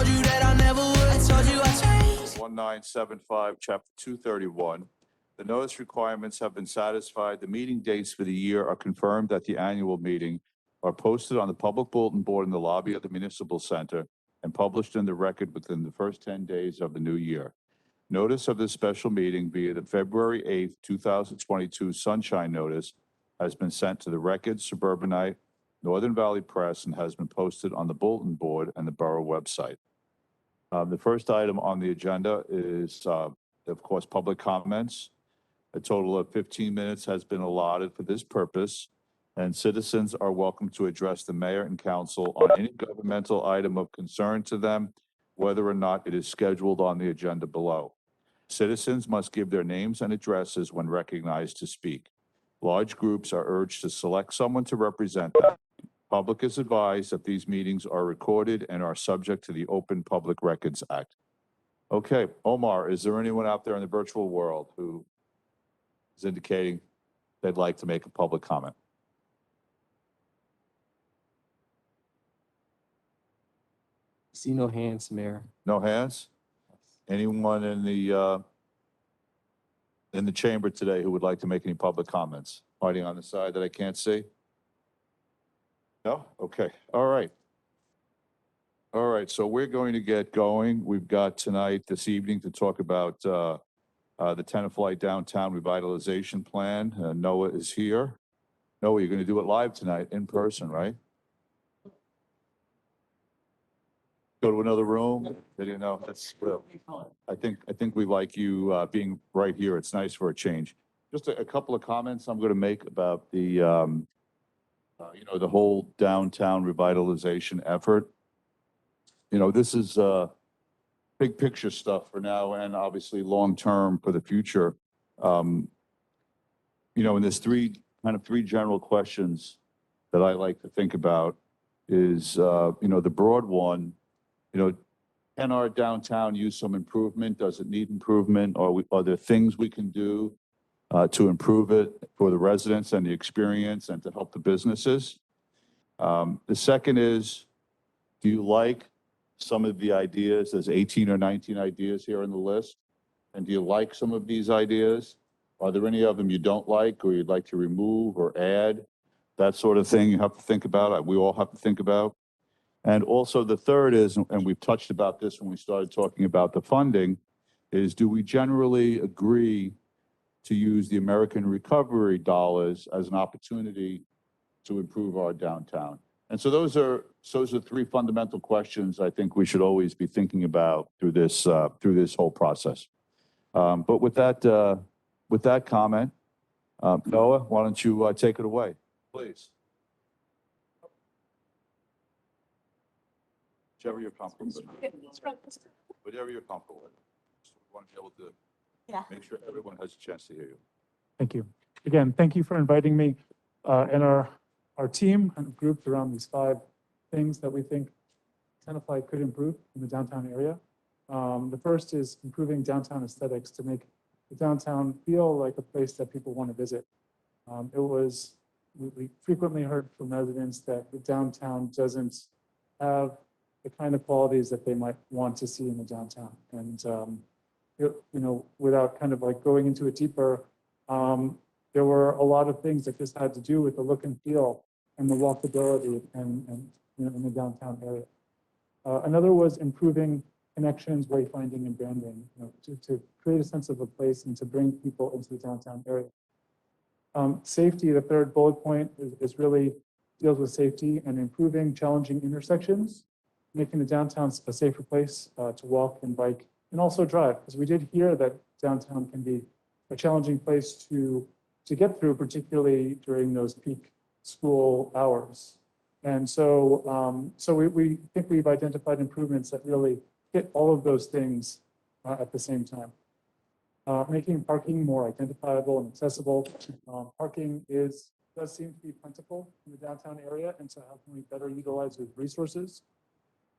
told you that I never would. I told you I changed. 1975, Chapter 231. The notice requirements have been satisfied. The meeting dates for the year are confirmed at the annual meeting, are posted on the public bulletin board in the lobby of the Municipal Center, and published in the record within the first 10 days of the new year. Notice of this special meeting via the February 8th, 2022 Sunshine Notice has been sent to the Record, Suburbanite, Northern Valley Press, and has been posted on the bulletin board and the borough website. The first item on the agenda is, of course, public comments. A total of 15 minutes has been allotted for this purpose, and citizens are welcome to address the mayor and council on any governmental item of concern to them, whether or not it is scheduled on the agenda below. Citizens must give their names and addresses when recognized to speak. Large groups are urged to select someone to represent them. Public is advised that these meetings are recorded and are subject to the Open Public Records Act. Okay, Omar, is there anyone out there in the virtual world who is indicating they'd like to make a public comment? See no hands, Mayor. No hands? Anyone in the chamber today who would like to make any public comments? Hiding on the side that I can't see? No? Okay. All right. All right. So we're going to get going. We've got tonight, this evening, to talk about the Tenafly Downtown Revitalization Plan. Noah is here. Noah, you're going to do it live tonight in person, right? Go to another room. You know, that's. I think we like you being right here. It's nice for a change. Just a couple of comments I'm going to make about the the whole downtown revitalization effort. You know, this is big picture stuff for now and obviously long term for the future. You know, and there's three general questions that I like to think about is the broad one. Can our downtown use some improvement? Does it need improvement? Are there things we can do to improve it for the residents and the experience and to help the businesses? The second is, do you like some of the ideas? There's 18 or 19 ideas here on the list. And do you like some of these ideas? Are there any of them you don't like or you'd like to remove or add? That sort of thing you have to think about. We all have to think about. And also the third is, and we've touched about this when we started talking about the funding, is do we generally agree to use the American Recovery dollars as an opportunity to improve our downtown? And so those are three fundamental questions I think we should always be thinking about through this whole process. But with that comment, Noah, why don't you take it away, please? Whichever you're comfortable with. Whatever you're comfortable with. Just want to be able to make sure everyone has a chance to hear you. Thank you. Again, thank you for inviting me and our team and grouped around these 5 things that we think Tenafly could improve in the downtown area. The first is improving downtown aesthetics to make the downtown feel like a place that people want to visit. We frequently heard from residents that the downtown doesn't have the kind of qualities that they might want to see in the downtown. And, without kind of like going into it deeper, there were a lot of things that just had to do with the look and feel and the walkability and in the downtown area. Another was improving connections, wayfinding, and branding, to create a sense of a place and to bring people into the downtown area. Safety, the third bullet point, is really deals with safety and improving challenging intersections, making the downtown a safer place to walk and bike and also drive. Because we did hear that downtown can be a challenging place to get through, particularly during those peak school hours. And so, we think we've identified improvements that really hit all of those things at the same time. Making parking more identifiable and accessible. Parking does seem to be plentiful in the downtown area, and so how can we better utilize those resources?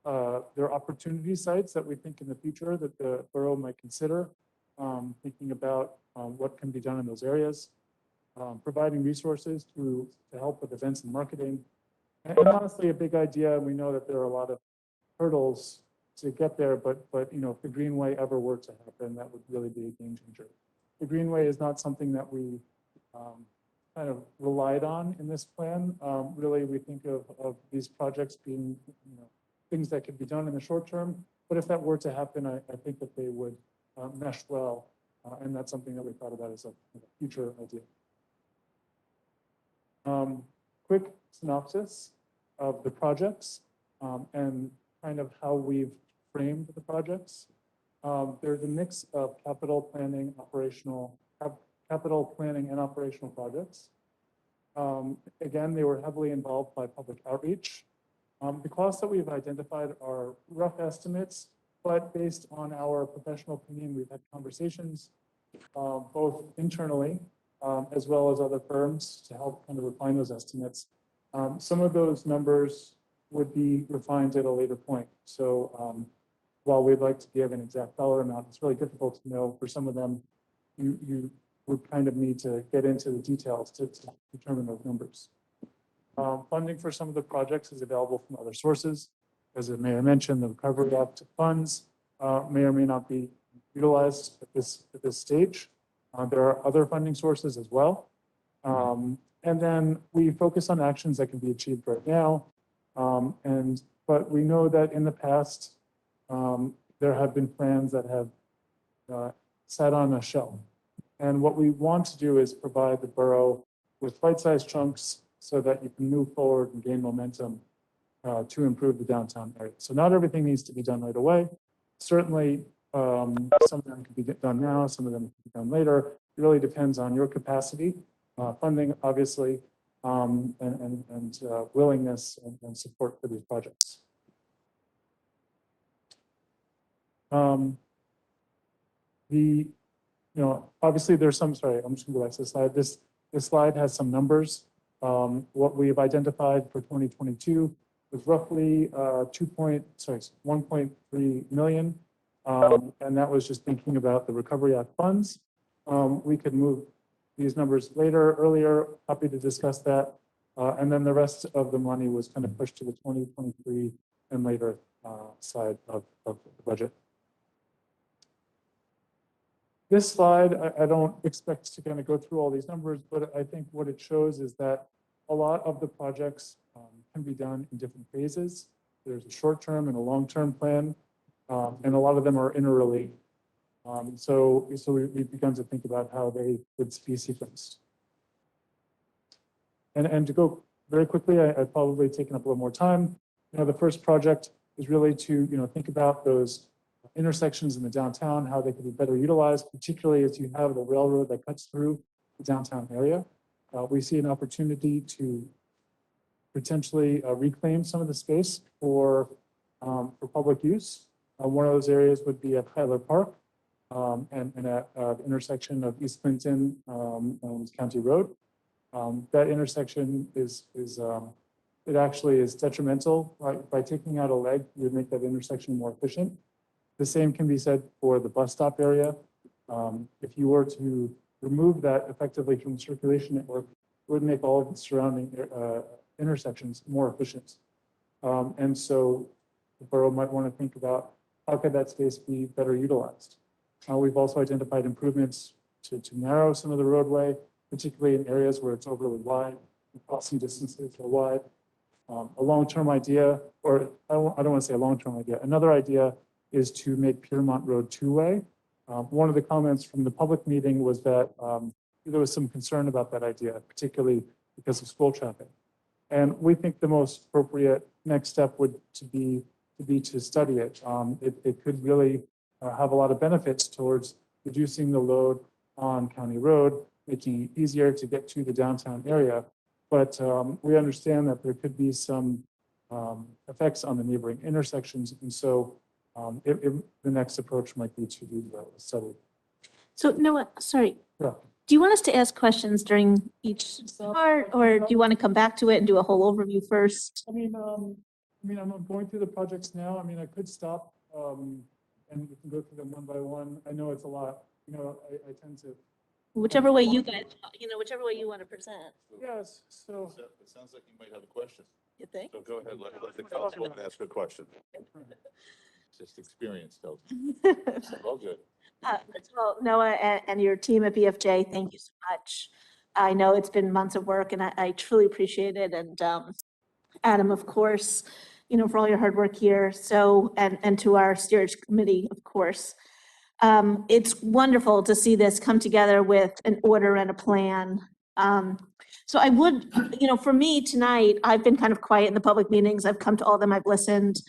There are opportunity sites that we think in the future that the borough might consider, thinking about what can be done in those areas, providing resources to help with events and marketing. And honestly, a big idea, and we know that there are a lot of hurdles to get there, but, if the Greenway ever were to happen, that would really be a game changer. The Greenway is not something that we kind of relied on in this plan. Really, we think of these projects being, things that could be done in the short term, but if that were to happen, I think that they would mesh well, and that's something that we thought about as a future idea. Quick synopsis of the projects and kind of how we've framed the projects. There's a mix of capital planning and operational projects. Again, they were heavily involved by public outreach. The costs that we've identified are rough estimates, but based on our professional opinion, we've had conversations both internally as well as other firms to help kind of refine those estimates. Some of those numbers would be refined at a later point. So while we'd like to give an exact dollar amount, it's really difficult to know. For some of them, you would kind of need to get into the details to determine those numbers. Funding for some of the projects is available from other sources. As the mayor mentioned, the Recovery Act funds may or may not be utilized at this stage. There are other funding sources as well. And then we focus on actions that can be achieved right now. But we know that in the past, there have been plans that have sat on a shelf. And what we want to do is provide the borough with bite-sized chunks so that you can move forward and gain momentum to improve the downtown area. So not everything needs to be done right away. Certainly, some of them can be done now, some of them can be done later. It really depends on your capacity, funding, obviously, and willingness and support for these projects. Obviously there's some, sorry, I'm just gonna go back to the slide. This slide has some numbers. What we've identified for 2022 was roughly 1.3 million. And that was just thinking about the Recovery Act funds. We could move these numbers earlier, happy to discuss that. And then the rest of the money was kind of pushed to the 2023 and later side of the budget. This slide, I don't expect to kind of go through all these numbers, but I think what it shows is that a lot of the projects can be done in different phases. There's a short-term and a long-term plan, and a lot of them are interrelated. So we've begun to think about how they would be sequenced. And to go very quickly, I've probably taken up a little more time. The first project is really to think about those intersections in the downtown, how they could be better utilized, particularly as you have the railroad that cuts through the downtown area. We see an opportunity to potentially reclaim some of the space for public use. One of those areas would be at Tyler Park and at the intersection of East Clinton and County Road. That intersection it actually is detrimental. By taking out a leg, you would make that intersection more efficient. The same can be said for the bus stop area. If you were to remove that effectively from the circulation network, it would make all of the surrounding intersections more efficient. And so the borough might want to think about how could that space be better utilized. We've also identified improvements to narrow some of the roadway, particularly in areas where it's overly wide, the crossing distances are wide. A long-term idea, or I don't want to say a long-term idea, another idea is to make Piermont Road two-way. One of the comments from the public meeting was that there was some concern about that idea, particularly because of school traffic. And we think the most appropriate next step would be to study it. It could really have a lot of benefits towards reducing the load on County Road, making it easier to get to the downtown area. But we understand that there could be some effects on the neighboring intersections. And so the next approach might be to do the study. So Noah, sorry. Yeah. Do you want us to ask questions during each part, or do you want to come back to it and do a whole overview first? I mean, I'm going through the projects now. I mean, I could stop and we can go through them one by one. I know it's a lot. I tend to. Whichever way you guys, whichever way you want to present. Yes. So. It sounds like you might have a question. You think? So go ahead, let the councilwoman ask a question. just experience, though. All good. Well, Noah and your team at BFJ, thank you so much. I know it's been months of work and I truly appreciate it. And Adam, of course, for all your hard work here. So, and to our steerage committee, of course. It's wonderful to see this come together with an order and a plan. So I would, for me tonight, I've been kind of quiet in the public meetings. I've come to all of them, I've listened.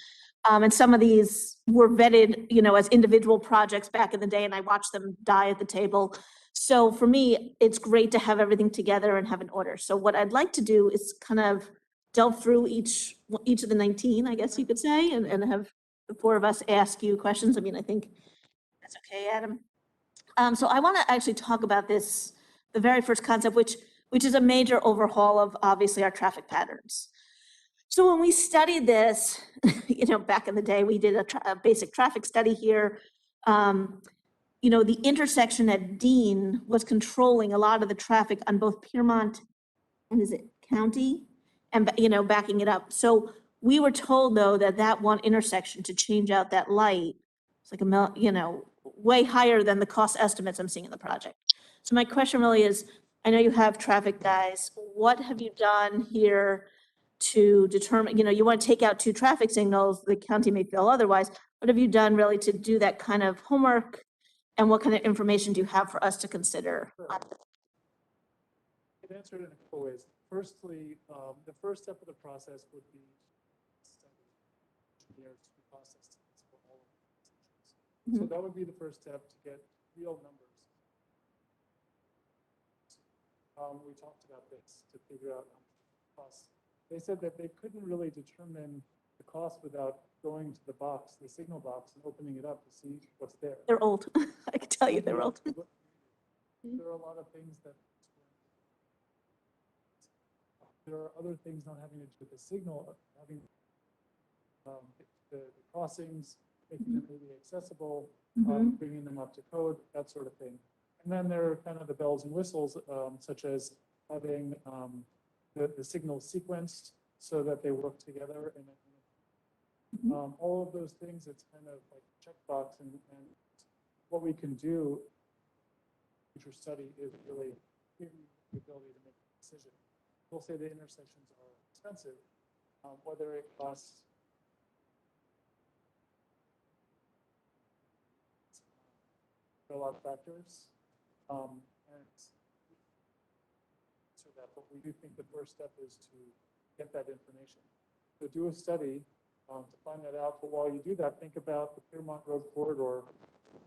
And some of these were vetted, as individual projects back in the day, and I watched them die at the table. So for me, it's great to have everything together and have an order. So what I'd like to do is kind of delve through each of the 19, I guess you could say, and have the four of us ask you questions. I mean, I think that's okay, Adam. So I want to actually talk about this, the very first concept, which is a major overhaul of obviously our traffic patterns. So when we studied this, back in the day, we did a basic traffic study here. The intersection at Dean was controlling a lot of the traffic on both Piermont and is it County? And, backing it up. So we were told though that one intersection to change out that light, it's like way higher than the cost estimates I'm seeing in the project. So my question really is, I know you have traffic guys, what have you done here to determine, you want to take out 2 traffic signals, the county may feel otherwise. What have you done really to do that kind of homework? And what kind of information do you have for us to consider? I could answer it in a couple ways. Firstly, the first step of the process would be study engineers to cost estimates for all of the sections. So that would be the first step to get real numbers. We talked about this to figure out costs. They said that they couldn't really determine the cost without going to the box, the signal box, and opening it up to see what's there. They're old. I can tell you they're old. There are a lot of things that there are other things not having to do with the signal, having the crossings, making them maybe accessible, bringing them up to code, that sort of thing. And then there are kind of the bells and whistles, such as having the signals sequenced so that they work together. And all of those things, it's kind of like a checkbox. And what we can do, future study, is really giving the ability to make a decision. We'll say the intersections are expensive, whether it costs a lot of factors. And so that, but we do think the first step is to get that information. So do a study to find that out. But while you do that, think about the Piermont Road corridor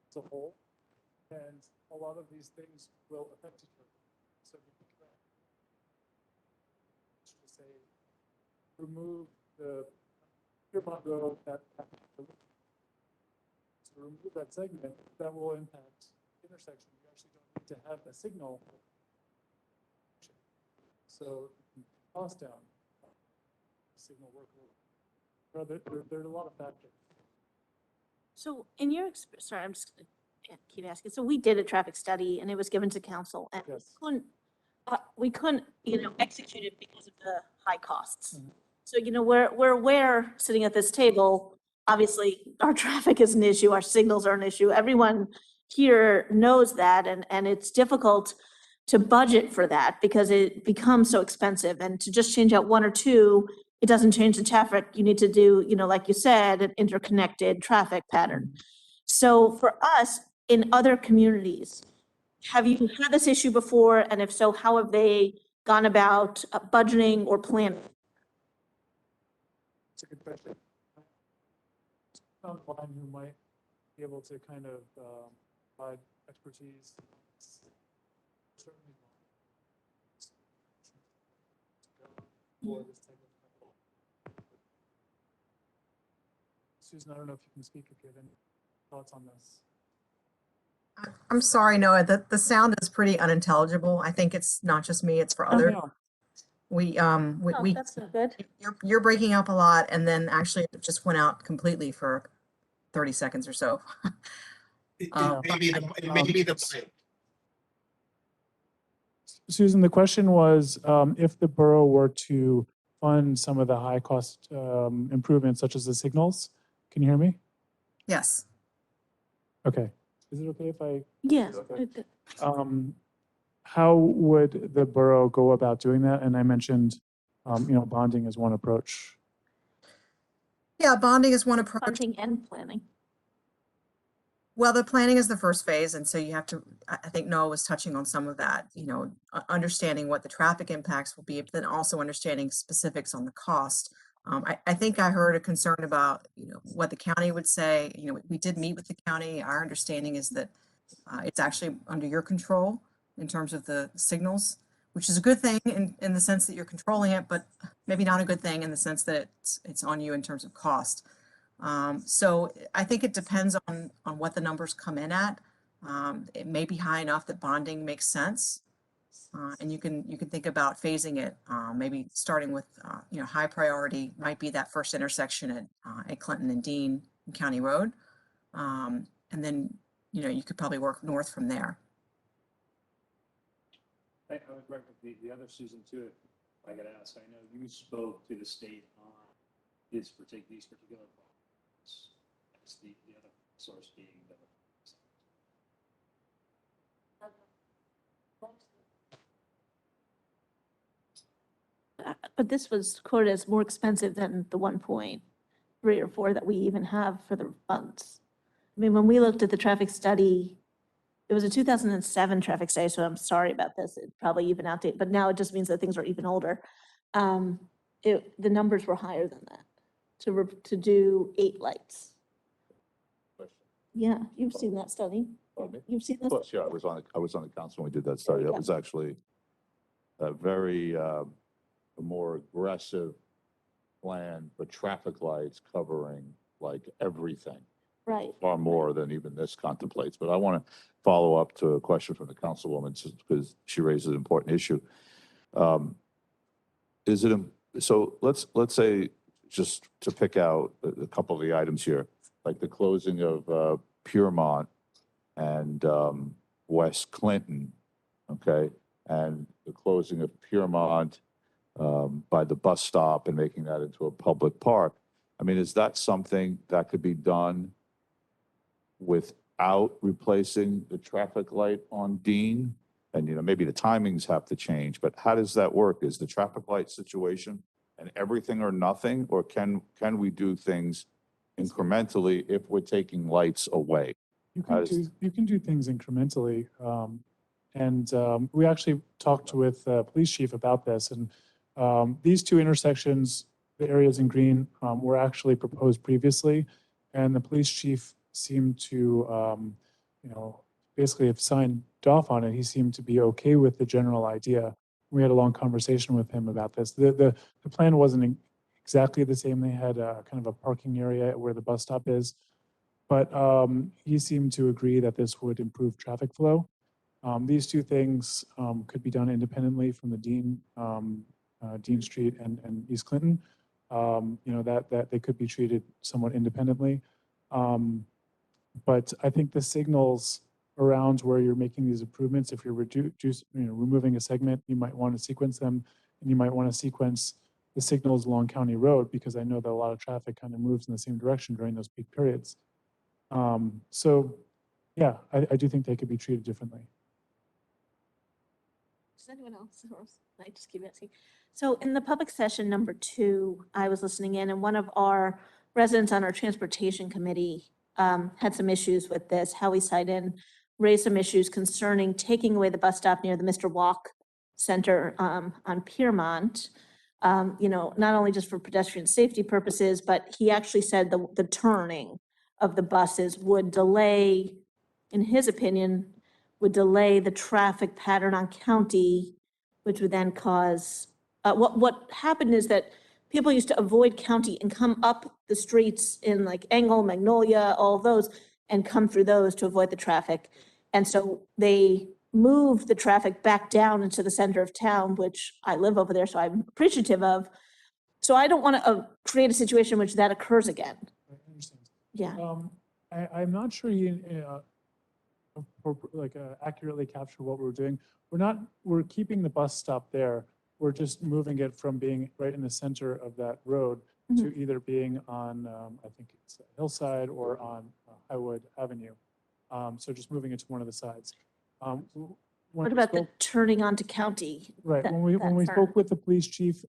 as a whole. And a lot of these things will affect each other. So to say, remove the Piermont Road, to remove that segment, that will impact intersection. You actually don't need to have a signal. So cost down, signal work. There are a lot of factors. So in your experience, sorry, I'm just going to keep asking. So we did a traffic study and it was given to council and Yes. we couldn't, execute it because of the high costs. So, we're aware sitting at this table, obviously our traffic is an issue, our signals are an issue. Everyone here knows that and it's difficult to budget for that because it becomes so expensive, and to just change out 1 or 2, it doesn't change the traffic. You need to do, like you said, an interconnected traffic pattern. So for us in other communities, have you had this issue before? And if so, how have they gone about budgeting or planning? It's a good question. Someone who might be able to kind of provide expertise. Certainly for this type of. Susan, I don't know if you can speak if you have any thoughts on this. I'm sorry, Noah, the sound is pretty unintelligible. I think it's not just me, it's for others. Yeah. We, That's not good. you're breaking up a lot, and then actually it just went out completely for 30 seconds or so. Maybe the Susan, the question was, if the borough were to fund some of the high cost improvements such as the signals, can you hear me? Yes. Okay. Is it okay if Yes. how would the borough go about doing that? And I mentioned, bonding as one approach. Yeah, bonding is one approach. Funding and planning. Well, the planning is the first phase, and so you have to, I think Noah was touching on some of that, understanding what the traffic impacts will be, but then also understanding specifics on the cost. I think I heard a concern about, what the county would say. We did meet with the county. Our understanding is that it's actually under your control in terms of the signals, which is a good thing in the sense that you're controlling it, but maybe not a good thing in the sense that it's on you in terms of cost. So I think it depends on what the numbers come in at. It may be high enough that bonding makes sense. And you can think about phasing it, maybe starting with, high priority might be that first intersection at Clinton and Dean and County Road. And then, you could probably work north from there. I would recommend the other Susan too, if I could ask. I know you spoke to the state on these particular problems. As the other source being the. But this was quoted as more expensive than the 1.3 or 4 that we even have for the funds. I mean, when we looked at the traffic study, it was a 2007 traffic study, so I'm sorry about this. It's probably even outdated, but now it just means that things are even older. The numbers were higher than that to do 8 lights. Yeah, you've seen that study. Pardon me? You've seen Of this? course, yeah, I was on the council when we did that study. That Yeah. was actually a very, a more aggressive plan for traffic lights covering like everything, Right. far more than even this contemplates. But I want to follow up to a question from the councilwoman because she raises an important issue. So let's say, just to pick out a couple of the items here, like the closing of Piermont and West Clinton, okay? And the closing of Piermont by the bus stop and making that into a public park. I mean, is that something that could be done without replacing the traffic light on Dean? And, maybe the timings have to change, but how does that work? Is the traffic light situation and everything or nothing? Or can we do things incrementally if we're taking lights away? You How can does- you can do things incrementally. We actually talked with the police chief about this, and these 2 intersections, the areas in green, were actually proposed previously, and the police chief seemed to, basically have signed off on it. He seemed to be okay with the general idea. We had a long conversation with him about this. The plan wasn't exactly the same. They had kind of a parking area where the bus stop is. But he seemed to agree that this would improve traffic flow. These 2 things could be done independently from the Dean Street and East Clinton. That they could be treated somewhat independently. But I think the signals around where you're making these improvements, if you're removing a segment, you might want to sequence them, and you might want to sequence the signals along County Road, because I know that a lot of traffic kind of moves in the same direction during those peak periods. So yeah, I do think they could be treated differently. Does anyone else? Or I just keep asking. So in the public session number 2, I was listening in, and one of our residents on our transportation committee had some issues with this. Howie Seiden raised some issues concerning taking away the bus stop near the Mr. Walk Center on Piermont. Not only just for pedestrian safety purposes, but he actually said the turning of the buses would delay, in his opinion, would delay the traffic pattern on County, which would then cause, what happened is that people used to avoid County and come up the streets in like Engle, Magnolia, all those, and come through those to avoid the traffic. And so they moved the traffic back down into the center of town, which I live over there, so I'm appreciative of. So I don't want to create a situation in which that occurs again. I understand. Yeah. I'm not sure you accurately capture what we're doing. We're keeping the bus stop there. We're just moving it from being right in the center of that road to either being on, I think it's Hillside or on Highwood Avenue. So just moving it to one of the sides. When What we about the spoke- turning onto county? Right, that- when we that spoke turn? with the police chief,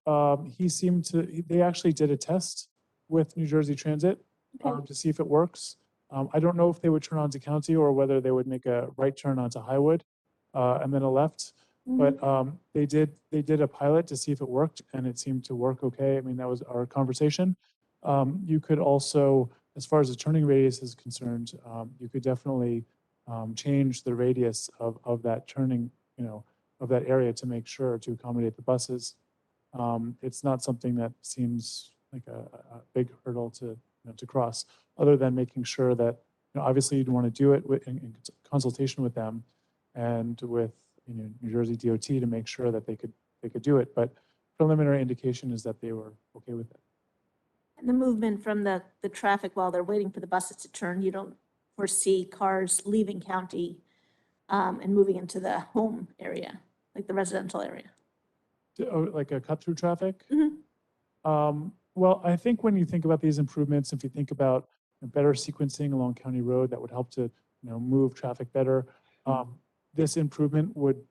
he seemed to, they actually did a test with New Jersey Transit Okay. to see if it works. I don't know if they would turn onto County or whether they would make a right turn onto Highwood and then a left. But they did a pilot to see if it worked, and it seemed to work okay. I mean, that was our conversation. You could also, as far as the turning radius is concerned, you could definitely change the radius of that turning, of that area to make sure to accommodate the buses. It's not something that seems like a big hurdle to cross, other than making sure that, obviously you'd want to do it in consultation with them and with, New Jersey DOT to make sure that they could do it. But preliminary indication is that they were okay with it. And the movement from the traffic while they're waiting for the buses to turn, you don't foresee cars leaving county and moving into the home area, like the residential area? Like a cut through traffic? Mhm. Well, I think when you think about these improvements, if you think about better sequencing along County Road, that would help to, move traffic better. This improvement would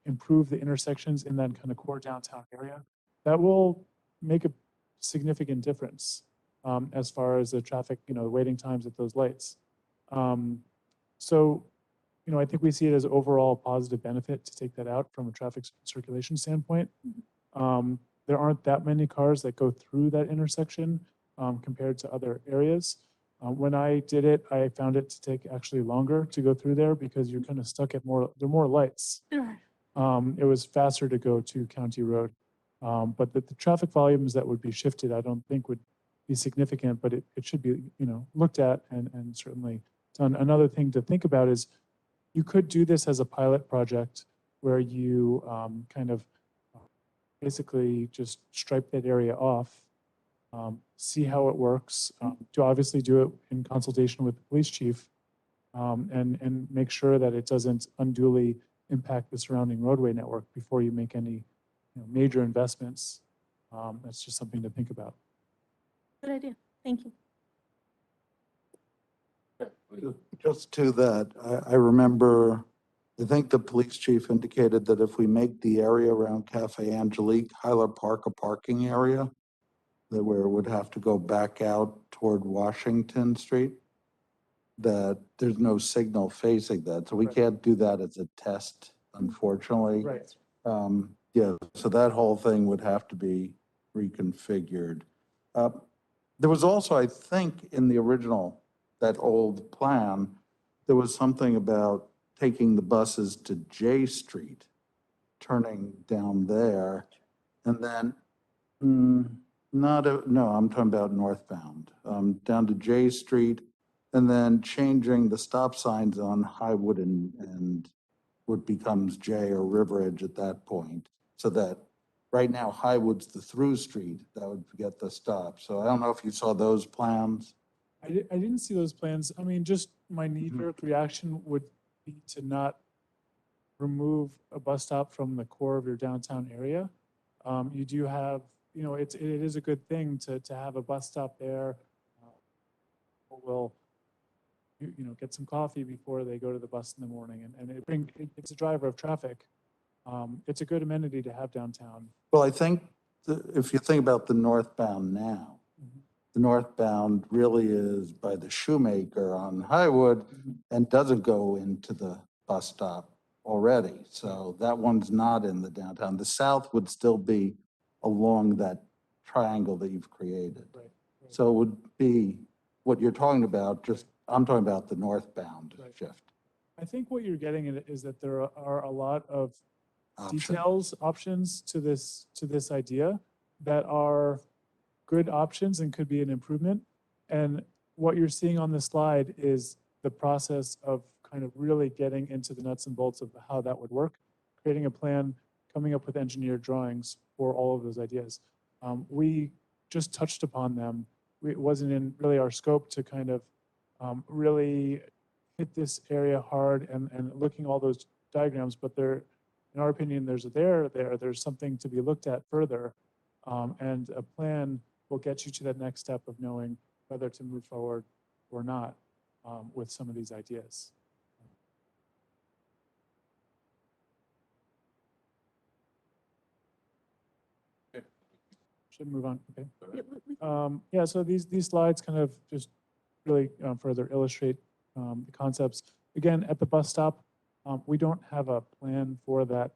improve the intersections in that kind of core downtown area. That will make a significant difference as far as the traffic, waiting times at those lights. So, I think we see it as overall positive benefit to take that out from a traffic circulation standpoint. There aren't that many cars that go through that intersection compared to other areas. When I did it, I found it to take actually longer to go through there because you're kind of stuck at there are more lights. Sure. It was faster to go to County Road. But the traffic volumes that would be shifted, I don't think would be significant, but it should be, looked at and certainly done. Another thing to think about is you could do this as a pilot project where you kind of basically just stripe that area off, see how it works, to obviously do it in consultation with the police chief, and make sure that it doesn't unduly impact the surrounding roadway network before you make any major investments. That's just something to think about. Good idea. Thank you. Just to that, I remember, I think the police chief indicated that if we make the area around Cafe Angelique, Hyler Park, a parking area, that where it would have to go back out toward Washington Street, that there's no signal facing that. So we Right. can't do that as a test, unfortunately. Right. Yeah, so that whole thing would have to be reconfigured. There was also, I think, in the original, that old plan, there was something about taking the buses to J Street, turning down there, and then, no, I'm talking about northbound, down to J Street, and then changing the stop signs on Highwood and what becomes J or River Edge at that point, so that right now Highwood's the through street, that would get the stop. So I don't know if you saw those plans. I didn't see those plans. I mean, just my knee-jerk reaction would be to not remove a bus stop from the core of your downtown area. You do have, it is a good thing to have a bus stop there. People will, get some coffee before they go to the bus in the morning, and it's a driver of traffic. It's a good amenity to have downtown. Well, I think if you think about the northbound now, the northbound really is by the Shoemaker on Highwood and doesn't go into the bus stop already. So that one's not in the downtown. The south would still be along that triangle that you've created. Right. So it would be what you're talking about, just, I'm talking about the northbound Right. shift. I think what you're getting at is that there are a lot of Option. options to this idea that are good options and could be an improvement. And what you're seeing on the slide is the process of kind of really getting into the nuts and bolts of how that would work, creating a plan, coming up with engineered drawings for all of those ideas. We just touched upon them. It wasn't in really our scope to kind of really hit this area hard and looking all those diagrams, but there, in our opinion, there's something to be looked at further, and a plan will get you to that next step of knowing whether to move forward or not with some of these ideas. Should move on, okay. Yeah, so these slides kind of just really further illustrate the concepts. Again, at the bus stop, we don't have a plan for that.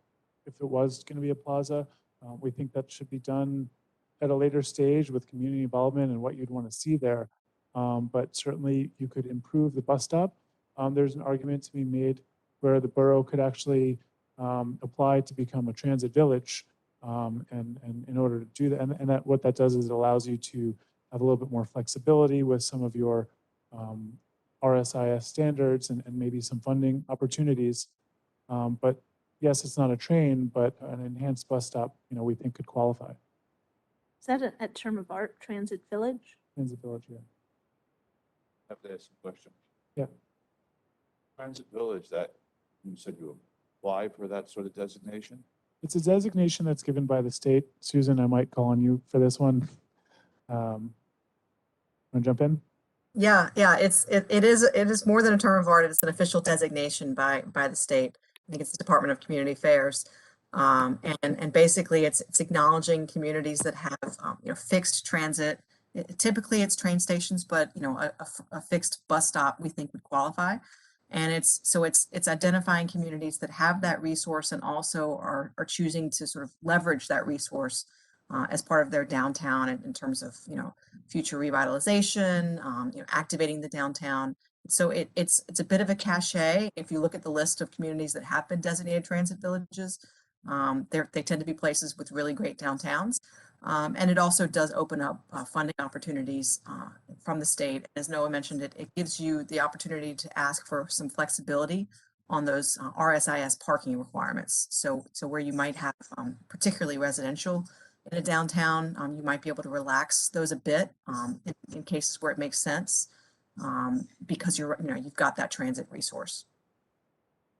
If it was going to be a plaza, we think that should be done at a later stage with community involvement and what you'd want to see there. But certainly you could improve the bus stop. There's an argument to be made where the borough could actually apply to become a transit village. And in order to do that, and that what that does is it allows you to have a little bit more flexibility with some of your RSIS standards and maybe some funding opportunities. But yes, it's not a train, but an enhanced bus stop, we think could qualify. Is that a term of art, transit village? Transit village, yeah. I have to ask a question. Yeah. Transit Village, that, you said you apply for that sort of designation? It's a designation that's given by the state. Susan, I might call on you for this one. Want to jump in? Yeah, it is more than a term of art. It's an official designation by the state. I think it's the Department of Community Affairs. And basically it's acknowledging communities that have fixed transit. Typically it's train stations, but a fixed bus stop we think would qualify. And it's identifying communities that have that resource and also are choosing to sort of leverage that resource as part of their downtown in terms of future revitalization, activating the downtown. So it's a bit of a cachet. If you look at the list of communities that have been designated transit villages, they tend to be places with really great downtowns. And it also does open up funding opportunities from the state. As Noah mentioned, it gives you the opportunity to ask for some flexibility on those RSIS parking requirements. So where you might have particularly residential in a downtown, you might be able to relax those a bit in cases where it makes sense because you've got that transit resource.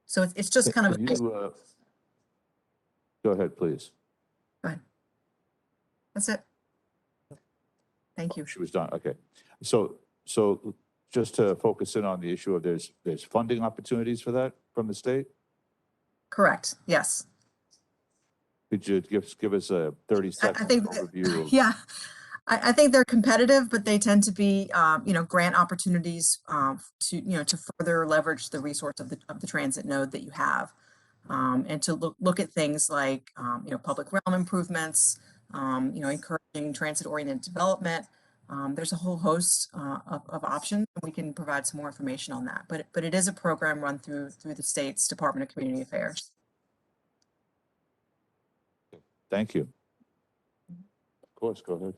So it's just kind of a nice. Go ahead, please. Go ahead. That's it. Thank you. She was done, okay. So just to focus in on the issue of there's funding opportunities for that from the state? Correct, yes. Could you give us a 30-second overview of? Yeah, I think they're competitive, but they tend to be, grant opportunities to further leverage the resource of the transit node that you have. And to look at things like, public realm improvements, encouraging transit-oriented development. There's a whole host of options. We can provide some more information on that, but it is a program run through the state's Department of Community Affairs. Thank you. Of course, go ahead.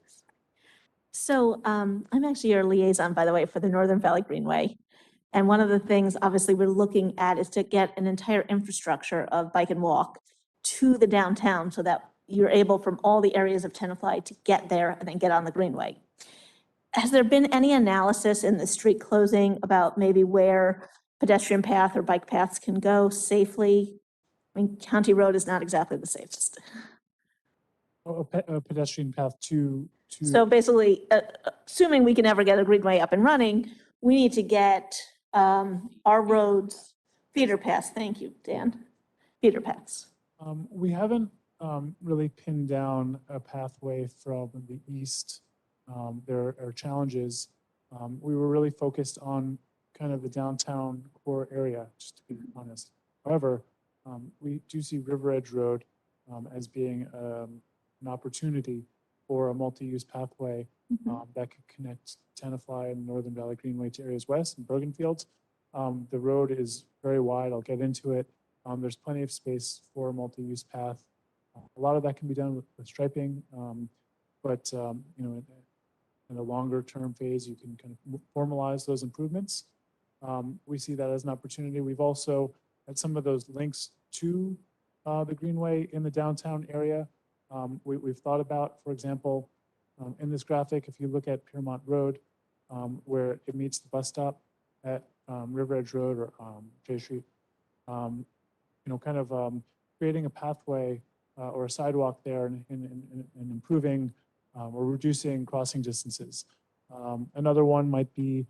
So I'm actually your liaison, by the way, for the Northern Valley Greenway. And one of the things obviously we're looking at is to get an entire infrastructure of bike and walk to the downtown so that you're able from all the areas of Tenafly to get there and then get on the Greenway. Has there been any analysis in the street closing about maybe where pedestrian path or bike paths can go safely? I mean, County Road is not exactly the safest. A pedestrian path to. So basically, assuming we can ever get a Greenway up and running, we need to get our roads, feeder paths, thank you, Dan, feeder paths. We haven't really pinned down a pathway from the east. There are challenges. We were really focused on kind of the downtown core area, just to be honest. However, we do see River Edge Road as being an opportunity for a multi-use pathway that could connect Tenafly and Northern Valley Greenway to areas west and Bergenfields. The road is very wide. I'll get into it. There's plenty of space for a multi-use path. A lot of that can be done with striping, but in a longer term phase, you can kind of formalize those improvements. We see that as an opportunity. We've also had some of those links to the Greenway in the downtown area. We've thought about, for example, in this graphic, if you look at Piermont Road, where it meets the bus stop at River Edge Road or J Street, creating a pathway or a sidewalk there and improving or reducing crossing distances. Another one might be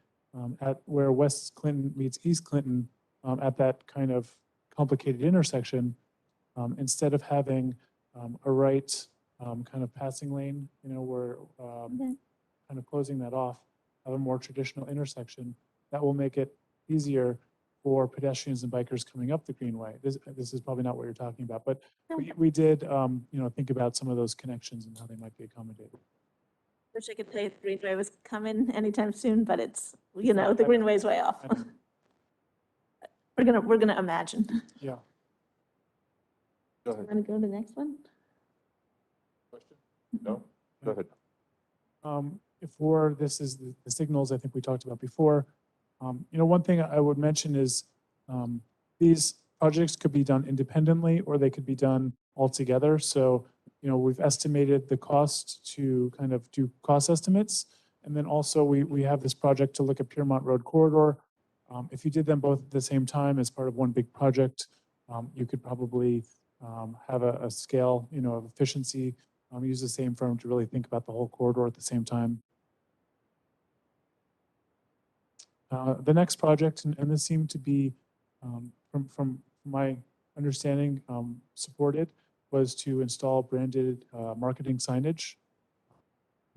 at where West Clinton meets East Clinton, at that kind of complicated intersection, instead of having a right kind of passing lane, where kind of closing that off, have a more traditional intersection that will make it easier for pedestrians and bikers coming up the Greenway. This is probably not what you're talking about, but we did, think about some of those connections and how they might be accommodated. Wish I could tell you the Greenway was coming anytime soon, but it's, the Greenway's way off. I know. We're gonna imagine. Yeah. Go ahead. Want to go to the next one? Question? No? Go ahead. For this is the signals I think we talked about before. One thing I would mention is these projects could be done independently or they could be done all together. So, we've estimated the cost to kind of do cost estimates. And then also we have this project to look at Piermont Road corridor. If you did them both at the same time as part of one big project, you could probably have a scale, of efficiency, use the same firm to really think about the whole corridor at the same time. The next project, and this seemed to be, from my understanding, supported, was to install branded marketing signage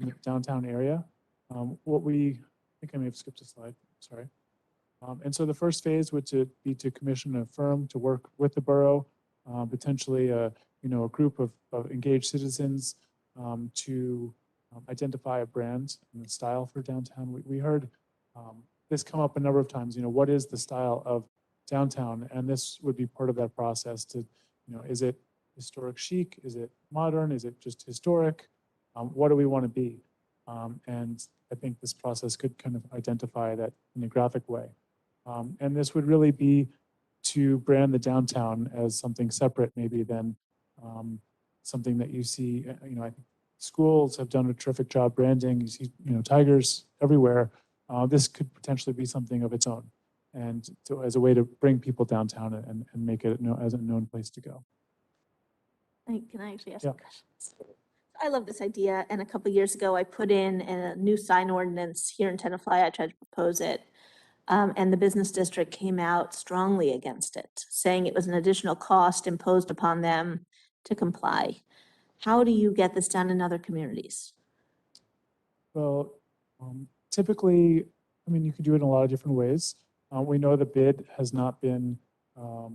in the downtown area. I think I may have skipped a slide, sorry. And so the first phase would be to commission a firm to work with the borough, potentially a group of engaged citizens to identify a brand and a style for downtown. We heard this come up a number of times, what is the style of downtown? And this would be part of that process to, is it historic chic? Is it modern? Is it just historic? What do we want to be? And I think this process could kind of identify that in a graphic way. And this would really be to brand the downtown as something separate maybe than something that you see, I think schools have done a terrific job branding. You see, tigers everywhere. This could potentially be something of its own, and as a way to bring people downtown and make it as a known place to go. Can I actually ask Yeah. some questions? I love this idea, and a couple of years ago, I put in a new sign ordinance here in Tenafly. I tried to propose it, and the business district came out strongly against it, saying it was an additional cost imposed upon them to comply. How do you get this done in other communities? Well, typically, you could do it in a lot of different ways. We know the bid has not been a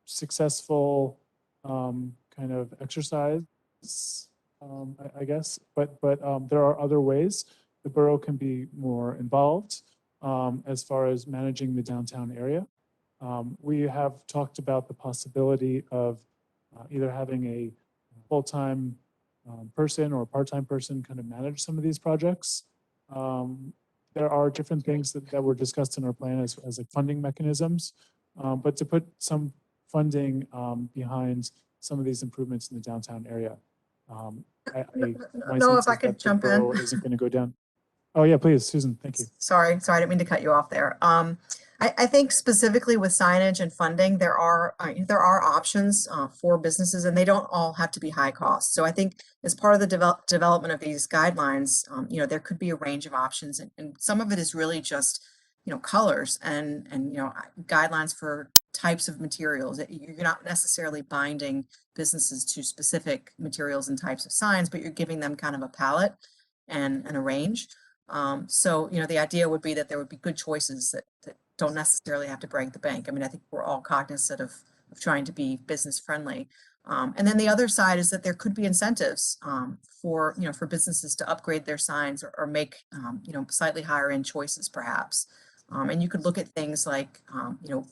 successful kind of exercise, I guess, but there are other ways. The borough can be more involved as far as managing the downtown area. We have talked about the possibility of either having a full-time person or a part-time person kind of manage some of these projects. There are different things that were discussed in our plan as like funding mechanisms, but to put some funding behind some of these improvements in the downtown area. My No, sense if I is could that the jump in. borough isn't going to go down. Oh yeah, please, Susan, thank you. Sorry, I didn't mean to cut you off there. I think specifically with signage and funding, there are options for businesses, and they don't all have to be high cost. So I think as part of the development of these guidelines, there could be a range of options, and some of it is really just colors and guidelines for types of materials. You're not necessarily binding businesses to specific materials and types of signs, but you're giving them kind of a palette and a range. So, the idea would be that there would be good choices that don't necessarily have to break the bank. I think we're all cognizant of trying to be business friendly. And then the other side is that there could be incentives for businesses to upgrade their signs or make, slightly higher end choices perhaps. And you could look at things like,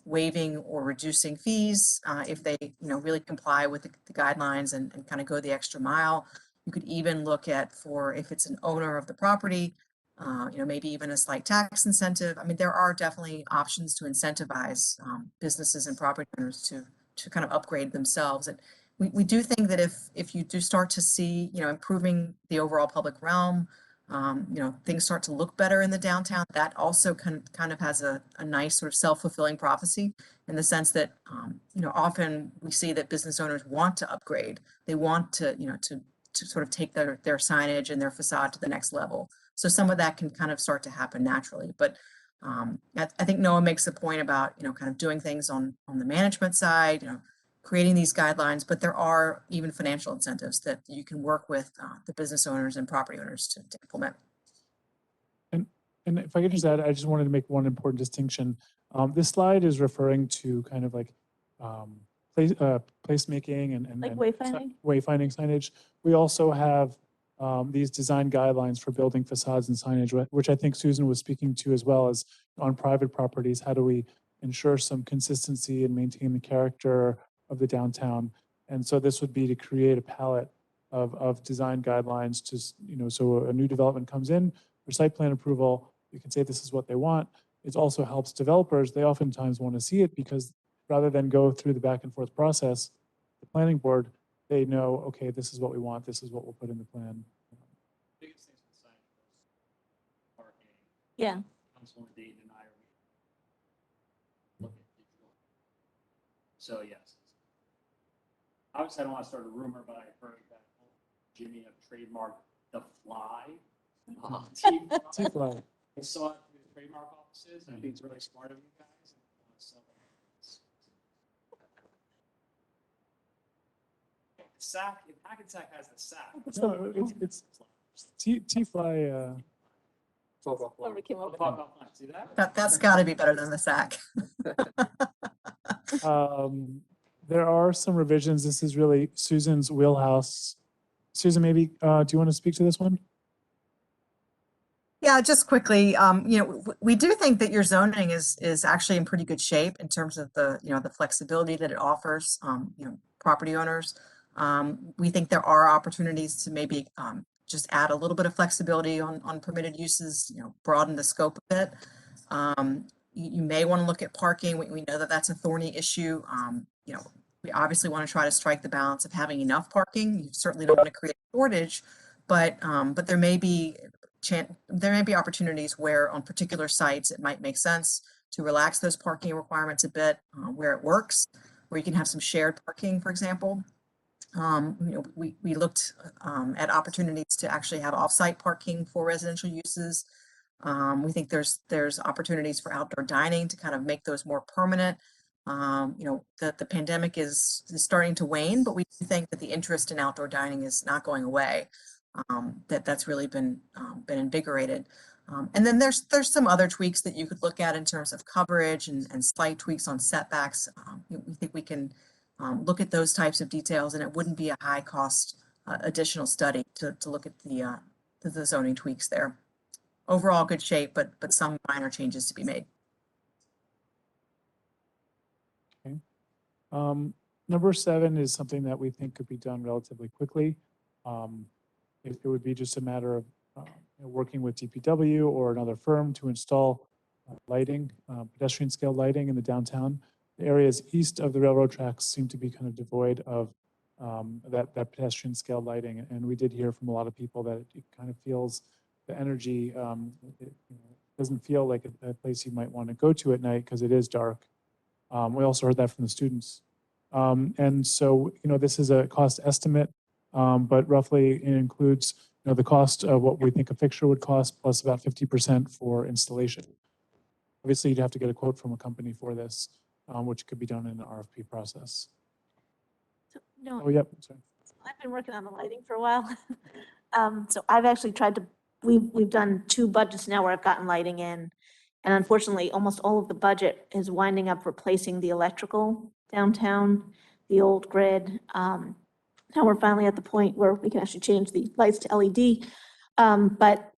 waiving or reducing fees if they, really comply with the guidelines and kind of go the extra mile. You could even look at if it's an owner of the property, maybe even a slight tax incentive. There are definitely options to incentivize businesses and property owners to kind of upgrade themselves. And we do think that if you do start to see, improving the overall public realm, things start to look better in the downtown, that also kind of has a nice sort of self-fulfilling prophecy in the sense that, often we see that business owners want to upgrade. They want to to sort of take their signage and their facade to the next level. So some of that can kind of start to happen naturally, but I think Noah makes a point about, you know, kind of doing things on the management side, you know, creating these guidelines, but there are even financial incentives that you can work with the business owners and property owners to implement. And if I could just add, I just wanted to make one important distinction. This slide is referring to kind of like placemaking and Like and wayfinding? wayfinding signage. We also have these design guidelines for building facades and signage, which I think Susan was speaking to as well as on private properties. How do we ensure some consistency and maintain the character of the downtown? And so this would be to create a palette of design guidelines to, you know, so a new development comes in for site plan approval, you can say this is what they want. It also helps developers. They oftentimes want to see it because rather than go through the back and forth process, the planning board, they know, okay, this is what we want, this is what we'll put in the plan. Biggest things with sign parking. Yeah. Councilman Dayton and I are looking at digital. So yes. Obviously, I don't want to start a rumor, but I heard that Jimmy have trademarked the fly. T-Fly. I saw it through the trademark offices, and I think it's really smart of you guys. So, Sac, if Hackensack has the sack. No, it's T-Fly. Whoever came up with Talk offline. See that? That's got to be better than the SAC. There are some revisions. This is really Susan's wheelhouse. Susan, maybe, do you want to speak to this one? Yeah, just quickly, you know, we do think that your zoning is actually in pretty good shape in terms of the, you know, the flexibility that it offers, you know, property owners. We think there are opportunities to maybe just add a little bit of flexibility on permitted uses, you know, broaden the scope a bit. You may want to look at parking. We know that that's a thorny issue. You know, we obviously want to try to strike the balance of having enough parking. You certainly don't want to create a shortage, but there may be opportunities where on particular sites it might make sense to relax those parking requirements a bit where it works, where you can have some shared parking, for example. You know, we looked at opportunities to actually have off-site parking for residential uses. We think there's opportunities for outdoor dining to kind of make those more permanent. You know, the pandemic is starting to wane, but we think that the interest in outdoor dining is not going away. That's really been invigorated. And then there's some other tweaks that you could look at in terms of coverage and slight tweaks on setbacks. We think we can look at those types of details, and it wouldn't be a high cost additional study to look at the zoning tweaks there. Overall, good shape, but some minor changes to be made. Okay. Number 7 is something that we think could be done relatively quickly. It would be just a matter of you know, working with DPW or another firm to install lighting, pedestrian scale lighting in the downtown. The areas east of the railroad tracks seem to be kind of devoid of that pedestrian scale lighting. And we did hear from a lot of people that it kind of feels the energy, it, you know, doesn't feel like a place you might want to go to at night because it is dark. We also heard that from the students. And so, you know, this is a cost estimate, but roughly it includes, you know, the cost of what we think a fixture would cost plus about 50% for installation. Obviously, you'd have to get a quote from a company for this, which could be done in an RFP process. No, Oh, yep, sorry. I've been working on the lighting for a while. So I've actually tried to, we've done 2 budgets now where I've gotten lighting in. And unfortunately, almost all of the budget is winding up replacing the electrical downtown, the old grid. Now we're finally at the point where we can actually change the lights to LED. But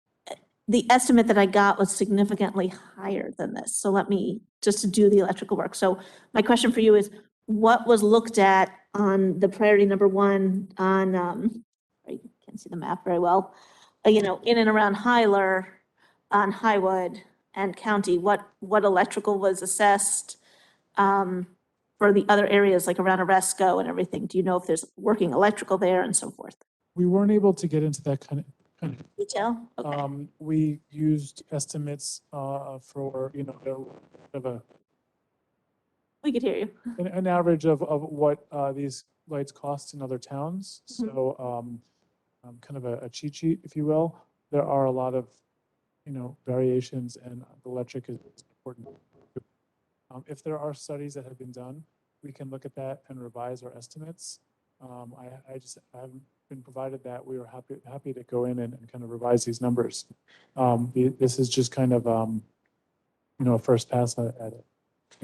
the estimate that I got was significantly higher than this. So let me, just to do the electrical work. So my question for you is, what was looked at on the priority number 1 on, I can't see the map very well, you know, in and around Hyler, on Highwood and County, what electrical was assessed for the other areas like around Oresco and everything? Do you know if there's working electrical there and so forth? We weren't able to get into that kind of Detail? Okay. we used estimates for, you know, We could hear you. an average of what these lights cost in other towns. So kind of a cheat sheet, if you will. There are a lot of, variations, and the electric is important. If there are studies that have been done, we can look at that and revise our estimates. I haven't been provided that. We were happy to go in and kind of revise these numbers. This is just kind of, a first pass at it.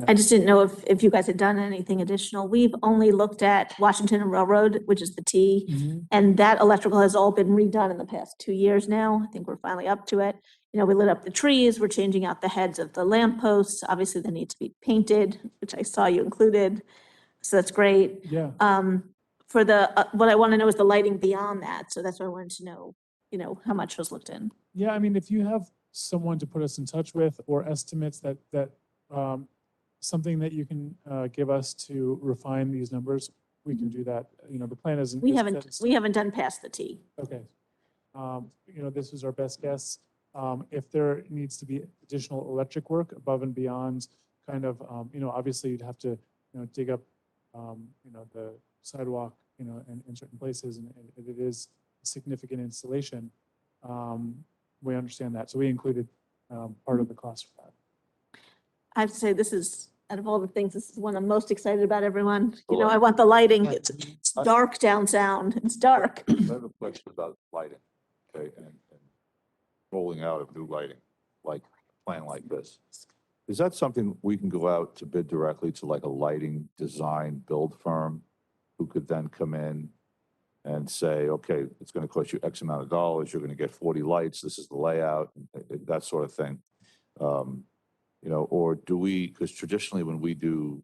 I just didn't know if you guys had done anything additional. We've only looked at Washington Railroad, which is the T, and that electrical has all been redone in the past 2 years now. I think we're finally up to it. We lit up the trees, we're changing out the heads of the lampposts. Obviously, they need to be painted, which I saw you included. So that's great. Yeah. For the, what I want to know is the lighting beyond that. So that's what I wanted to know, how much was looked in. Yeah, I mean, if you have someone to put us in touch with, or estimates that something that you can give us to refine these numbers, we can do that. The plan isn't. We is haven't, that- we haven't done past the T. Okay. This is our best guess. If there needs to be additional electric work above and beyond, kind of, obviously you'd have to, dig up, the sidewalk, in certain places, and it is a significant installation. We understand that. So we included part of the cost for that. I have to say, this is, out of all the things, this is one I'm most excited about, everyone. I want the lighting. It's dark downtown. It's dark. I have a question about lighting, okay, and rolling out of new lighting, like a plan like this. Is that something we can go out to bid directly to, like a lighting design build firm who could then come in and say, okay, it's going to cost you X amount of dollars, you're going to get 40 lights, this is the layout, that sort of thing? Or do we, because traditionally when we do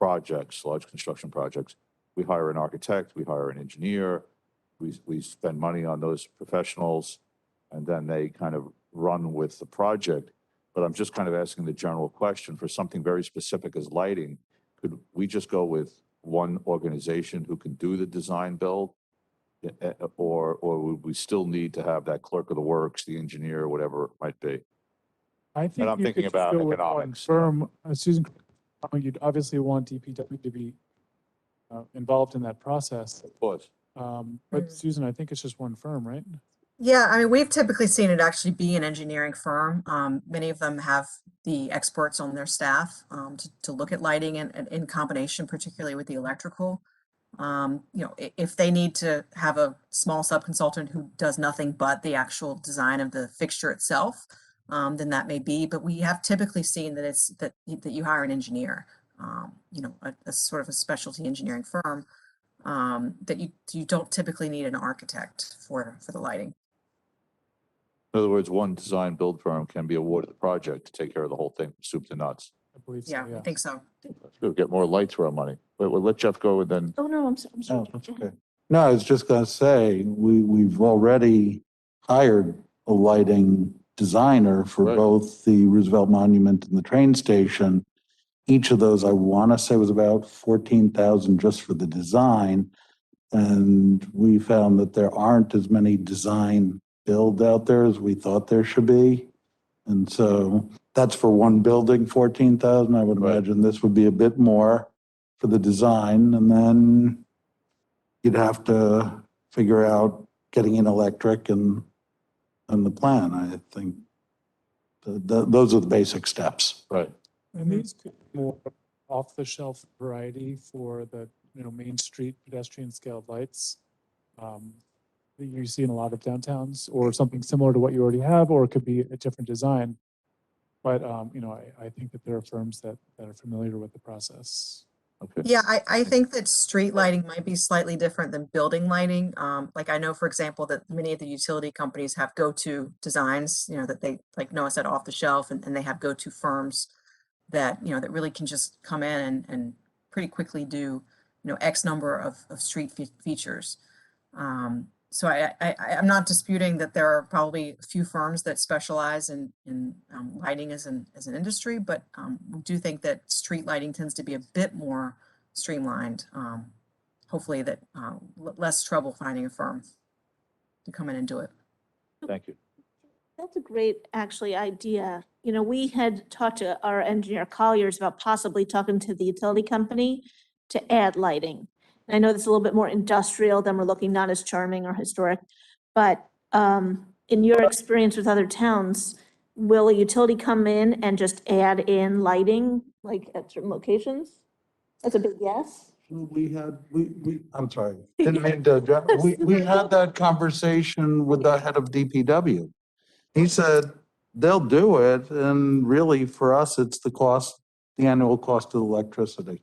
projects, large construction projects, we hire an architect, we hire an engineer, we spend money on those professionals, and then they kind of run with the project. But I'm just kind of asking the general question for something very specific as lighting. Could we just go with one organization who can do the design build? Or would we still need to have that clerk of the works, the engineer, whatever it might be? I think I'm you thinking could just about go with one economics. firm. Susan, you'd obviously want DPW to be involved in that process. Of course. But Susan, I think it's just one firm, right? Yeah, I mean, we've typically seen it actually be an engineering firm. Many of them have the experts on their staff to look at lighting and in combination, particularly with the electrical. If they need to have a small sub-consultant who does nothing but the actual design of the fixture itself, then that may be. But we have typically seen that it's that you hire an engineer, a sort of a specialty engineering firm, that you don't typically need an architect for the lighting. In other words, one design build firm can be awarded the project to take care of the whole thing, from soup to nuts. I believe so, Yeah, yeah. I think so. We'll get more lights for our money. But we'll let Jeff go and then, Oh, no, I'm Oh, sorry. that's okay. No, I was just gonna say, we've already hired a lighting designer for Right. both the Roosevelt Monument and the train station. Each of those, I want to say, was about 14,000 just for the design. And we found that there aren't as many design builds out there as we thought there should be. And so that's for one building, 14,000. I would Right. imagine this would be a bit more for the design. And then you'd have to figure out getting in electric and the plan. I think those are the basic steps. right. And these could be more off-the-shelf variety for the, Main Street pedestrian scaled lights. That you see in a lot of downtowns, or something similar to what you already have, or it could be a different design. But, I think that there are firms that are familiar with the process. Okay. Yeah, I think that street lighting might be slightly different than building lighting. Like I know, for example, that many of the utility companies have go-to designs, that they, like Noah said, off the shelf, and they have go-to firms that, that really can just come in and pretty quickly do, X number of street features. So I'm not disputing that there are probably a few firms that specialize in lighting as an industry, but we do think that street lighting tends to be a bit more streamlined. Hopefully that less trouble finding a firm to come in and do it. Thank you. That's a great, actually, idea. We had talked to our engineer Colliers about possibly talking to the utility company to add lighting. I know this is a little bit more industrial than we're looking, not as charming or historic, but in your experience with other towns, will a utility come in and just add in lighting, like at certain locations? That's a big yes. I'm sorry, didn't mean to, we had that conversation with the head of DPW. He said, they'll do it, and really, for us, it's the cost, the annual cost of electricity.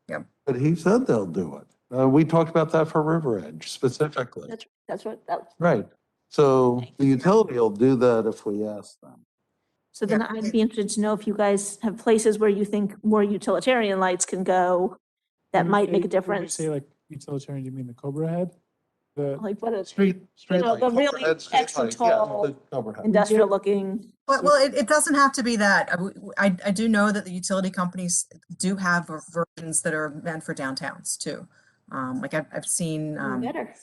Yep. But he said they'll do it. We talked about that for River Edge specifically. That's what, that, Right. So the utility will do that if we ask them. so then I'd be interested to know if you guys have places where you think more utilitarian lights can go that When you might make a say- when difference. You say like utilitarian, you mean the Cobra head? The, Like what is, Street know, light, the really overhead street extra light, yeah, tall the overhead. industrial looking, Well, it doesn't have to be that. I do know that the utility companies do have versions that are meant for downtowns too. Like I've seen, better.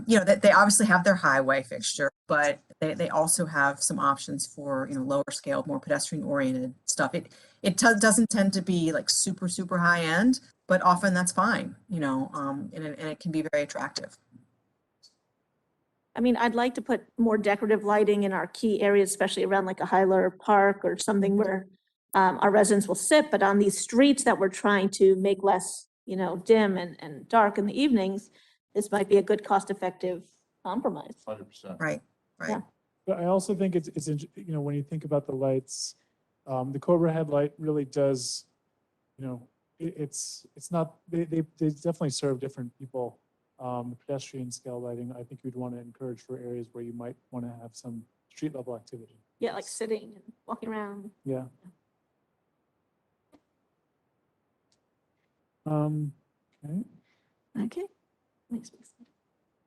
you know, that they obviously have their highway fixture, but they also have some options for, you know, lower scale, more pedestrian oriented stuff. It doesn't tend to be like super high end, but often that's fine, you know, and it can be very attractive. I mean, I'd like to put more decorative lighting in our key areas, especially around like a Hyler Park or something where our residents will sit, but on these streets that we're trying to make less, you know, dim and dark in the evenings, this might be a good cost-effective compromise. 100%. Right, right. Yeah. but I also think it's, you know, when you think about the lights, the Cobra headlight really does, you know, it's not, they definitely serve different people. The pedestrian scale lighting, I think you'd want to encourage for areas where you might want to have some street level activity. Yeah, like sitting and walking around. Yeah. Okay. Okay. Makes sense.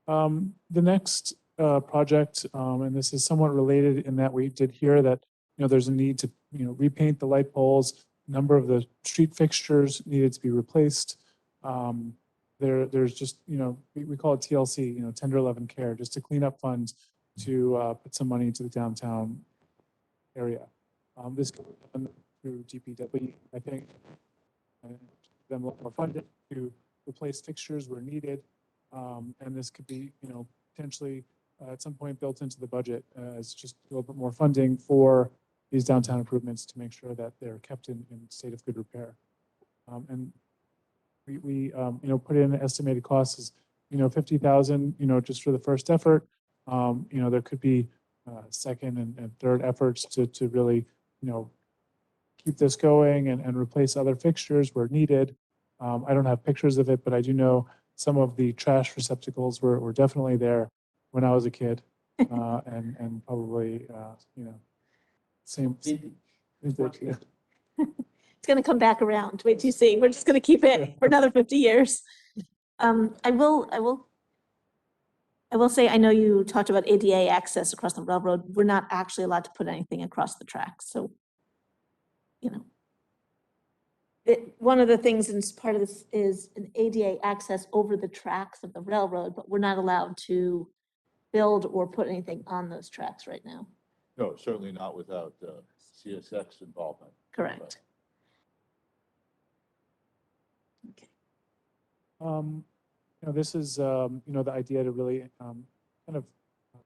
The next project, and this is somewhat related in that we did hear that, you know, there's a need to, you know, repaint the light poles. A number of the street fixtures needed to be replaced. There's just, you know, we call it TLC, you know, tender love and care, just to clean up funds to put some money into the downtown area. This could be done through DPW, I think. And then more funded to replace fixtures where needed. And this could be, you know, potentially at some point built into the budget as just a little bit more funding for these downtown improvements to make sure that they're kept in state of good repair. And we you know, put in estimated costs as, you know, 50,000, you know, just for the first effort. You know, there could be second and third efforts to really, you know, keep this going and replace other fixtures where needed. I don't have pictures of it, but I do know some of the trash receptacles were definitely there when I was a kid. And probably, you know, same. Yeah. It's gonna come back around. Wait till you see. We're just gonna keep it for another 50 years. I will say, I know you talked about ADA access across the railroad. We're not actually allowed to put anything across the tracks, so, you know. One of the things, and part of this is an ADA access over the tracks of the railroad, but we're not allowed to build or put anything on those tracks right now. No, certainly not without CSX involvement. Correct. Okay. You know, this is, you know, the idea to really kind of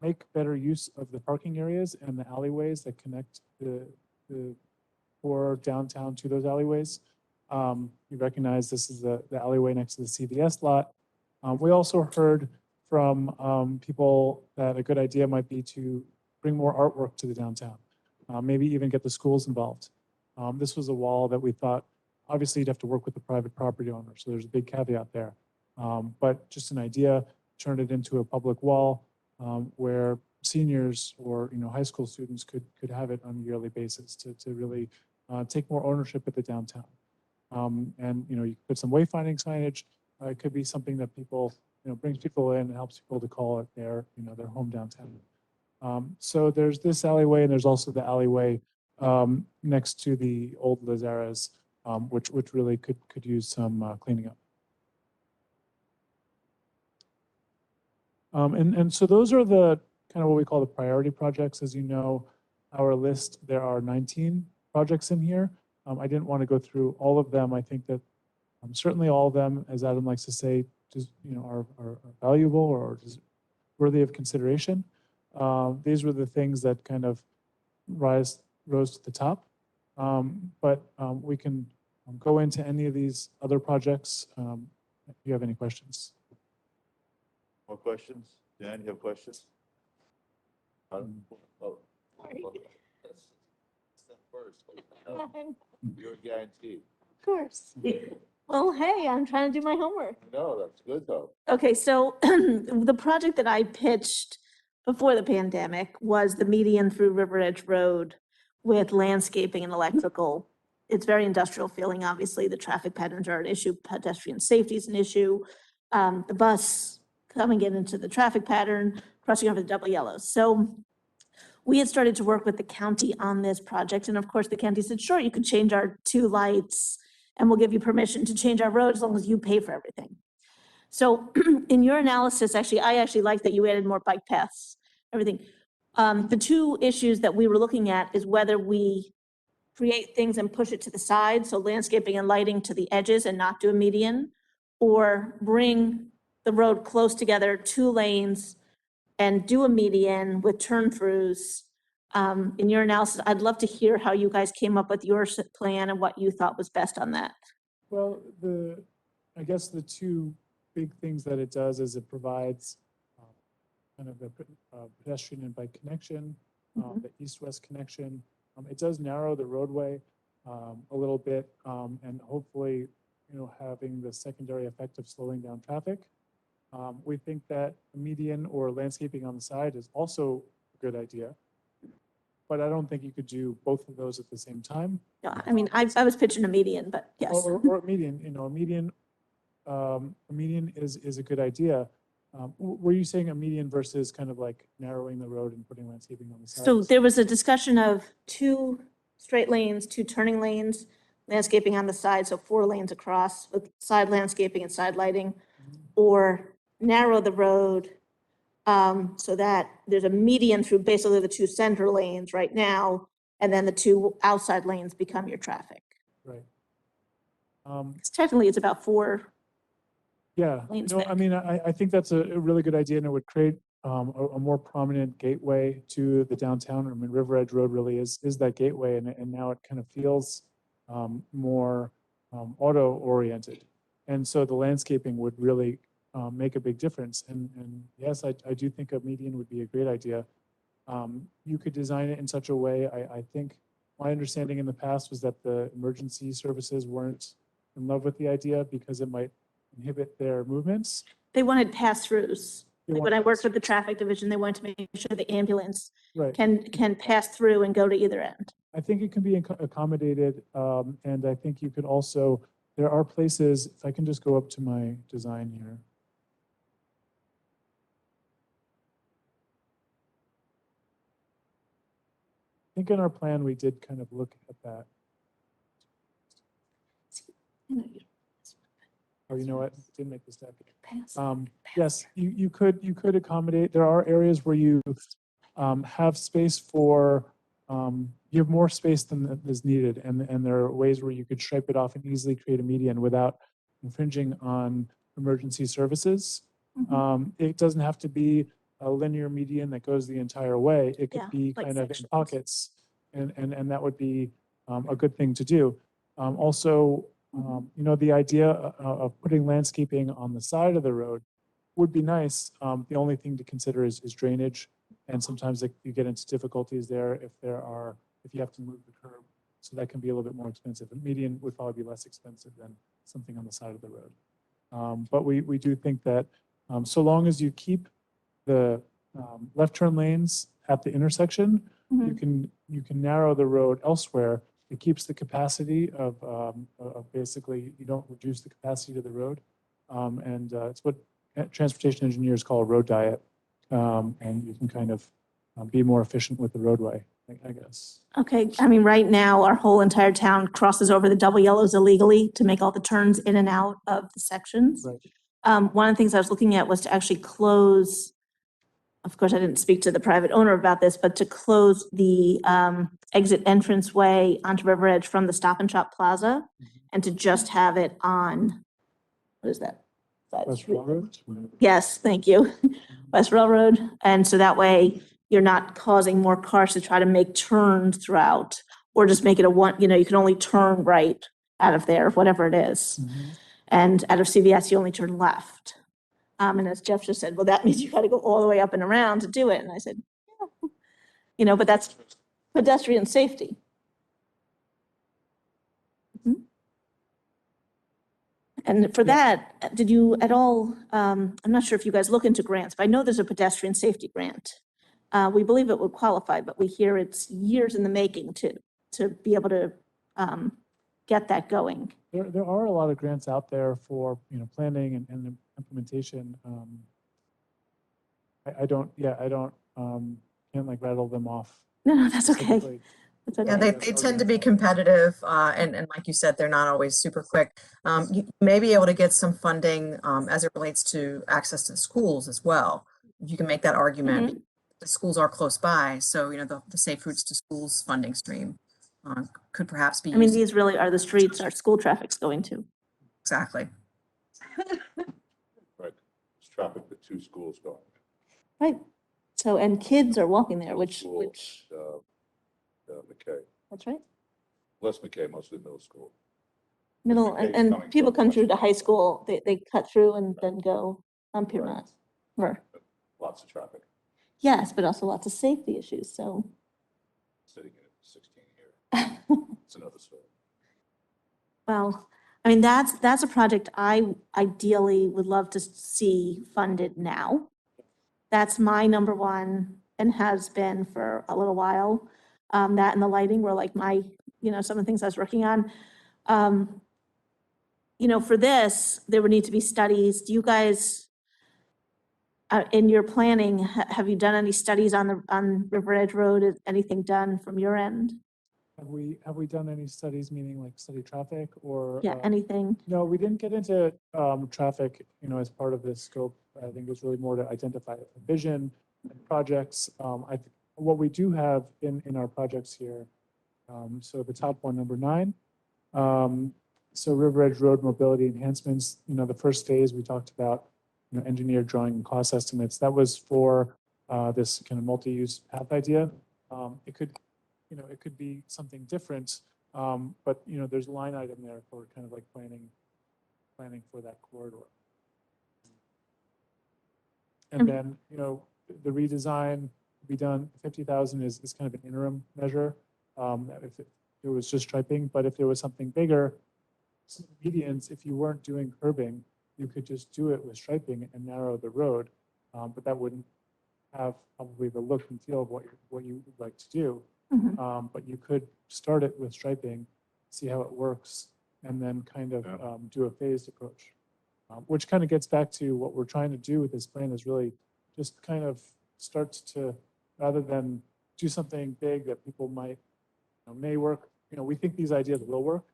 make better use of the parking areas and the alleyways that connect the core downtown to those alleyways. You recognize this is the alleyway next to the CVS lot. We also heard from people that a good idea might be to bring more artwork to the downtown, maybe even get the schools involved. This was a wall that we thought, obviously you'd have to work with the private property owner, so there's a big caveat there. But just an idea, turn it into a public wall where seniors or, you know, high school students could have it on a yearly basis to really take more ownership at the downtown. And, you know, you could put some wayfinding signage. It could be something that people, you know, brings people in and helps people to call it their, you know, their home downtown. So there's this alleyway, and there's also the alleyway next to the old Lazares, which really could use some cleaning up. And so those are the kind of what we call the priority projects. As you know, our list, there are 19 projects in here. I didn't want to go through all of them. I think that Certainly all of them, as Adam likes to say, just, are valuable or just worthy of consideration. These were the things that kind of rose to the top. But we can go into any of these other projects if you have any questions. More questions? Dan, you have questions? Oh, that's first. You're guaranteed. Of course. Well, hey, I'm trying to do my homework. No, that's good though. Okay, so the project that I pitched before the pandemic was the median through River Edge Road with landscaping and electrical. It's very industrial feeling, obviously. The traffic patterns are an issue, pedestrian safety is an issue. The bus coming into the traffic pattern, crossing over the double yellows. So we had started to work with the county on this project, and of course, the county said, sure, you could change our 2 lights, and we'll give you permission to change our road as long as you pay for everything. So in your analysis, I actually like that you added more bike paths, everything. The 2 issues that we were looking at is whether we create things and push it to the side, so landscaping and lighting to the edges and not do a median, or bring the road close together, 2 lanes, and do a median with turn-throughs. In your analysis, I'd love to hear how you guys came up with your plan and what you thought was best on that. Well, I guess the 2 big things that it does is it provides kind of a pedestrian and bike connection, the east-west connection. It does narrow the roadway a little bit, and hopefully, having the secondary effect of slowing down traffic. We think that a median or landscaping on the side is also a good idea. But I don't think you could do both of those at the same time. Yeah, I mean, I was pitching a median, but yes. Or a median, a median is a good idea. Were you saying a median versus kind of like narrowing the road and putting landscaping on the sides? So there was a discussion of 2 straight lanes, 2 turning lanes, landscaping on the side, so 4 lanes across with side landscaping and side lighting, or narrow the road so that there's a median through basically the 2 center lanes right now, and then the 2 outside lanes become your traffic. Right. Technically, it's about 4. Yeah, lanes I back. mean, I think that's a really good idea, and it would create a more prominent gateway to the downtown. I mean, River Edge Road really is that gateway, and now it kind of feels more auto-oriented. And so the landscaping would really make a big difference. And yes, I do think a median would be a great idea. You could design it in such a way, I think, my understanding in the past was that the emergency services weren't in love with the idea because it might inhibit their movements. They wanted pass-throughs. They Like want when I worked with the traffic division, they wanted to make sure the ambulance Right. can pass through and go to either end. I think it can be accommodated, and I think you could also, there are places, if I can just go up to my design here. I think in our plan, we did kind of look at that. Oh, you know what? Didn't make this step. Yes, you could accommodate. There are areas where you have space for, you have more space than is needed, and there are ways where you could stripe it off and easily create a median without infringing on emergency services. It doesn't have to be a linear median that goes the entire way. It could Yeah, be like kind of in sections. pockets, and that would be a good thing to do. Also, the idea of putting landscaping on the side of the road would be nice. The only thing to consider is drainage. And sometimes you get into difficulties there if you have to move the curb. So that can be a little bit more expensive. A median would probably be less expensive than something on the side of the road. But we do think that so long as you keep the left turn lanes at the intersection, you can narrow the road elsewhere. It keeps the capacity of basically, you don't reduce the capacity of the road. And it's what transportation engineers call a road diet. And you can kind of be more efficient with the roadway, I guess. Okay, I mean, right now, our whole entire town crosses over the double yellows illegally to make all the turns in and out of the sections. Right. One of the things I was looking at was to actually close of course, I didn't speak to the private owner about this, but to close the exit entranceway onto River Edge from the Stop and Shop Plaza and to just have it on, what is that? Side West street? Railroad? Yes, thank you. West Railroad. And so that way you're not causing more cars to try to make turns throughout or just make it a one, you know, you can only turn right out of there, whatever it is. And out of CVS, you only turn left. And as Jeff just said, well, that means you got to go all the way up and around to do it. And I said, yeah. You know, but that's pedestrian safety. Mhm. And for that, did you at all, I'm not sure if you guys look into grants, but I know there's a pedestrian safety grant. We believe it would qualify, but we hear it's years in the making to be able to get that going. There are a lot of grants out there for, you know, planning and implementation. I don't, can't like rattle them off. No, that's okay. specifically. That's Yeah, okay. they tend to be competitive, and like you said, they're not always super quick. You may be able to get some funding, as it relates to access to the schools as well. You can make that argument. The schools are close by, so, you know, the Safe Routes to Schools funding stream, could perhaps be I mean, used. these really are the streets our school traffic's going to. Exactly. Right, it's traffic to two schools going. Right. So, and kids are walking there, which, Schools, McKay, that's right. less McKay, mostly middle school. Middle, McKay's and coming people from come through to West. high school, they cut through and then go on Right. Piermont. Right. Lots of traffic, Yes, but also lots of safety issues, so. sitting in it 16 years. It's another story. Well, I mean, that's a project I ideally would love to see funded now. That's my number one and has been for a little while. That and the lighting were like my, you know, some of the things I was working on. You know, for this, there would need to be studies. Do you guys, in your planning, have you done any studies on River Edge Road? Is anything done from your end? Have we done any studies, meaning like study traffic or? Yeah, anything? No, we didn't get into traffic, you know, as part of this scope. I think it was really more to identify a vision and projects. What we do have in our projects here, so the top one, number 9. So River Edge Road mobility enhancements, you know, the first phase we talked about, you know, engineered drawing and cost estimates. That was for this kind of multi-use path idea. It could, you know, it could be something different, but, you know, there's a line item there for kind of like planning for that corridor. And then, you know, the redesign will be done, 50,000 is kind of an interim measure. If it was just striping, but if there was something bigger, some medians, if you weren't doing curbing, you could just do it with striping and narrow the road. But that wouldn't have probably the look and feel of what you would like to do. But you could start it with striping, see how it works, and then kind of do a phased approach. Which kind of gets back to what we're trying to do with this plan is really just kind of start to, rather than do something big that people might, you know, may work, you know, we think these ideas will work.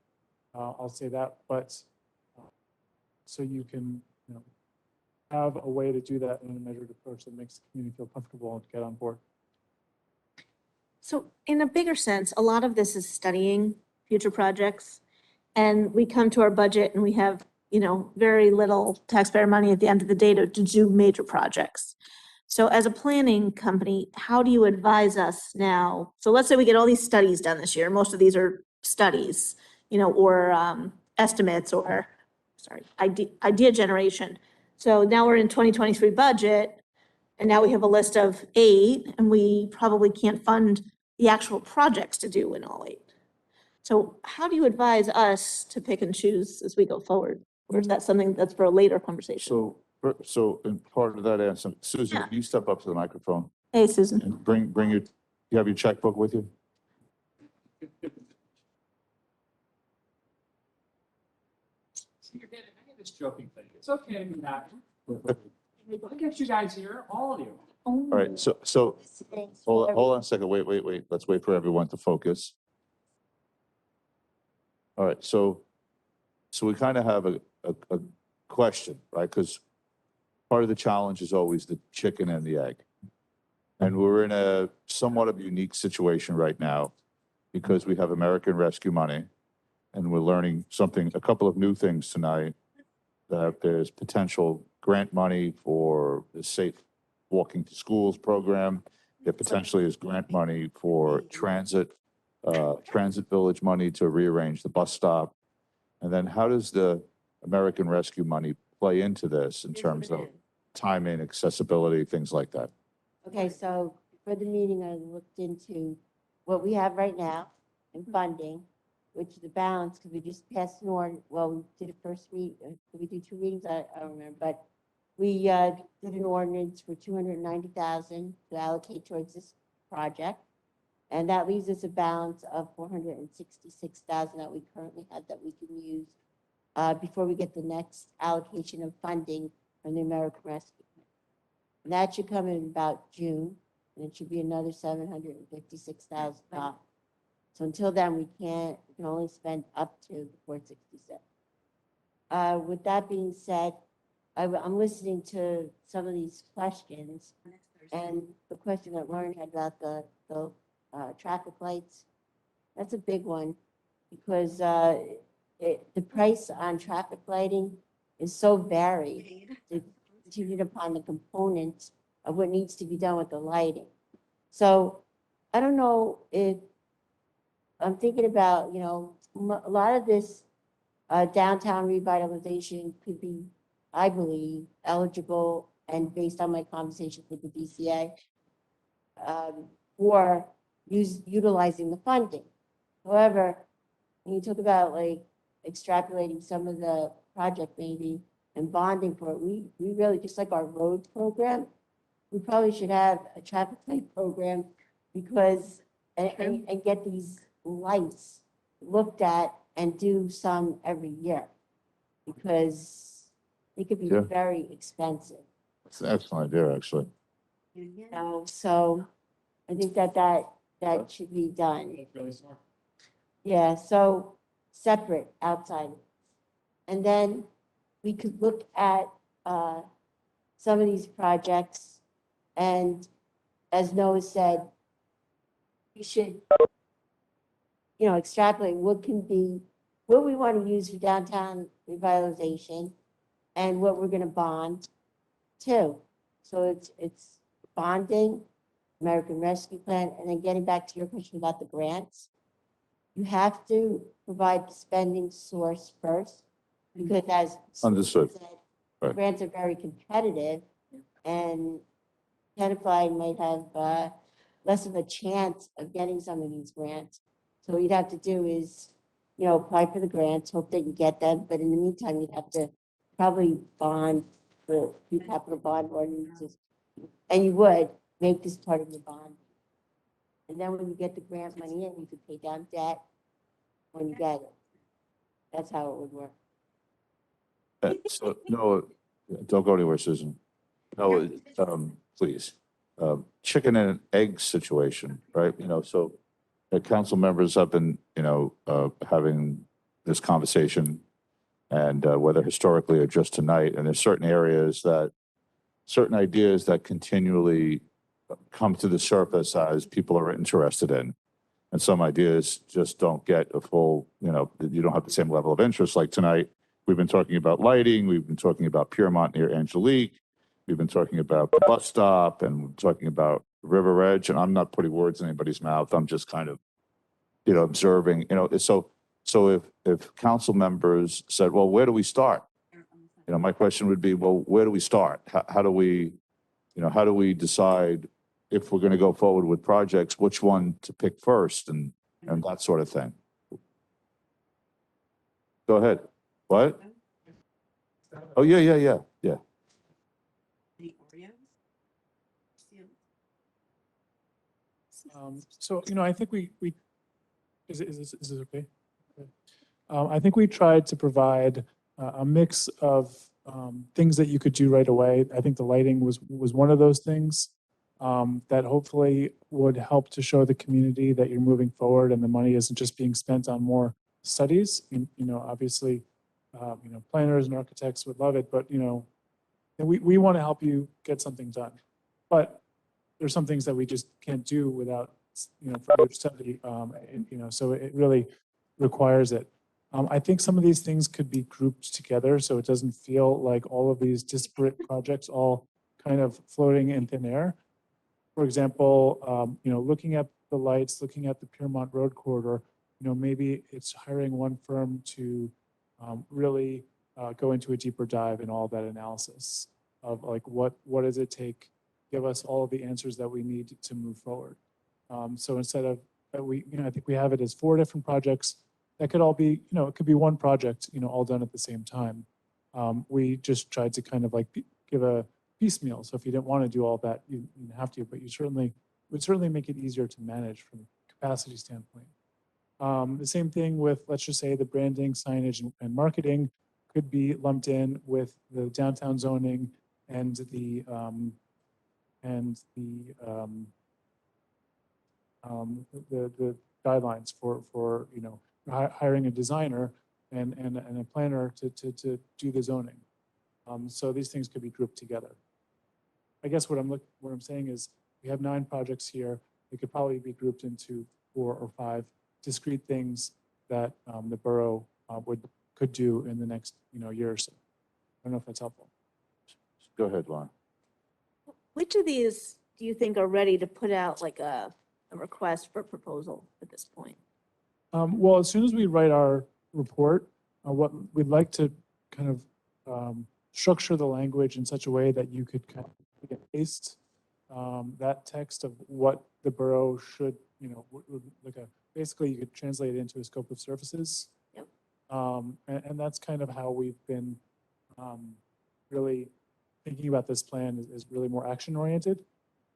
I'll say that, but so you can, you know, have a way to do that in a measured approach that makes the community feel comfortable and get on board. So in a bigger sense, a lot of this is studying future projects. And we come to our budget and we have, you know, very little taxpayer money at the end of the day to do major projects. So as a planning company, how do you advise us now? So let's say we get all these studies done this year. Most of these are studies, you know, or estimates or, sorry, idea generation. So now we're in 2023 budget. And now we have a list of 8, and we probably can't fund the actual projects to do in all 8. So how do you advise us to pick and choose as we go forward? Or is that something that's for a later conversation? So in part of that answer, Susan, Yeah. can you step up to the microphone Hey, Susan. and bring you have your checkbook with you? You're getting, I get this joking thing. It's okay, Matt. Look at you guys here, all of you. All right, so hold on a second, wait. Let's wait for everyone to focus. All right, so we kind of have a question, right? Because part of the challenge is always the chicken and the egg. And we're in a somewhat of a unique situation right now because we have American Rescue money and we're learning something, a couple of new things tonight, that there's potential grant money for the Safe Walking to Schools program. There potentially is grant money for transit village money to rearrange the bus stop. And then how does the American Rescue money play into this in terms of timing, accessibility, things like that? Okay, so for the meeting, I looked into what we have right now in funding, which the balance, because we just passed an ordinance, well, we did a first read, did we do 2 readings? I don't remember, but we did an ordinance for 290,000 to allocate towards this project. And that leaves us a balance of 466,000 that we currently have that we can use before we get the next allocation of funding from the American Rescue. And that should come in about June, and it should be another $756,000. So until then, we can only spend up to the 466. With that being said, I'm listening to some of these questions, and the question that Lauren had about the traffic lights, that's a big one, because the price on traffic lighting is so varied, depending upon the components of what needs to be done with the lighting. So I don't know if, I'm thinking about, a lot of this downtown revitalization could be, I believe, eligible, and based on my conversations with the DCA, for utilizing the funding. However, when you talk about like extrapolating some of the project maybe and bonding for it, we really, just like our road program, we probably should have a traffic light program, because, and get these lights looked at and do some every year, because it could be Yeah. very expensive. It's an excellent idea, actually. So I think that should be done. That's really smart. Yeah, so separate outside. And then we could look at some of these projects, and as Noah said, we should, extrapolate what we want to use for downtown revitalization and what we're going to bond too. So it's bonding, American Rescue Plan, and then getting back to your question about the grants. You have to provide the spending source first, because as Susan Understood. said, Right. grants are very competitive, and Tenafly might have less of a chance of getting some of these grants. So what you'd have to do is, apply for the grants, hope that you get them, but in the meantime, you'd have to probably bond the capital bond ordinances, and you would make this part of your bond. And then when you get the grant money in, you could pay down debt when you get it. That's how it would work. So, no, don't go anywhere, Susan. No, please. Chicken and egg situation, right? So council members have been, having this conversation, and whether historically or just tonight, and there's certain ideas that continually come to the surface as people are interested in. And some ideas just don't get a full, you don't have the same level of interest. Like tonight, we've been talking about lighting, we've been talking about Piermont near Angelique, we've been talking about the bus stop, and we're talking about River Edge, and I'm not putting words in anybody's mouth, I'm just kind of, observing, so if council members said, well, where do we start? My question would be, well, where do we start? How do we decide if we're going to go forward with projects, which one to pick first, and that sort of thing? Go ahead. What? Oh, yeah. So, I think we, is this okay? Okay. I think we tried to provide a mix of things that you could do right away. I think the lighting was one of those things that hopefully would help to show the community that you're moving forward and the money isn't just being spent on more studies. Obviously, planners and architects would love it, but, we want to help you get something done. But there's some things that we just can't do without, further study. So it really requires it. I think some of these things could be grouped together, so it doesn't feel like all of these disparate projects all kind of floating in thin air. For example, looking at the lights, looking at the Piermont Road corridor, maybe it's hiring one firm to really go into a deeper dive in all that analysis of like, what does it take, give us all of the answers that we need to move forward. So instead of, I think we have it as 4 different projects that could all be, it could be one project, all done at the same time. We just tried to kind of like give a piecemeal. So if you didn't want to do all that, you didn't have to, but would certainly make it easier to manage from a capacity standpoint. The same thing with, let's just say, the branding, signage, and marketing could be lumped in with the downtown zoning and the guidelines for hiring a designer and a planner to do the zoning. So these things could be grouped together. I guess what I'm saying is we have 9 projects here. They could probably be grouped into 4 or 5 discrete things that the borough could do in the next year or so. I don't know if that's helpful. Go ahead, Lon. Which of these do you think are ready to put out like a request for proposal at this point? Well, as soon as we write our report, what we'd like to kind of structure the language in such a way that you could kind of paste that text of what the borough should, basically you could translate it into a scope of services. Yep. And that's kind of how we've been really thinking about this plan is really more action oriented.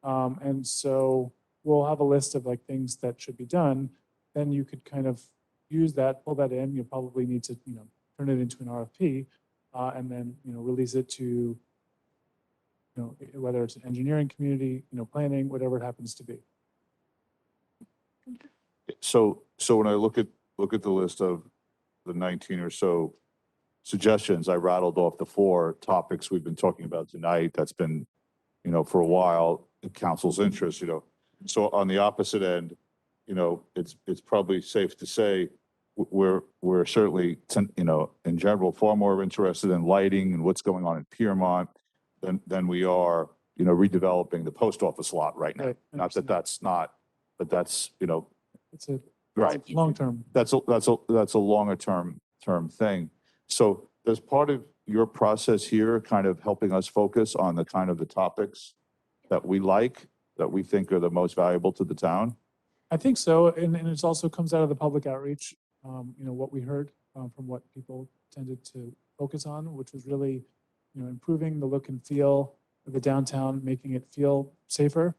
And so we'll have a list of like things that should be done. Then you could kind of use that, pull that in. You'll probably need to, turn it into an RFP and then, release it to, whether it's an engineering community, planning, whatever it happens to be. So when I look at the list of the 19 or so suggestions, I rattled off the 4 topics we've been talking about tonight. That's been, for a while, in council's interest, So on the opposite end, it's probably safe to say we're certainly, in general, far more interested in lighting and what's going on in Piermont than we are, redeveloping the post office lot right now. Right, Not that that's not, but that's, It's a right. long term. That's a longer term thing. So does part of your process here kind of helping us focus on the kind of the topics that we like, that we think are the most valuable to the town? I think so. And it also comes out of the public outreach, what we heard from what people tended to focus on, which was really, improving the look and feel of the downtown, making it feel safer.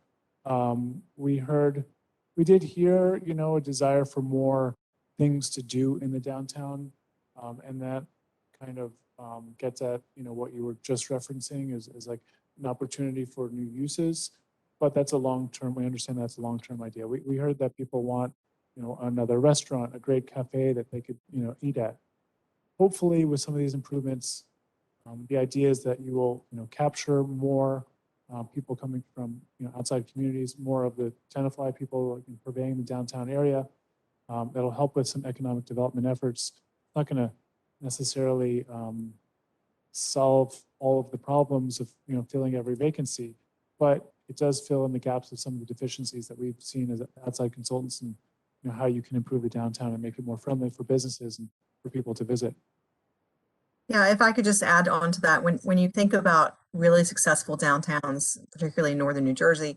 We did hear, a desire for more things to do in the downtown. And that kind of gets at, what you were just referencing is like an opportunity for new uses. But that's a long-term, we understand that's a long-term idea. We heard that people want, another restaurant, a great cafe that they could, eat at. Hopefully with some of these improvements, the idea is that you will, capture more people coming from, outside communities, more of the Tenafly people pervading the downtown area. That'll help with some economic development efforts. Not going to necessarily solve all of the problems of, filling every vacancy, but it does fill in the gaps of some of the deficiencies that we've seen as outside consultants and how you can improve the downtown and make it more friendly for businesses and for people to visit. Yeah, if I could just add on to that, when you think about really successful downtowns, particularly in northern New Jersey,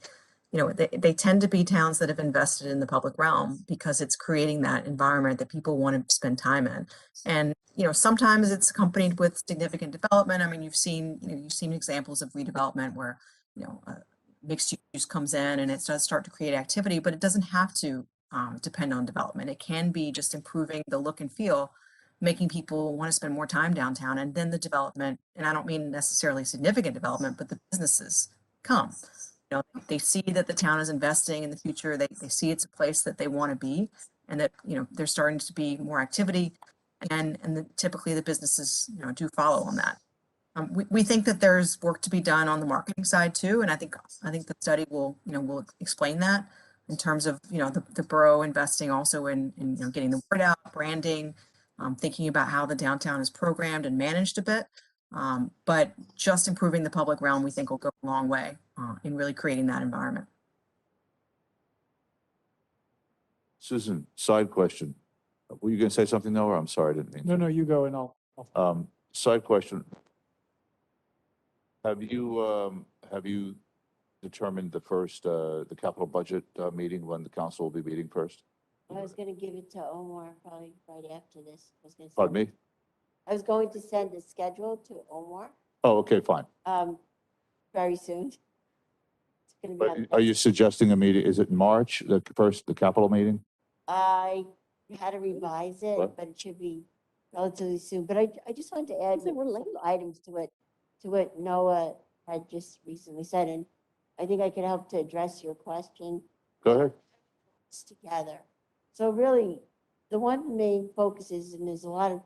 they tend to be towns that have invested in the public realm because it's creating that environment that people want to spend time in. And, sometimes it's accompanied with significant development. I mean, you've seen examples of redevelopment where, mixed use comes in and it does start to create activity, but it doesn't have to depend on development. It can be just improving the look and feel, making people want to spend more time downtown, and then the development, and I don't mean necessarily significant development, but the businesses come. They see that the town is investing in the future. They see it's a place that they want to be, and that, there's starting to be more activity, and typically the businesses, do follow on that. We think that there's work to be done on the marketing side too, and I think the study will, will explain that in terms of, the borough investing also in, getting the word out, branding, thinking about how the downtown is programmed and managed a bit. But just improving the public realm, we think will go a long way in really creating that environment. Susan, side question. Were you going to say something, Noah? I'm sorry, I didn't mean to. No, you go and I'll. Side question. Have you determined the capital budget meeting, when the council will be meeting first? I was gonna give it to Omar probably right after this. Pardon me? I was going to send the schedule to Omar, Oh, okay, fine. very soon. It's gonna be But on. are you suggesting a meeting, is it March, the capital meeting? I had to revise it, What? but it should be relatively soon. But I just wanted to add some items to what Noah had just recently said, and I think I could help to address your question. Go ahead. It's together. So really, the one main focus is, and there's a lot of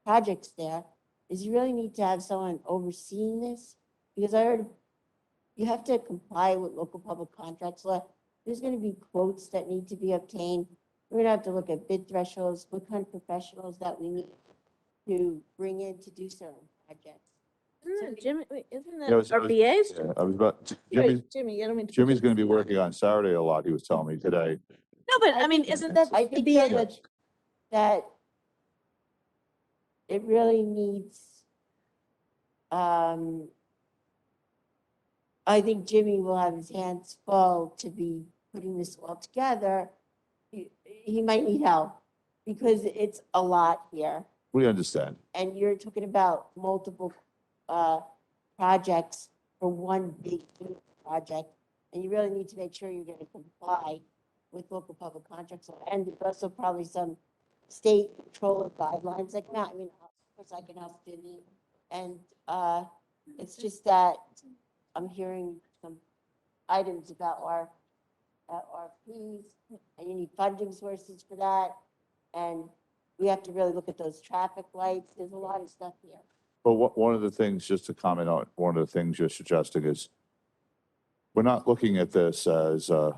projects there, is you really need to have someone overseeing this, because I heard you have to comply with local public contracts law. There's gonna be quotes that need to be obtained. We're gonna have to look at bid thresholds, what kind of professionals that we need to bring in to do certain projects. Jimmy, wait, isn't that Yeah, I was- our BAs? Yeah, I was about, Jimmy, I don't mean to. Jimmy's going to be working on Saturday a lot, he was telling me today. No, but I mean, isn't that I the think BA? that it really needs, I think Jimmy will have his hands full to be putting this all together. He might need help because it's a lot here. We understand. And you're talking about multiple projects for one big project. And you really need to make sure you're going to comply with local public contracts. And there's also probably some state control guidelines that come out. I mean, of course, I can help Jimmy. And it's just that I'm hearing some items about our RFPs, and you need funding sources for that. And we have to really look at those traffic lights. There's a lot of stuff here. But one of the things, just to comment on, one of the things you're suggesting is, we're not looking at this as, in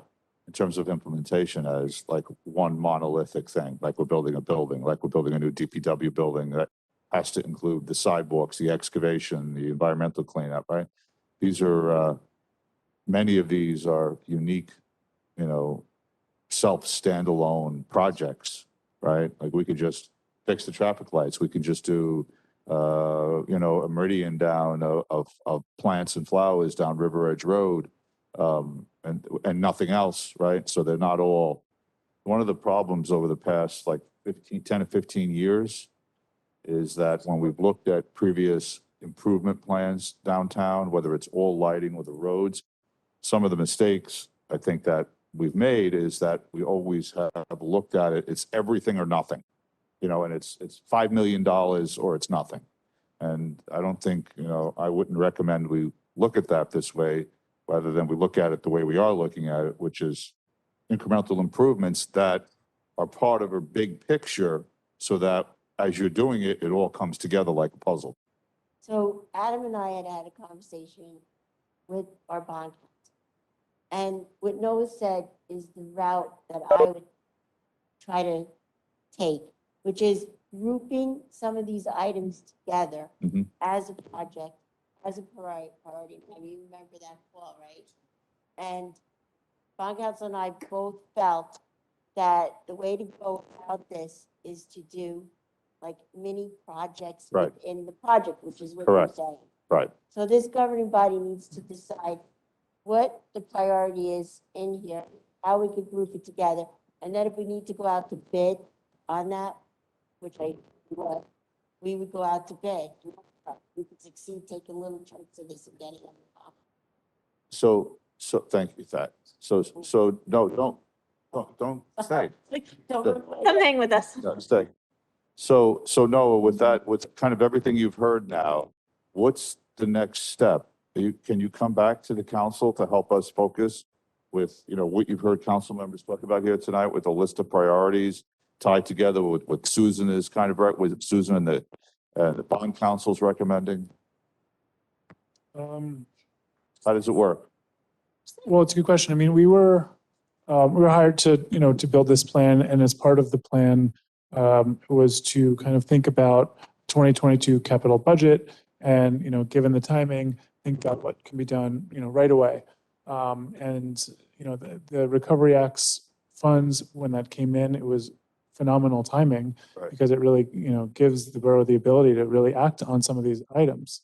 terms of implementation, as like one monolithic thing, like we're building a building, like we're building a new DPW building that has to include the sidewalks, the excavation, the environmental cleanup, right? These are, many of these are unique, self-standalone projects, right? Like we could just fix the traffic lights. We could just do, a meridian down of plants and flowers down River Edge Road, and nothing else, right? So they're not all, one of the problems over the past like 10 to 15 years is that when we've looked at previous improvement plans downtown, whether it's all lighting or the roads, some of the mistakes I think that we've made is that we always have looked at it, it's everything or nothing, and it's $5 million or it's nothing. And I don't think, I wouldn't recommend we look at that this way, rather than we look at it the way we are looking at it, which is incremental improvements that are part of a big picture, so that as you're doing it, it all comes together like a puzzle. So Adam and I had a conversation with our bond counsel. And what Noah said is the route that I would try to take, which is grouping some of these items together Mhm. as a project, as a priority. I mean, you remember that fall, right? And bond counsel and I both felt that the way to go about this is to do like mini projects Right. within the project, which is what you're Correct. saying. Right. So this governing body needs to decide what the priority is in here, how we could group it together. And then if we need to go out to bid on that, which we would go out to bid. We could succeed taking little chunks of this and getting them. So thank you, Thad. So no, don't stay. Come hang with us. No, stay. So Noah, with that, with kind of everything you've heard now, what's the next step? Can you come back to the council to help us focus with, what you've heard council members talk about here tonight, with a list of priorities tied together with what Susan is kind of, with Susan and the bond council's recommending? How does it work? Well, it's a good question. I mean, we were hired to, to build this plan, and as part of the plan, was to kind of think about 2022 capital budget and, given the timing, think about what can be done, right away. And, the Recovery Act's funds, when that came in, it was phenomenal timing Right. because it really, gives the borough the ability to really act on some of these items.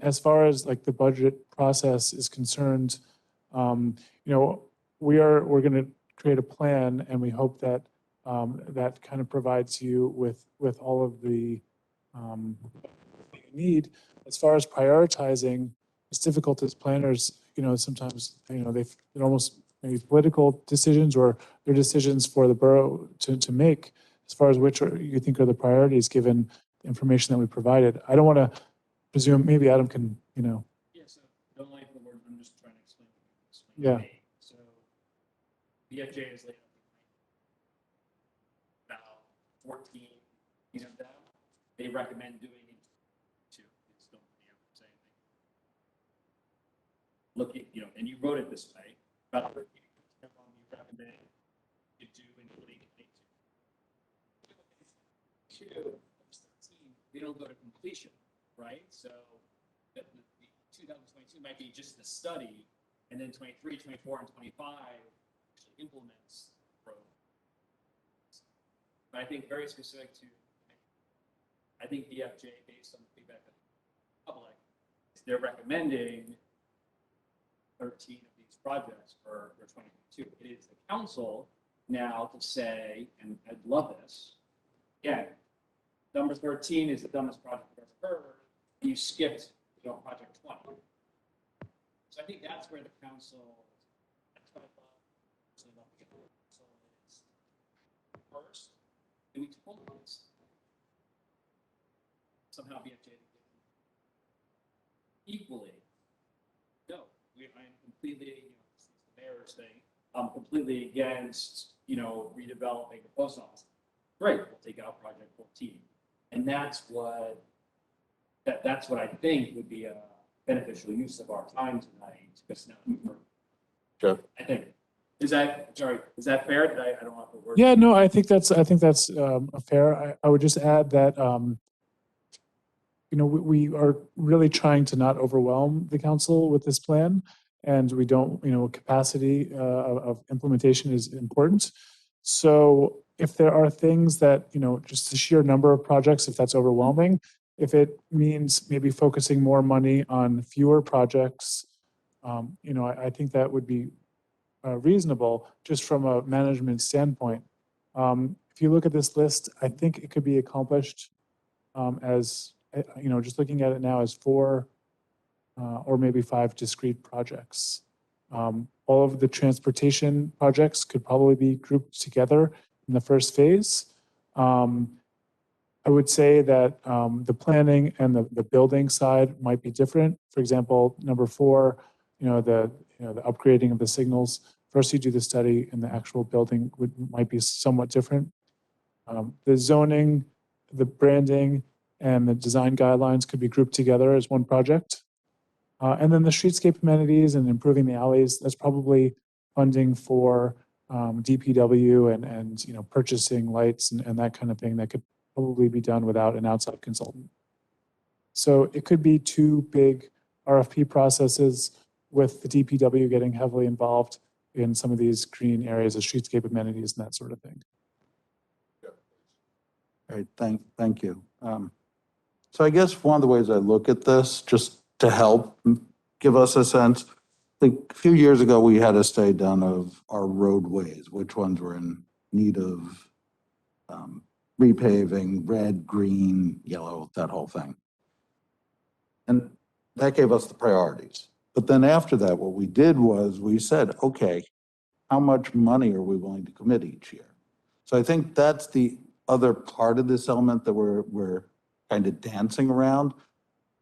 As far as like the budget process is concerned, we're going to create a plan, and we hope that that kind of provides you with all of the you need. As far as prioritizing, it's difficult as planners, sometimes, they're almost maybe political decisions, or they're decisions for the borough to make as far as which you think are the priorities, given the information that we provided. I don't want to presume, maybe Adam can, Yeah, so don't like the word, I'm just trying to explain. Yeah. So BFJ is laid out about 14 of them. They recommend doing it to, it's don't say anything. Looking, and you wrote it this way, about 13 of them you recommend to do in 2022. They don't go to completion, right? So the 2022 might be just the study, and then 23, 24, and 25 actually implements the program. But I think very specific to, I think BFJ, based on the feedback of the public, is they're recommending 13 of these projects for 2022. It is the council now to say, and I'd love this, again, number 13 is the dumbest project I've ever heard. You skipped, project 20. So I think that's where the council, that's what I thought, personally love to get the council is first, do we told us somehow BFJ equally? No, I am completely, this is the mayor's thing, I'm completely against, redeveloping the post office. Great, we'll take out project 14. And that's what I think would be a beneficial use of our time tonight. Because now, Sure. I think, is that fair? I don't want the word. yeah, no, I think that's fair. I would just add that, we are really trying to not overwhelm the council with this plan, and we don't, capacity of implementation is important. So if there are things that, just the sheer number of projects, if that's overwhelming, if it means maybe focusing more money on fewer projects, I think that would be reasonable just from a management standpoint. If you look at this list, I think it could be accomplished as, just looking at it now as 4 or maybe 5 discrete projects. All of the transportation projects could probably be grouped together in the first phase. I would say that the planning and the building side might be different. For example, number 4, the upgrading of the signals. First, you do the study, and the actual building might be somewhat different. The zoning, the branding, and the design guidelines could be grouped together as one project. And then the streetscape amenities and improving the alleys, that's probably funding for DPW and purchasing lights and that kind of thing that could probably be done without an outside consultant. So it could be 2 big RFP processes with the DPW getting heavily involved in some of these green areas of streetscape amenities and that sort of thing. All right, thank you. So I guess one of the ways I look at this, just to help give us a sense, I think a few years ago, we had a study done of our roadways, which ones were in need of repaving, red, green, yellow, that whole thing. And that gave us the priorities. But then after that, what we did was we said, okay, how much money are we willing to commit each year? So I think that's the other part of this element that we're kind of dancing around.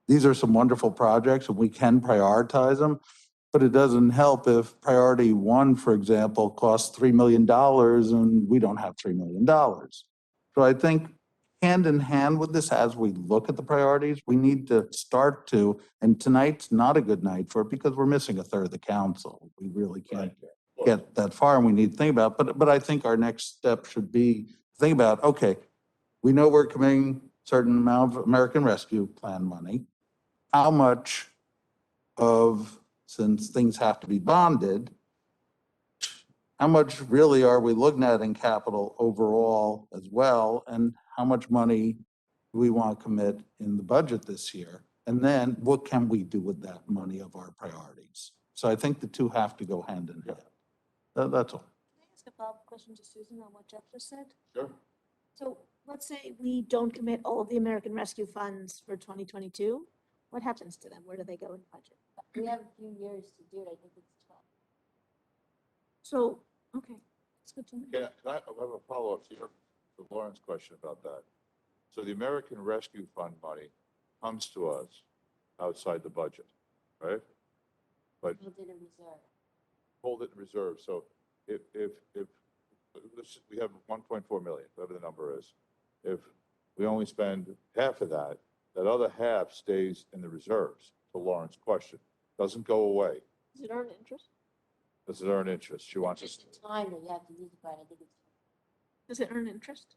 These are some wonderful projects and we can prioritize them, but it doesn't help if priority 1, for example, costs $3 million and we don't have $3 million. So I think hand in hand with this, as we look at the priorities, we need to start to, and tonight's not a good night for it because we're missing a third of the council. We really can't get that far and we need to think about, but I think our next step should be, think about, okay, we know we're committing certain amount of American Rescue Plan money. How much of, since things have to be bonded, how much really are we looking at in capital overall as well? And how much money do we want to commit in the budget this year? And then what can we do with that money of our priorities? So I think the two have to go hand in hand. That's all. Can I ask a follow-up question to Susan on what Jeff just said? Sure. So let's say we don't commit all of the American Rescue funds for 2022. What happens to them? Where do they go in the budget? We have a few years to do it. I think it's 12. So, okay, it's good to know. Can I have a follow-up to Lauren's question about that? So the American Rescue Fund money comes to us outside the budget, right? But Build in a reserve. hold it in reserve. So if we have 1.4 million, whatever the number is, if we only spend half of that, that other half stays in the reserves, to Lauren's question. Doesn't go away. Does it earn interest? Does it earn interest? She wants us. Just the time that you have to use it by, I think Does it earn interest?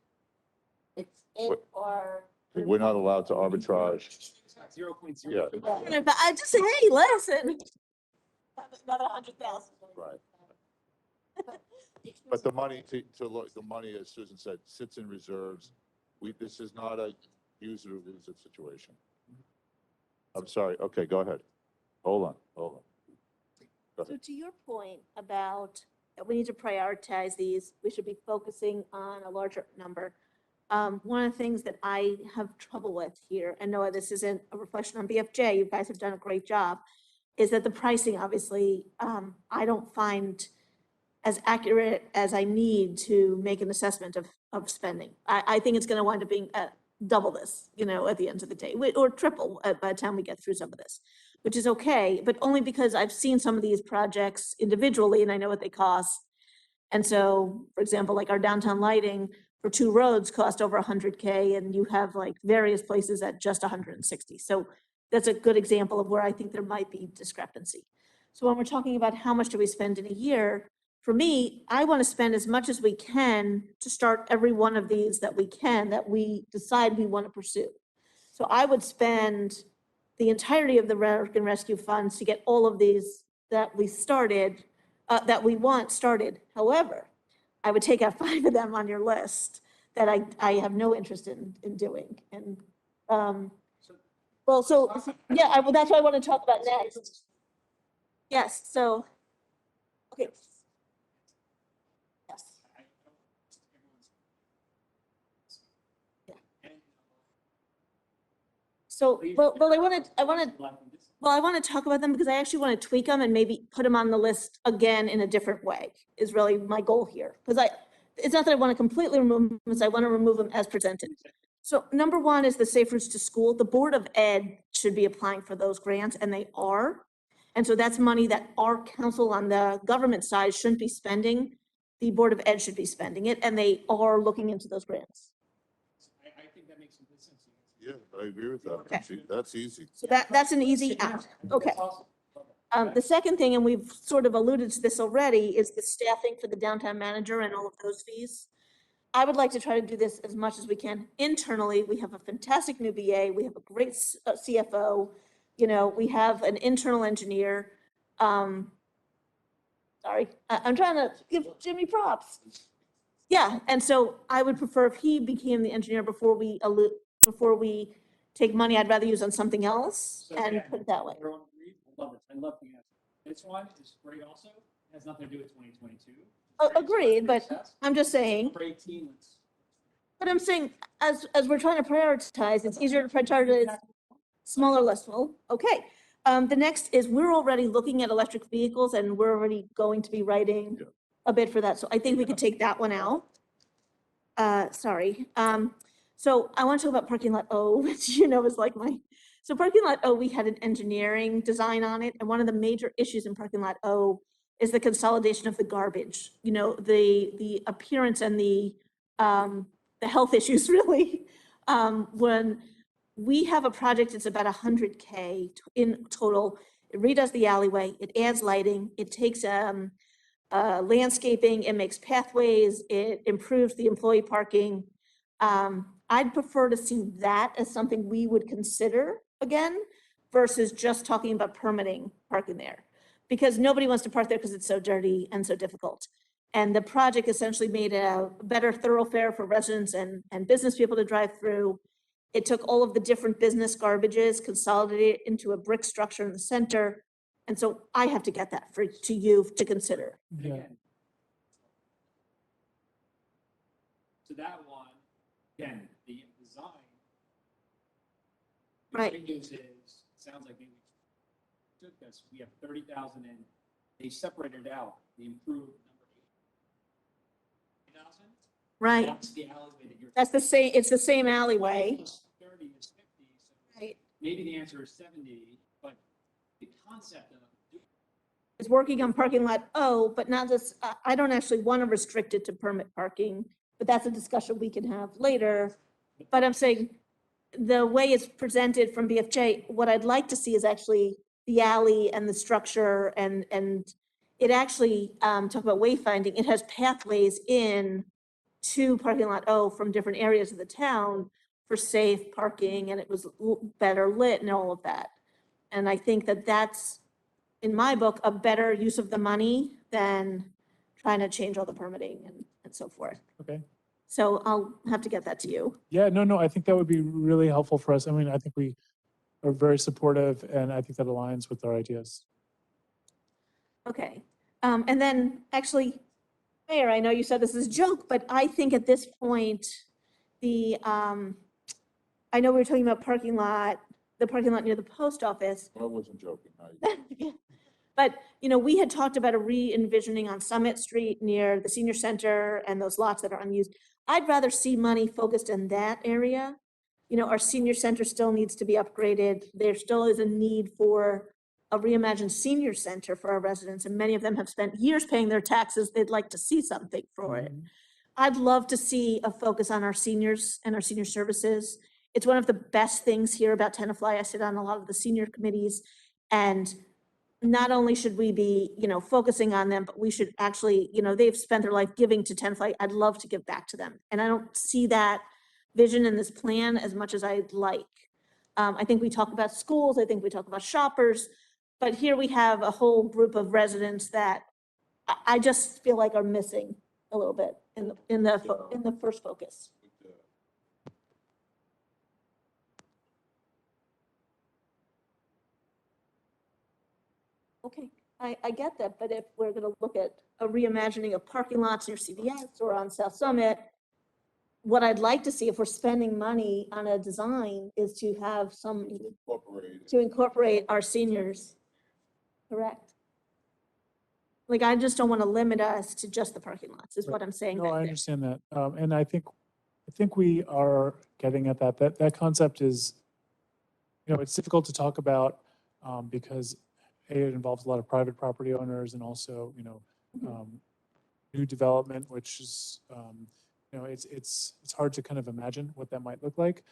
it's it or. We're not allowed to arbitrage. 0.0. Yeah. But I just say, hey, listen. Another 100,000. Right. But the money the money, as Susan said, sits in reserves. This is not a use it or lose it situation. I'm sorry. Okay, go ahead. Hold on. Go So ahead. to your point about that we need to prioritize these, we should be focusing on a larger number. One of the things that I have trouble with here, and Noah, this isn't a reflection on BFJ, you guys have done a great job, is that the pricing, obviously, I don't find as accurate as I need to make an assessment of spending. I think it's going to wind up being double this, at the end of the day, or triple by the time we get through some of this, which is okay, but only because I've seen some of these projects individually and I know what they cost. And so, for example, like our downtown lighting for 2 roads cost over 100K and you have like various places at just 160. So that's a good example of where I think there might be discrepancy. So when we're talking about how much do we spend in a year, for me, I want to spend as much as we can to start every one of these that we can, that we decide we want to pursue. So I would spend the entirety of the American Rescue funds to get all of these that we started, that we want started. However, I would take out 5 of them on your list that I have no interest in doing. And, well, so, yeah, that's what I want to talk about next. Yes, so, okay. Yes. Yeah. So, well, I want to talk about them because I actually want to tweak them and maybe put them on the list again in a different way is really my goal here. Because it's not that I want to completely remove them, it's I want to remove them as presented. So number 1 is the Safe Routes to School. The Board of Ed should be applying for those grants and they are. And so that's money that our council on the government side shouldn't be spending. The Board of Ed should be spending it and they are looking into those grants. I think that makes some good sense. Yeah, I agree with that. Okay. That's easy. So that's an easy out. Okay. The second thing, and we've sort of alluded to this already, is the staffing for the downtown manager and all of those fees. I would like to try to do this as much as we can internally. We have a fantastic new BA. We have a great CFO. We have an internal engineer. Sorry, I'm trying to give Jimmy props. Yeah, and so I would prefer if he became the engineer before we take money I'd rather use on something else So, and yeah, put it that way. everyone agrees? I love it. I love the answer. This one is great also. It has nothing to do with 2022. Agreed, but Success. I'm just saying, For 18, but I'm saying, as we're trying to prioritize, it's easier to prioritize smaller, less well, okay. The next is we're already looking at electric vehicles and we're already going to be writing Yeah. a bid for that. So I think we could take that one out. Sorry. So I want to talk about parking lot O, which is like so parking lot O, we had an engineering design on it. And one of the major issues in parking lot O is the consolidation of the garbage, the appearance and the health issues really When we have a project, it's about 100K in total. It redoes the alleyway, it adds lighting, it takes landscaping, it makes pathways, it improves the employee parking. I'd prefer to see that as something we would consider again versus just talking about permitting parking there. Because nobody wants to park there because it's so dirty and so difficult. And the project essentially made a better thoroughfare for residents and business people to drive through. It took all of the different business garbages, consolidated it into a brick structure in the center. And so I have to get that to you to consider. Yeah. Again, to that one, again, the design. The Right. great news is, it sounds like maybe took this, we have 30,000 and they separated it out, the improved number 8,000. Right, That's the alleyway that you're. that's the same, it's the same alleyway. Plus 30 is 50, so Right. maybe the answer is 70, but the concept of Is working on parking lot O, but not this, I don't actually want to restrict it to permit parking, but that's a discussion we can have later. But I'm saying, the way it's presented from BFJ, what I'd like to see is actually the alley and the structure and it actually, talk about wayfinding, it has pathways in to parking lot O from different areas of the town for safe parking, and it was better lit and all of that. And I think that that's, in my book, a better use of the money than trying to change all the permitting and so forth. Okay. So I'll have to get that to you. Yeah, no, I think that would be really helpful for us. I mean, I think we are very supportive and I think that aligns with our ideas. Okay. And then actually, Mayor, I know you said this is a joke, but I think at this point, I know we were talking about the parking lot near the post office. I wasn't joking. But, we had talked about a re-envisioning on Summit Street near the senior center and those lots that are unused. I'd rather see money focused in that area. Our senior center still needs to be upgraded. There still is a need for a reimagined senior center for our residents, and many of them have spent years paying their taxes. They'd like to see something for it. I'd love to see a focus on our seniors and our senior services. It's one of the best things here about Tenafly. I sit on a lot of the senior committees, and not only should we be, focusing on them, but we should actually, they've spent their life giving to Tenafly. I'd love to give back to them. And I don't see that vision in this plan as much as I'd like. I think we talk about schools, I think we talk about shoppers, but here we have a whole group of residents that I just feel like are missing a little bit in the first focus. Okay, I get that, but if we're gonna look at a reimagining of parking lots near CVS or on South Summit, what I'd like to see if we're spending money on a design is to have to incorporate our seniors. Correct. Like, I just don't want to limit us to just the parking lots, is what I'm saying. No, back I there. understand that. And I think we are getting at that. That concept is, it's difficult to talk about because it involves a lot of private property owners and also, new development, which is, it's hard to kind of imagine what that might look like.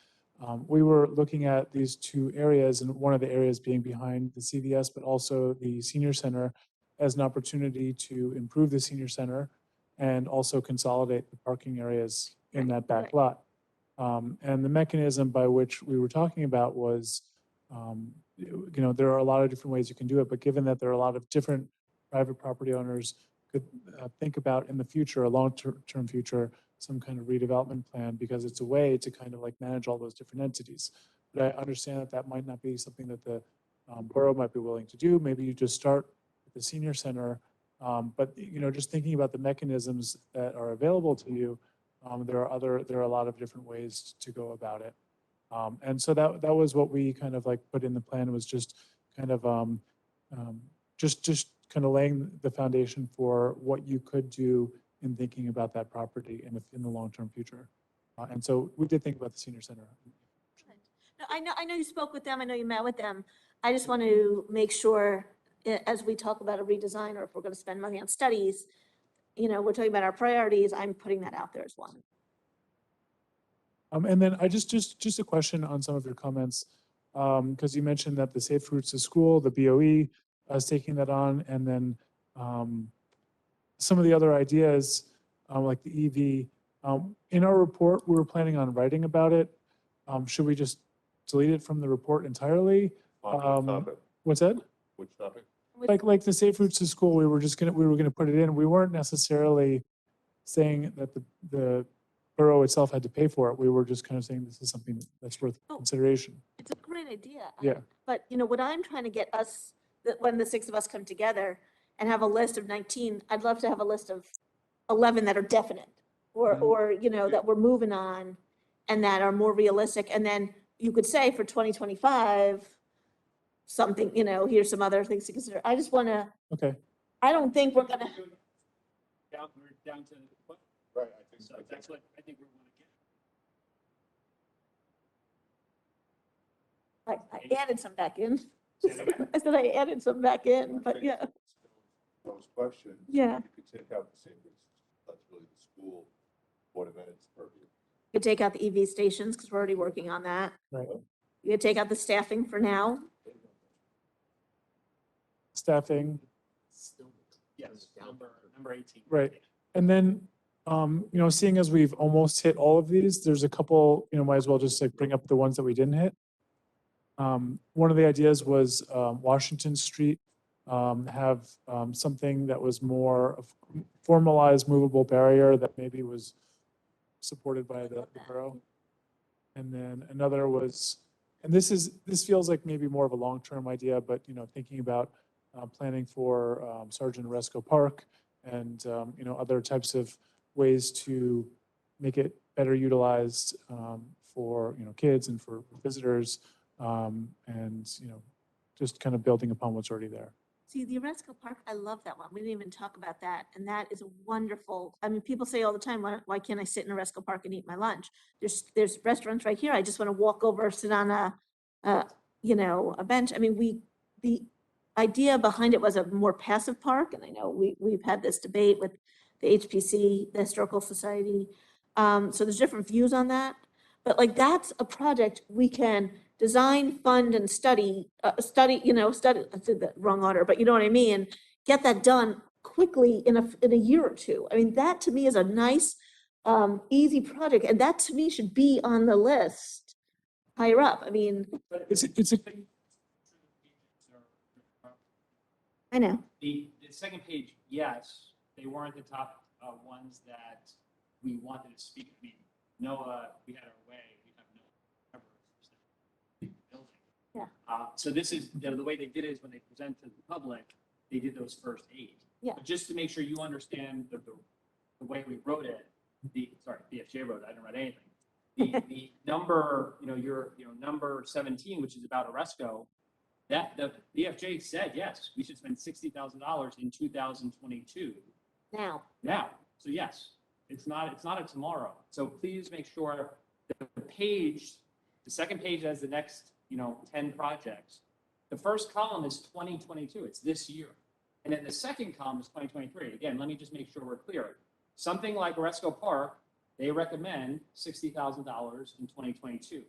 We were looking at these two areas, and one of the areas being behind the CVS, but also the senior center, as an opportunity to improve the senior center and also consolidate the parking areas in that back lot. And the mechanism by which we were talking about was, there are a lot of different ways you can do it, but given that there are a lot of different private property owners could think about in the future, a long-term future, some kind of redevelopment plan, because it's a way to kind of like manage all those different entities. But I understand that that might not be something that the borough might be willing to do. Maybe you just start with the senior center, but just thinking about the mechanisms that are available to you, there are a lot of different ways to go about it. And so that was what we kind of like put in the plan, was just kind of just kind of laying the foundation for what you could do in thinking about that property in the long-term future. And so we did think about the senior center. No, I know you spoke with them, I know you met with them. I just want to make sure, as we talk about a redesign, or if we're going to spend money on studies, we're talking about our priorities, I'm putting that out there as one. And then I just a question on some of your comments. Because you mentioned that the Safe Routes to School, the BOE is taking that on, and then some of the other ideas, like the EV. In our report, we were planning on writing about it. Should we just delete it from the report entirely? On what Um, topic? What's that? Which topic? Like the Safe Routes to School, we were gonna put it in. We weren't necessarily saying that the borough itself had to pay for it. We were just kind of saying this is something that's worth Oh. consideration. It's a great idea. Yeah. But, you know, what I'm trying to get us, that when the six of us come together and have a list of 19, I'd love to have a list of 11 that are definite Mhm. or, you know, that we're moving on and that are more realistic. And then you could say for 2025, something, you know, here's some other things to consider. I just want to, Okay. I don't think we're going to, We're down to, Right, I think. so that's what I think we want to get. I added some back in. Say that again? I said I added some back in, I but think yeah. Those questions. Yeah. You could take out the Safe Routes. That's really the school, Board of Ed's purview. You could take out the EV stations because we're already working on that. Right. You could take out the staffing for now. Staffing, Yes, number 18. Right. and then, you know, seeing as we've almost hit all of these, there's a couple, you know, might as well just like bring up the ones that we didn't hit. One of the ideas was, Washington Street, have, something that was more of formalized movable barrier that maybe was supported by the borough. And then another was, and this feels like maybe more of a long-term idea, but, you know, thinking about, planning for, Sergeant Oresco Park and, you know, other types of ways to make it better utilized, for, you know, kids and for visitors. And, you know, just kind of building upon what's already there. See, the Oresco Park, I love that one. We didn't even talk about that. And that is a wonderful, I mean, people say all the time, why can't I sit in Oresco Park and eat my lunch? There's restaurants right here. I just want to walk over, sit on you know, a bench. I mean, the idea behind it was a more passive park. And I know we've had this debate with the HPC, the Historical Society. So there's different views on that. But like, that's a project we can design, fund, and study, I said the wrong order, but you know what I mean? Get that done quickly in a year or two. I mean, that to me is a nice, easy project, and that to me should be on the list higher up. I mean, It's a, I know. The second page, yes, they weren't the top ones that we wanted to speak. I mean, Noah, we had our way. We have no building. Yeah. So this is, the way they did it is when they present to the public, they did those first 8. Yeah. But just to make sure you understand the way we wrote it, BFJ wrote it, I didn't write anything. The number, number 17, which is about Oresco, that the BFJ said, yes, we should spend $60,000 in 2022. Now, So yes, it's not a tomorrow. So please make sure that the second page has the next, 10 projects. The first column is 2022, it's this year. And then the second column is 2023. Again, let me just make sure we're clear. Something like Oresco Park, they recommend $60,000 in 2022.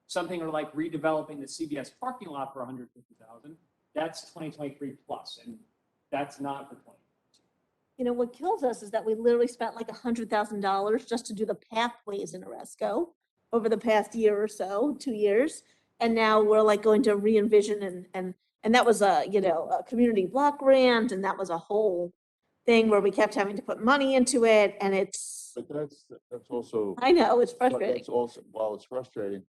Something like redeveloping the CBS parking lot for $150,000, that's 2023 plus, and that's not for 20. you know, what kills us is that we literally spent like $100,000 just to do the pathways in Oresco over the past year or so, 2 years. And now we're like going to re-envision and that was a community block grant, and that was a whole thing where we kept having to put money into it, and it's, But that's also. I know, it's but frustrating. That's also, while it's frustrating,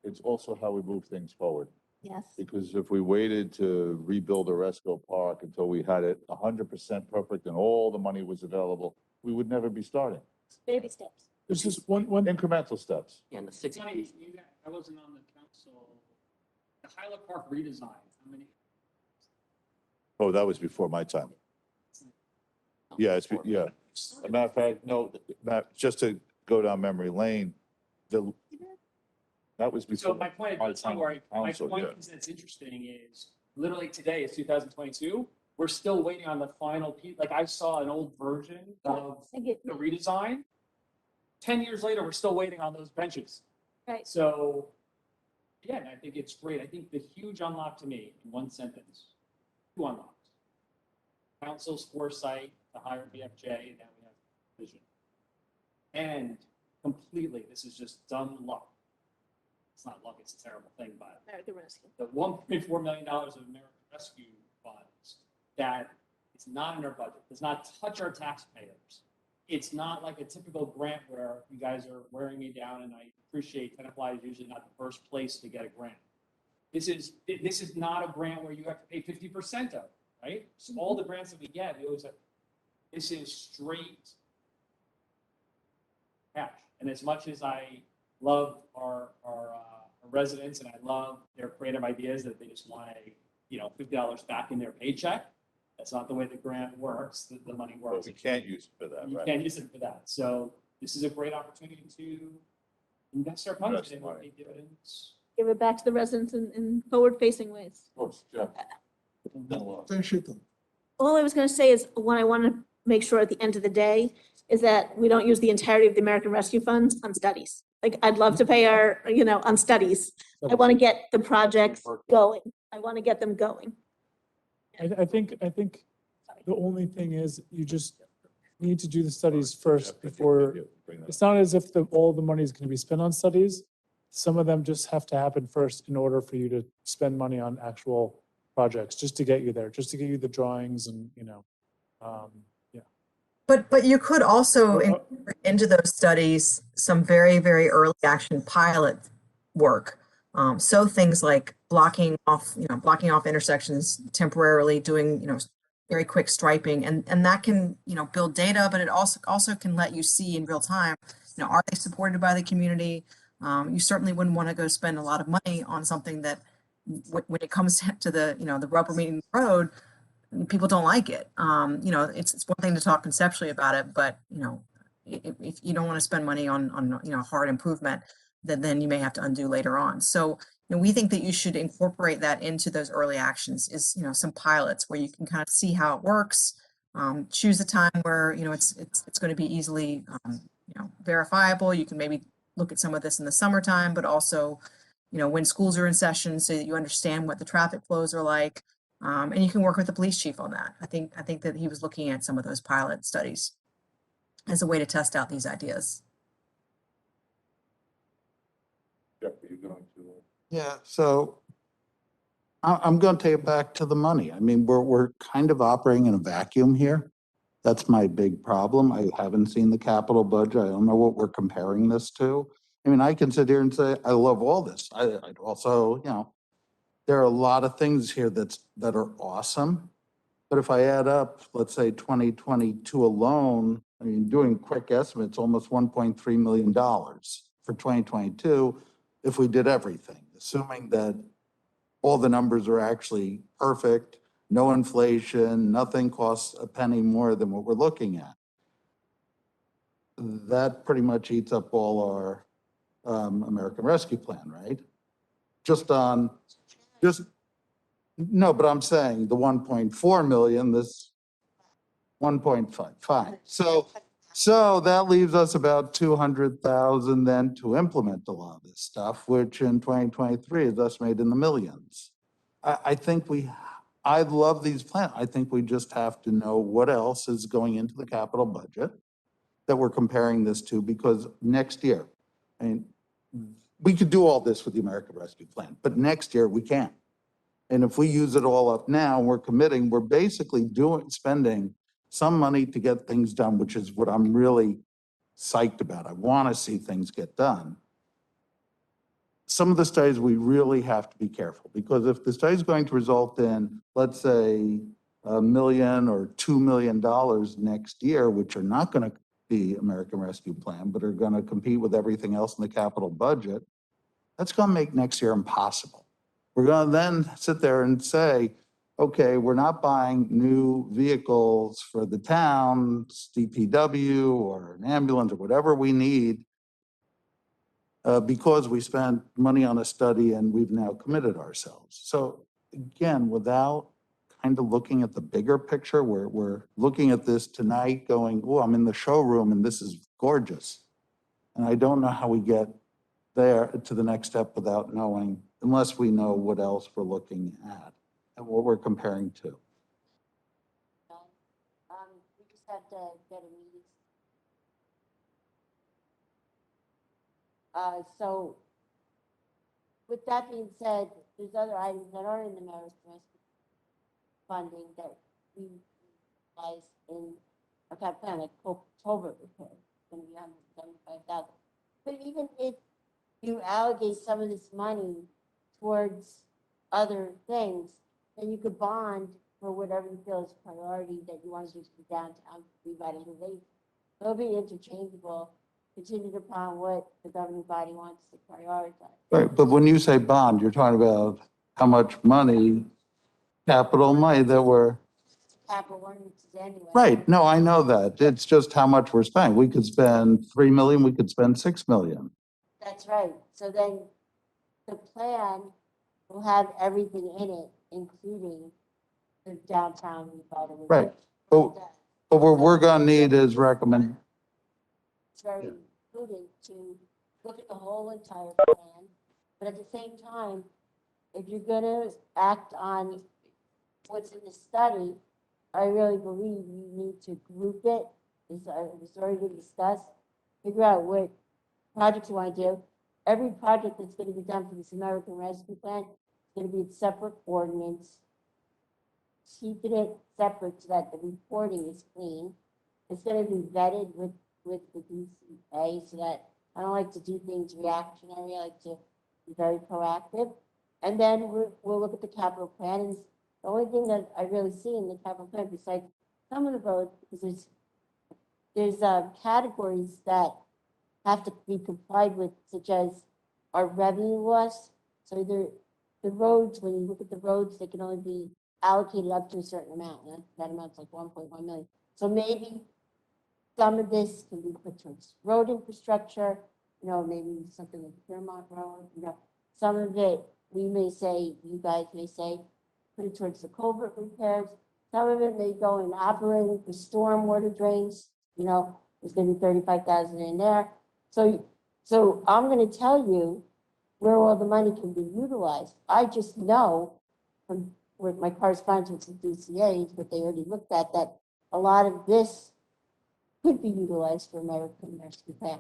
it's also how we move things forward. Yes. Because if we waited to rebuild Oresco Park until we had it 100% perfect and all the money was available, we would never be starting. Baby steps. there's just one, Incremental steps. Yeah, and the It's six, funny, I wasn't on the council. The Hyla Park redesign, how many? Oh, that was before my time. Yeah, yeah. As a matter of fact, no, just to go down memory lane, that was So before. my point, my don't time worry, my council, point yeah. is that's interesting is literally today is 2022. We're still waiting on the final piece. Like I saw an old version of I get, the redesign. 10 years later, we're still waiting on those benches. Right. So, again, I think it's great. I think the huge unlock to me, in one sentence, two unlocks. Council's foresight to hire BFJ, now we have vision. And completely, this is just dumb luck. It's not luck, it's a terrible thing, but American Rescue. the $1.4 million of American Rescue funds that is not in our budget, does not touch our taxpayers. It's not like a typical grant where you guys are wearing me down, and I appreciate Tenafly is usually not the first place to get a grant. This is not a grant where you have to pay 50% of it, right? So all the grants that we get, we always have, this is straight cash. And as much as I love our residents and I love their creative ideas that they just want $50 back in their paycheck, that's not the way the grant works, the money Well, works. we can't use it for that, You right? can't use it for that. So this is a great opportunity to invest our money Invest and money. pay dividends. Give it back to the residents in forward-facing ways. Of course, yeah. Finish it. All I was going to say is, what I want to make sure at the end of the day is that we don't use the entirety of the American Rescue Funds on studies. Like, I'd love to pay on studies. I want to get the projects going. I want to get them going. I think the only thing is you just need to do the studies first before, it's not as if all the money is going to be spent on studies. Some of them just have to happen first in order for you to spend money on actual projects, just to get you there, just to get you the drawings and, yeah. But you could also Uh, uh, incorporate into those studies some very, very early action pilot work. So things like blocking off intersections temporarily, doing, very quick striping, and that can, build data, but it also can let you see in real time, are they supported by the community? You certainly wouldn't want to go spend a lot of money on something that when it comes to the, the rubber meeting the road, people don't like it. It's one thing to talk conceptually about it, but if you don't want to spend money on hard improvement, then you may have to undo later on. So we think that you should incorporate that into those early actions, is some pilots where you can kind of see how it works. Choose a time where it's going to be easily verifiable. You can maybe look at some of this in the summertime, but also when schools are in session, so that you understand what the traffic flows are like. And you can work with the police chief on that. I think that he was looking at some of those pilot studies as a way to test out these ideas. Jeff, are you going to? Yeah, so I'm going to take it back to the money. I mean, we're kind of operating in a vacuum here. That's my big problem. I haven't seen the capital budget. I don't know what we're comparing this to. I mean, I can sit here and say, I love all this. I'd also, there are a lot of things here that are awesome. But if I add up, let's say 2022 alone, I mean, doing quick estimates, almost $1.3 million for 2022 if we did everything, assuming that all the numbers are actually perfect, no inflation, nothing costs a penny more than what we're looking at. That pretty much eats up all our American Rescue Plan, right? No, but I'm saying the 1.4 million, this 1.5, fine. So that leaves us about 200,000 then to implement a lot of this stuff, which in 2023 is estimated in the millions. I think I love these plans. I think we just have to know what else is going into the capital budget that we're comparing this to, because next year, I mean, we could do all this with the American Rescue Plan, but next year we can't. And if we use it all up now, we're committing, we're basically spending some money to get things done, which is what I'm really psyched about. I want to see things get done. Some of the studies, we really have to be careful, because if the study is going to result in, let's say, $1 million or $2 million next year, which are not going to be American Rescue Plan, but are going to compete with everything else in the capital budget, that's going to make next year impossible. We're going to then sit there and say, okay, we're not buying new vehicles for the town, DPW or an ambulance or whatever we need, because we spent money on a study and we've now committed ourselves. So again, without kind of looking at the bigger picture, we're looking at this tonight going, oh, I'm in the showroom and this is gorgeous. And I don't know how we get there to the next step without knowing, unless we know what else we're looking at and what we're comparing to. We just have to get a meeting. So with that being said, there's other items that are in the merit funding that we utilize in our cap plan, like culvert repair, it's gonna be $175,000. But even if you allocate some of this money towards other things, then you could bond for whatever you feel is priority that you want to do for downtown revitalization. They'll be interchangeable, contingent upon what the governing body wants to prioritize. Right, but when you say bond, you're talking about how much money, capital money that we're, Capital ordinances anyway. right, no, I know that. It's just how much we're spending. We could spend 3 million, we could spend 6 million. That's right. So then the plan will have everything in it, including the downtown revitalization. Right. But what we're gonna need is recommend, It's very prudent to look at the whole entire plan, but at the same time, if you're gonna act on what's in the study, I really believe you need to group it, as it's already been discussed, figure out what projects you wanna do. Every project that's gonna be done for this American Rescue Plan is gonna be a separate ordinance. Keeping it separate so that the reporting is clean. It's gonna be vetted with the DCA so that I don't like to do things reactionary, I like to be very proactive. And then we'll look at the capital plan, and the only thing that I really see in the capital plan, besides some of the roads, because there's categories that have to be complied with, such as our revenue loss. So the roads, when you look at the roads, they can only be allocated up to a certain amount, and that amount's like 1.1 million. So maybe some of this can be put towards road infrastructure, maybe something like Fairmont Road, some of it, we may say, you guys may say, put it towards the culvert repairs. Some of it may go in operating for storm water drains, there's gonna be 35,000 in there. So I'm gonna tell you where all the money can be utilized. I just know from with my correspondence with the DCAs, but they already looked at that, a lot of this could be utilized for American Rescue Plan.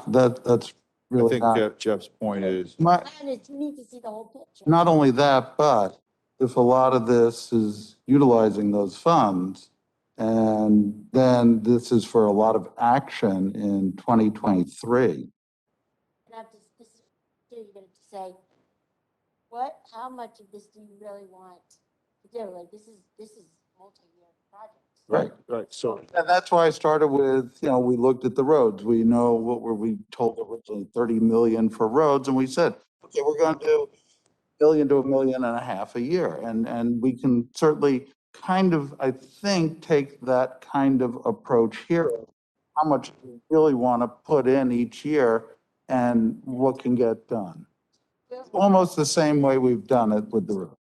that's I really think not. Jeff's point is, My, And it's, you need to see the whole picture. not only that, but if a lot of this is utilizing those funds, and then this is for a lot of action in 2023. And after this, you're going to say, how much of this do you really want to do? Like, this is multi-year projects. Right. right, so And that's why I started with, we looked at the roads. We know what were we told originally, 30 million for roads, and we said, okay, we're going to do $1 million to $1.5 million a year. And we can certainly kind of, I think, take that kind of approach here. How much we really want to put in each year and what can get done. Almost the same way we've done it with the roads.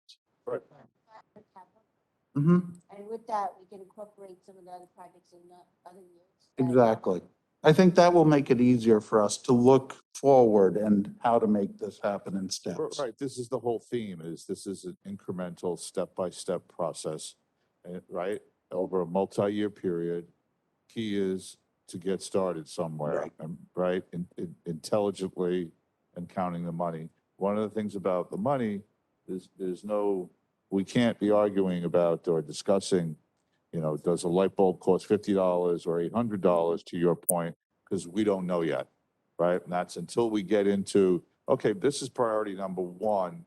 Mm-hmm. And with that, we can incorporate some of the other projects in the other years. Exactly. I think that will make it easier for us to look forward and how to make this happen in steps. right, this is the whole theme, is this is an incremental, step-by-step process, right? Over a multi-year period. Key is to get started somewhere, Right. right? Intelligently and counting the money. One of the things about the money is we can't be arguing about or discussing, does a light bulb cost $50 or $800, to your point, because we don't know yet, right? And that's until we get into, okay, this is priority number one.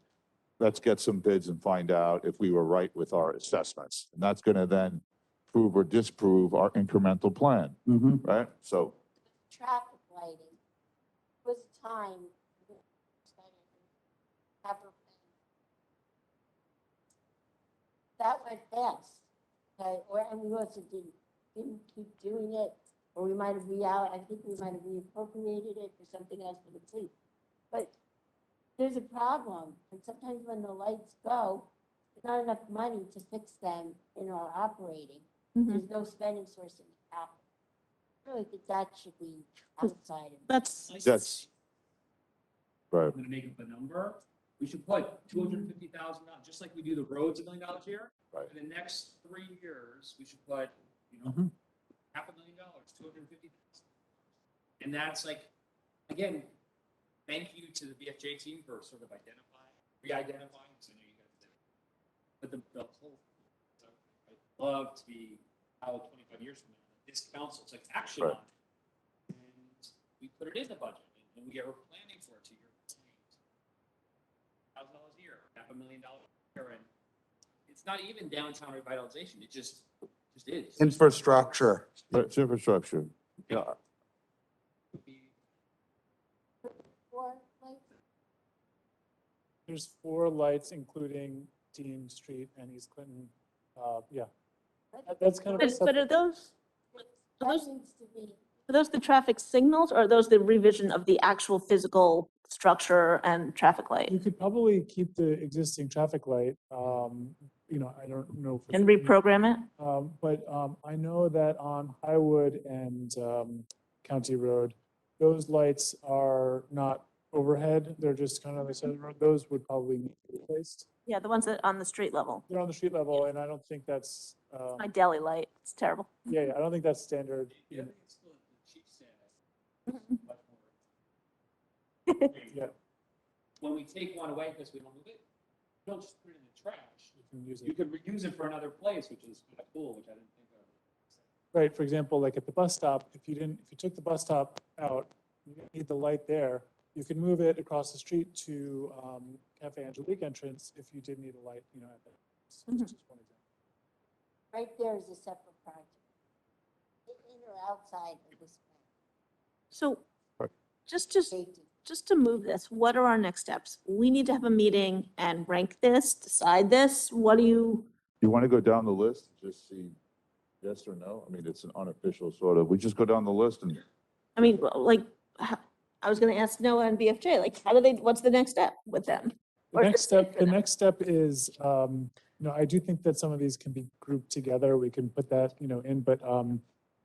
Let's get some bids and find out if we were right with our assessments. And that's going to then prove or disprove our incremental plan, Mhm. right? So, Traffic lighting was a time. Capital plan. That went fast, okay, and we also didn't keep doing it, or we might have I think we might have reappropriated it for something else for the fleet. But there's a problem, and sometimes when the lights go, there's not enough money to fix them in our operating. There's no spending source in the capital. I really think that should be outside of. That's, that's, Right. I'm gonna make up a number. We should put $250,000, just like we do the roads $1 million a year. Right. For the next 3 years, we should put, Mhm. $500,000, 250,000. And that's like, again, thank you to the BFJ team for sort of re-identifying, because I know you guys did. But the whole, I'd love to be out 25 years from now, this council takes action Right. on it. And we put it in the budget, and we are planning for it 2 years. $1,000 a year, $500,000 a year, and it's not even downtown revitalization, it just is. Infrastructure. But it's infrastructure. Yeah. There's 4 lights, including Dean Street and East Clinton. Yeah. That's kind of a But are separate. those, That needs to be, are those the traffic signals, or are those the revision of the actual physical structure and traffic light? You could probably keep the existing traffic light. You know, I don't know. for And sure. reprogram it? But I know that on Highwood and County Road, those lights are not overhead. They're just kind of on the side of the road. Those would probably need to be replaced. Yeah, the ones that on the street level. They're on the street level, and I don't think that's, My deli light, it's terrible. yeah, I don't think that's standard. The other thing still, the chief said, Mhm. much more. Yeah, When we take one away because we don't move it, don't just put it in the trash. you can use You it. could reuse it for another place, which is kind of cool, which I didn't think of. Right, for example, like at the bus stop, if you took the bus stop out, you didn't need the light there, you could move it across the street to Cafe Angelique entrance if you did need a light, you know, at that. It's Mhm. just one example. right there is a separate project. In or outside of this plan, So Right. just safety. to move this, what are our next steps? We need to have a meeting and rank this, decide this. What do you, You want to go down the list, just see yes or no? I mean, it's an unofficial sort of, we just go down the list and I mean, like, I was gonna ask Noah and BFJ, like, how do they, what's the next step with them? The Or next just wait step, for the them? next step is, you know, I do think that some of these can be grouped together. We can put that, you know, in, but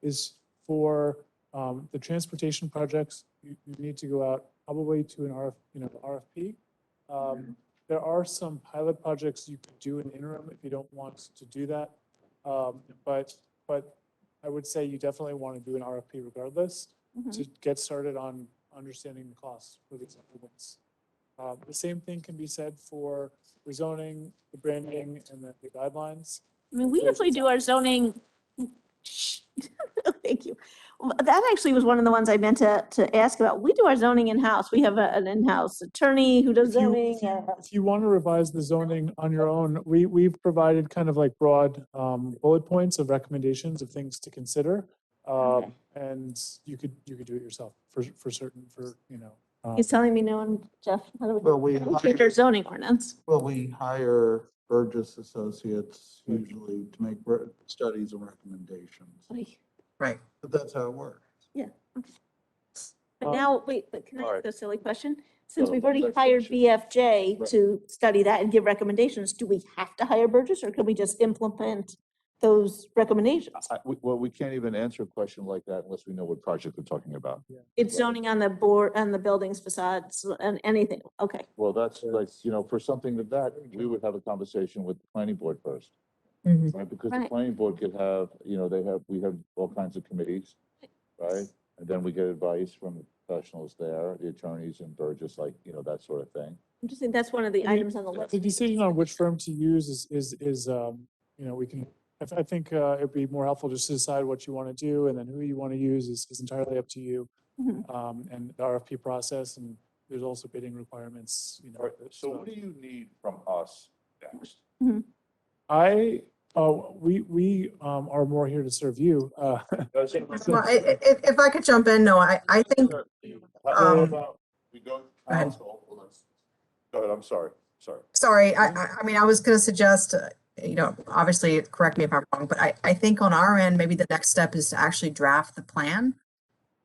is for the transportation projects, you need to go out probably to an RFP. There are some pilot projects you could do in interim if you don't want to do that. But I would say you definitely want to do an RFP regardless Mhm. to get started on understanding the costs for these improvements. The same thing can be said for rezoning, the branding, and the guidelines. I mean, we usually do our zoning. Thank you. Well, that actually was one of the ones I meant to ask about. We do our zoning in-house. We have an in-house attorney who does If you- zoning. If you want to revise the zoning on your own, we've provided kind of like broad bullet points of recommendations of things to consider. Okay. And you could do it yourself for certain, you know. He's telling me no one, Jeff, how do we? Well, we We change our zoning ordinance. Well, we hire Burgess Associates usually to make studies and recommendations, Like, Right. but that's how it works. But now, wait, but can I all ask right. a silly question? Since No, we've already that's hired what BFJ Right. to study that and give recommendations, do we have to hire Burgess, or can we just implement those recommendations? Well, we can't even answer a question like that unless we know what project we're talking about. It's zoning on the board, on the buildings facades and anything, okay. Well, that's like, you know, for something like that, we would have a conversation with the planning board first. Mhm. Right, because the Right. planning board could have, you know, we have all kinds of committees, right? And then we get advice from the professionals there, the attorneys and Burgess, like, you know, that sort of thing. I'm just saying that's one of the I mean, items on the list. The decision on which firm to use is, you know, we can, I think it'd be more helpful just to decide what you want to do, and then who you want to use is entirely up to you. Mhm. And the RFP process, and there's also bidding requirements, you know. All right, so what do you need from us next? We are more here to serve you. Well, if I could jump in, no, I think, How about we go to ahead. council? Go ahead, I'm sorry. sorry, I mean, I was gonna suggest, you know, obviously, correct me if I'm wrong, but I think on our end, maybe the next step is to actually draft the plan.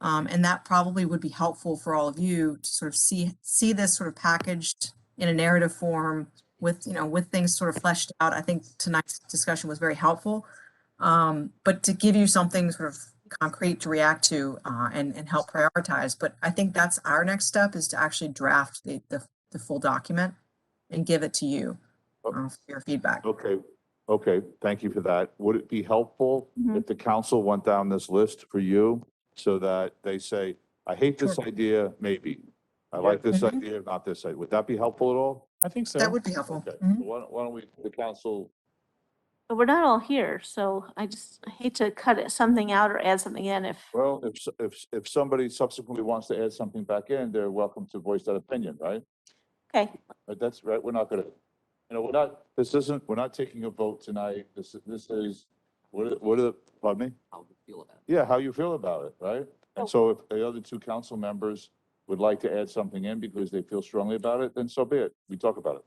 And that probably would be helpful for all of you to sort of see this sort of packaged in a narrative form with, you know, with things sort of fleshed out. I think tonight's discussion was very helpful. But to give you something sort of concrete to react to, and help prioritize. But I think that's our next step, is to actually draft the full document and give it to you, for your feedback. Okay, thank you for that. Would it be helpful Mhm. if the council went down this list for you so that they say, I hate this Sure. idea, maybe. I like this Mhm. idea, not this idea. Would that be helpful at all? I think so. That would be helpful. Okay, Mhm. so why don't we, the council, But we're not all here, so I hate to something out or add something in if, well, if somebody subsequently wants to add something back in, they're welcome to voice that opinion, right? okay. But that's right, we're not gonna, we're not taking a vote tonight. This is, pardon me? How you feel about it. Yeah, how you feel about it, right? Oh. And so if the other two council members would like to add something in because they feel strongly about it, then so be it. We talk about it.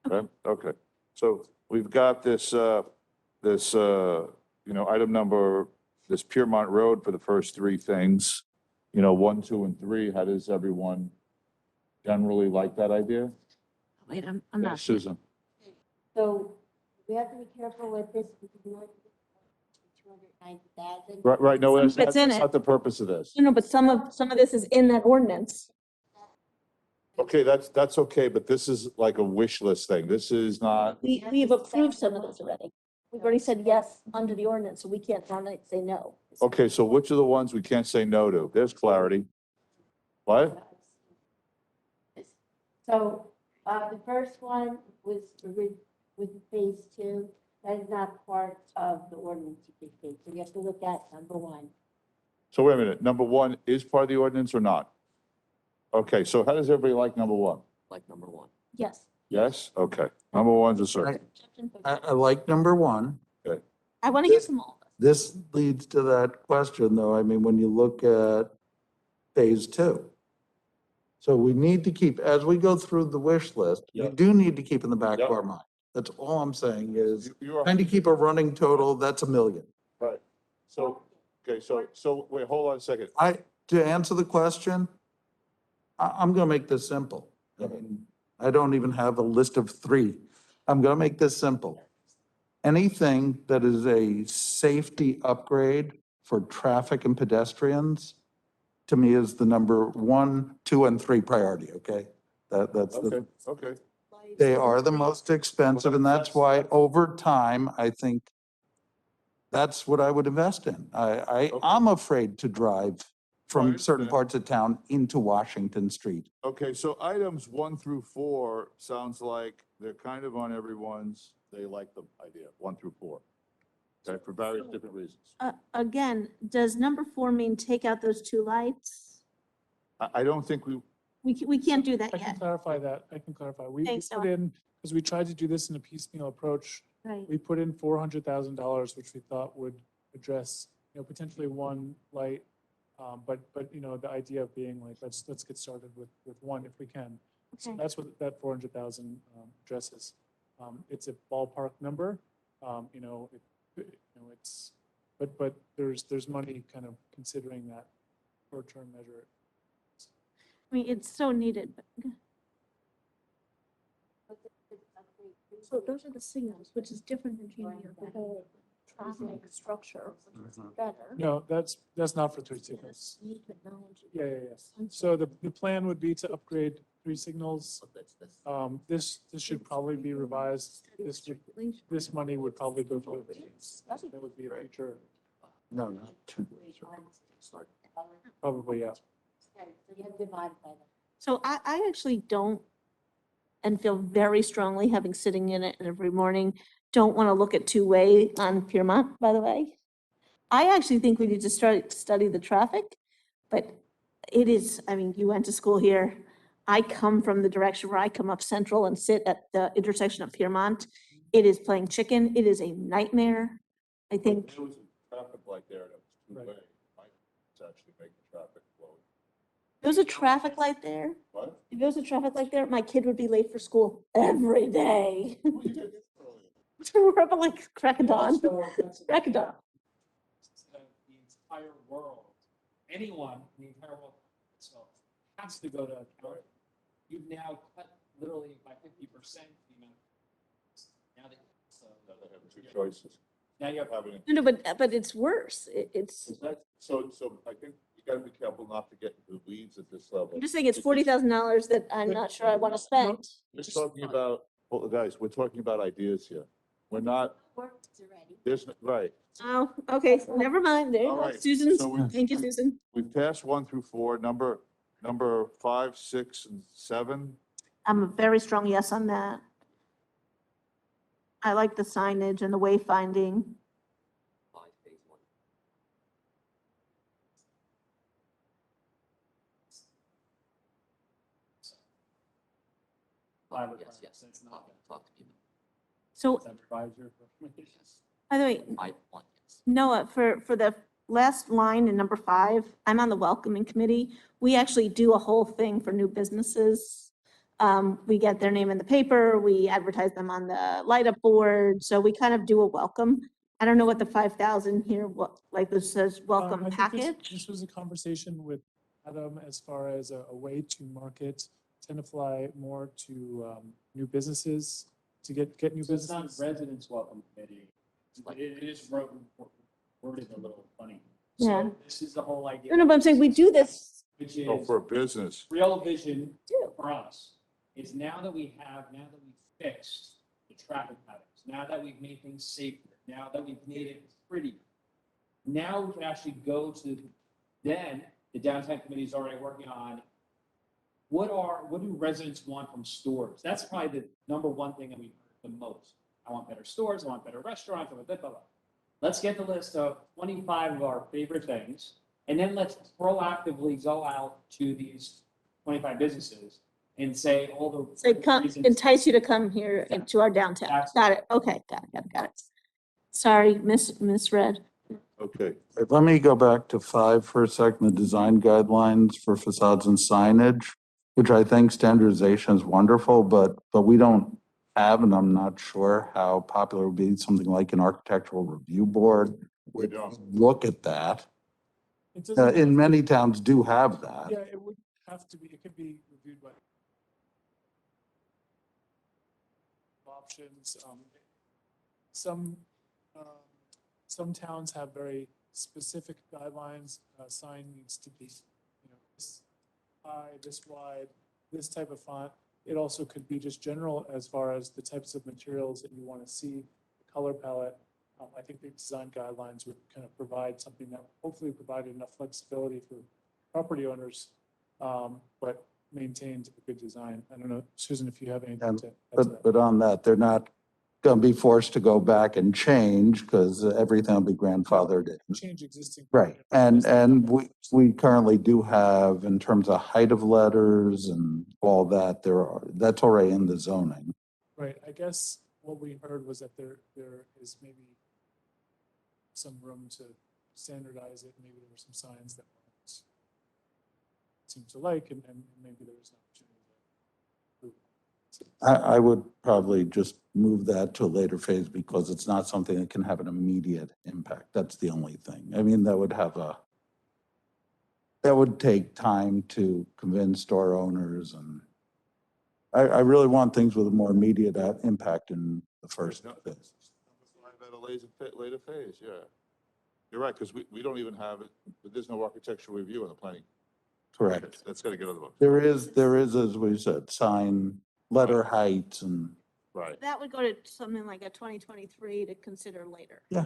Right? Okay. So we've got this, item number, this Piermont Road for the first three things. 1, 2, and 3. How does everyone generally like that idea? Wait, I'm Yeah, not. Susan? So we have to be careful with this because we want to get 290,000. Right, no, Some of that's it's in not it. the purpose of this. No, but some of this is in that ordinance. Okay, that's okay, but this is like a wish list thing. This is not, We've approved some of this already. We've already said yes under the ordinance, so we can't say no. okay, so which are the ones we can't say no to? There's clarity. What? So, the first one was with phase 2. That is not part of the ordinance you dictate. So you have to look at number 1. So wait a minute, number 1 is part of the ordinance or not? Okay, so how does everybody like number 1? Like number 1. Yes. Yes? Okay, number 1's a certain. I like number 1. I want to hear from all of us. This leads to that question, though. I mean, when you look at phase 2. So we need to keep, as we go through the wish list, we Yep. do need to keep in the back of Yep. our mind. That's all I'm saying is, You're trying to keep a running total, that's $1 million. right. So, okay, so wait, hold on a second. To answer the question, I'm gonna make this simple. I mean, I don't even have a list of 3. I'm gonna make this simple. Anything that is a safety upgrade for traffic and pedestrians, to me is the number 1, 2, and 3 priority, okay? That's the, Okay. they are the most expensive, and that's why over time, I think that's what I would invest in. I'm afraid to drive from certain understand. parts of town into Washington Street. Okay, so items 1 through 4 sounds like they're kind of on everyone's, they like the idea, 1 through 4. Okay, for various different reasons. Again, does number 4 mean take out those 2 lights? I don't think We can't do that I can yet. clarify that. I can clarify. We Thanks, put Noah. in, because we tried to do this in a piecemeal approach, Right. we put in $400,000, which we thought would address, potentially one light. But the idea of being like, let's get started with one if we can. So Okay. that's what that 400,000 addresses. It's a ballpark number, it's, but there's money kind of considering that short-term measure. I mean, it's so needed. So those are the signals, which is different than changing the whole traffic structure, which is better. No, that's not for 3 signals. Need technology. Yeah. So the plan would be to upgrade 3 signals. This should probably be revised. This money would probably go to, that would be a future, No, not 2. probably, yeah. So you have to divide by that. So I actually don't, and feel very strongly, having sitting in it every morning, don't want to look at two-way on Piermont, by the way. I actually think we need to study the traffic, but it is, I mean, you went to school here. I come from the direction where I come up Central and sit at the intersection of Piermont. It is playing chicken. It is a nightmare. I think, There was a traffic light there that was Right. 2-way. Might actually make the traffic flow. if there's a traffic light there. What? If there was a traffic light there, my kid would be late for school every day. We're up at like crack of dawn. Crack of dawn. The entire world, anyone in the entire world, so has to go to California. You've now cut literally by 50% the amount. Now they, so Now they have 2 choices. now you have Having No, but it's worse. It's, So I think you gotta be careful not to get into the weeds at this level. I'm just saying it's $40,000 that I'm not sure I want to spend. We're talking about, well, guys, we're talking about ideas here. We're not, Worked already. there's, right. Oh, okay, never mind. There you All go. right, Susan's, so we- thank you, Susan. We've passed 1 through 4, number 5, 6, and 7. I'm a very strong yes on that. I like the signage and the wayfinding. Yes, yes. It's not Talk to people. So, advisor. by the way, Noah, for the last line in number 5, I'm on the welcoming committee. We actually do a whole thing for new businesses. We get their name in the paper, we advertise them on the light up board, so we kind of do a welcome. I don't know what the 5,000 here, what, like this says, welcome I think package. This was a conversation with Adam as far as a way to market Tenafly more to new businesses, to get new So it's not businesses. residents welcome committee. It is worded a little funny. Yeah. So this is the whole idea. No, no, but I'm saying we do this. Which Oh, is for a business. real vision Do. for us is now that we've fixed the traffic patterns, now that we've made things safer, now that we've made it pretty. Now we can actually go to, then the downtown committee is already working on what do residents want from stores? That's probably the number one thing that we heard the most. I want better stores, I want better restaurants, I want blah, blah, blah. Let's get the list of 25 of our favorite things, and then let's proactively go out to these 25 businesses and say all the. Say, come, reasons- entice you to come here into our downtown. Got it. Okay, got it. Sorry, misread. Okay. Let me go back to 5 for a second, the design guidelines for facades and signage, which I think standardization is wonderful, but we don't have, and I'm not sure how popular it would be, something like an architectural review board. We don't. Look at that. It doesn't In have- many towns do have that. Yeah, it would have to be, it could be reviewed by options. Some towns have very specific guidelines. Sign needs to be, this high, this wide, this type of font. It also could be just general as far as the types of materials that you want to see, the color palette. I think the design guidelines would kind of provide something that hopefully provided enough flexibility for property owners, but maintained a good design. I don't know, Susan, if you have anything to add to that. But on that, they're not going to be forced to go back and change because everything will be grandfathered in. Change existing. Right, and we currently do have, in terms of height of letters and all that, that's already in the zoning. Right, I guess what we heard was that there is maybe some room to standardize it. Maybe there were some signs that weren't seemed to like, and maybe there was an opportunity to. I would probably just move that to a later phase because it's not something that can have an immediate impact. That's the only thing. I mean, that would take time to convince store owners, and I really want things with a more immediate impact in the first phase. At a later phase, yeah. You're right, because we don't even have it, there's no architectural review in the planning. Correct. That's gotta get on the book. There is, as we said, sign, letter heights and. Right. That would go to something like a 2023 to consider later. Yeah.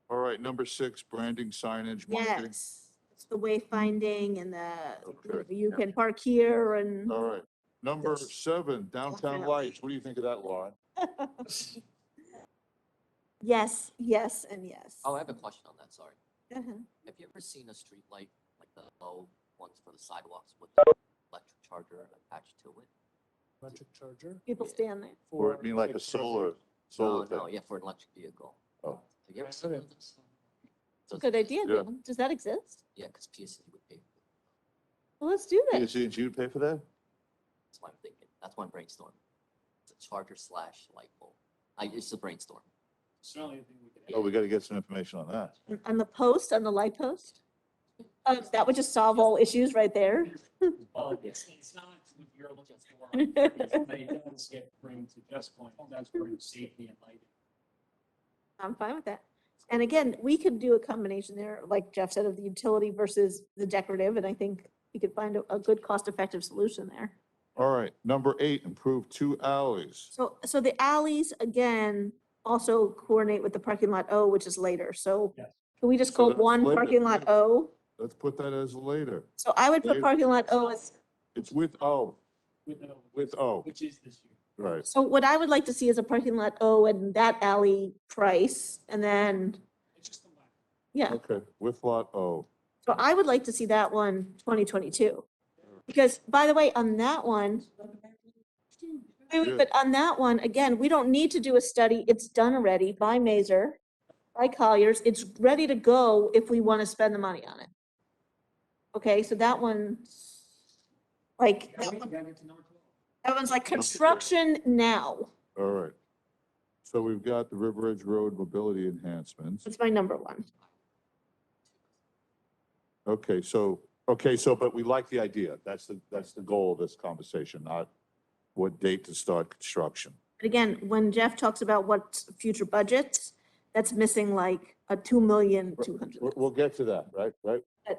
All right, number 6, branding, signage, marketing. Yes, it's the wayfinding and Okay. you can park here and. All right. Number 7, downtown lights. What do you think of that, Lauren? Yes, yes, and yes. Oh, I have a question on that, sorry. Uh-huh. Have you ever seen a street light, like the low ones for the sidewalks with the electric charger attached to it? Electric charger. People stand there. Or you mean like a solar No, thing? no, yeah, for an electric vehicle. Oh. Have you ever I seen haven't. those? Good idea, Yeah. Bill. Does that exist? Yeah, because PSC would pay. Well, let's do that. Did you pay for that? That's what I'm thinking. That's one brainstorm. It's a charger / light bulb. It's a brainstorm. Certainly, I think we could. Oh, we gotta get some information on that. On the post, on the light post? That would just solve all issues right there. Well, it's not what you're looking for. But it does bring to Jeff's point, it does bring safety and lighting. I'm fine with that. And again, we could do a combination there, like Jeff said, of the utility versus the decorative, and I think we could find a good cost-effective solution there. All right, number 8, improve 2 alleys. So the alleys, again, also coordinate with the parking lot O, which is later, so Yes. can we just So go that's one later. parking lot O? Let's put that as later. So I would put Later. parking lot O as, It's with O, With O. with O, Which is this year. right. so what I would like to see is a parking lot O and that alley price, and then, It's just the line. yeah. Okay, with lot O. So I would like to see that one 2022. Because, by the way, on that one, Yeah. but on that one, again, we don't need to do a study. It's done already by Mazer, by Colliers. It's ready to go if we want to spend the money on it. Okay, so that one, like, Yeah, we can get into number 12. that one's like construction now. All right. So we've got the River Edge Road mobility enhancements. That's my number one. Okay, so, but we like the idea. That's the goal of this conversation, not what date to start construction. But again, when Jeff talks about what's future budgets, that's missing like a 2,200,000. We'll get to that, right?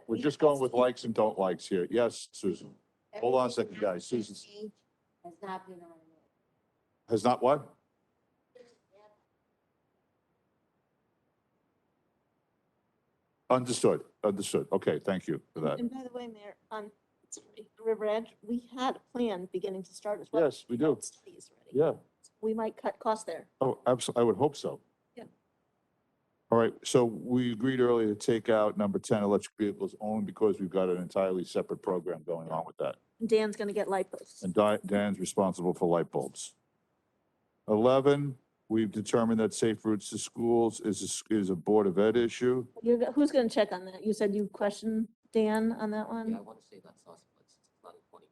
We're just going with likes and don't likes here. Yes, Susan. Hold on a second, guys. Susan Has not been on it. has not what? Understood. Okay, thank you for that. And by the way, Mayor, on sorry, River Edge, we had a plan beginning to start as well. Yes, we do. Studies already. Yeah. We might cut costs there. Oh, absolutely. I would hope so. Yeah. All right, so we agreed earlier to take out number 10, electric vehicles only because we've got an entirely separate program going on with that. Dan's gonna get light posts. And Dan's responsible for light bulbs. 11, we've determined that safe routes to schools is a Board of Ed issue. Who's gonna check on that? You said you questioned Dan on that Yeah, I one? want to say that's us, but it's not in 20.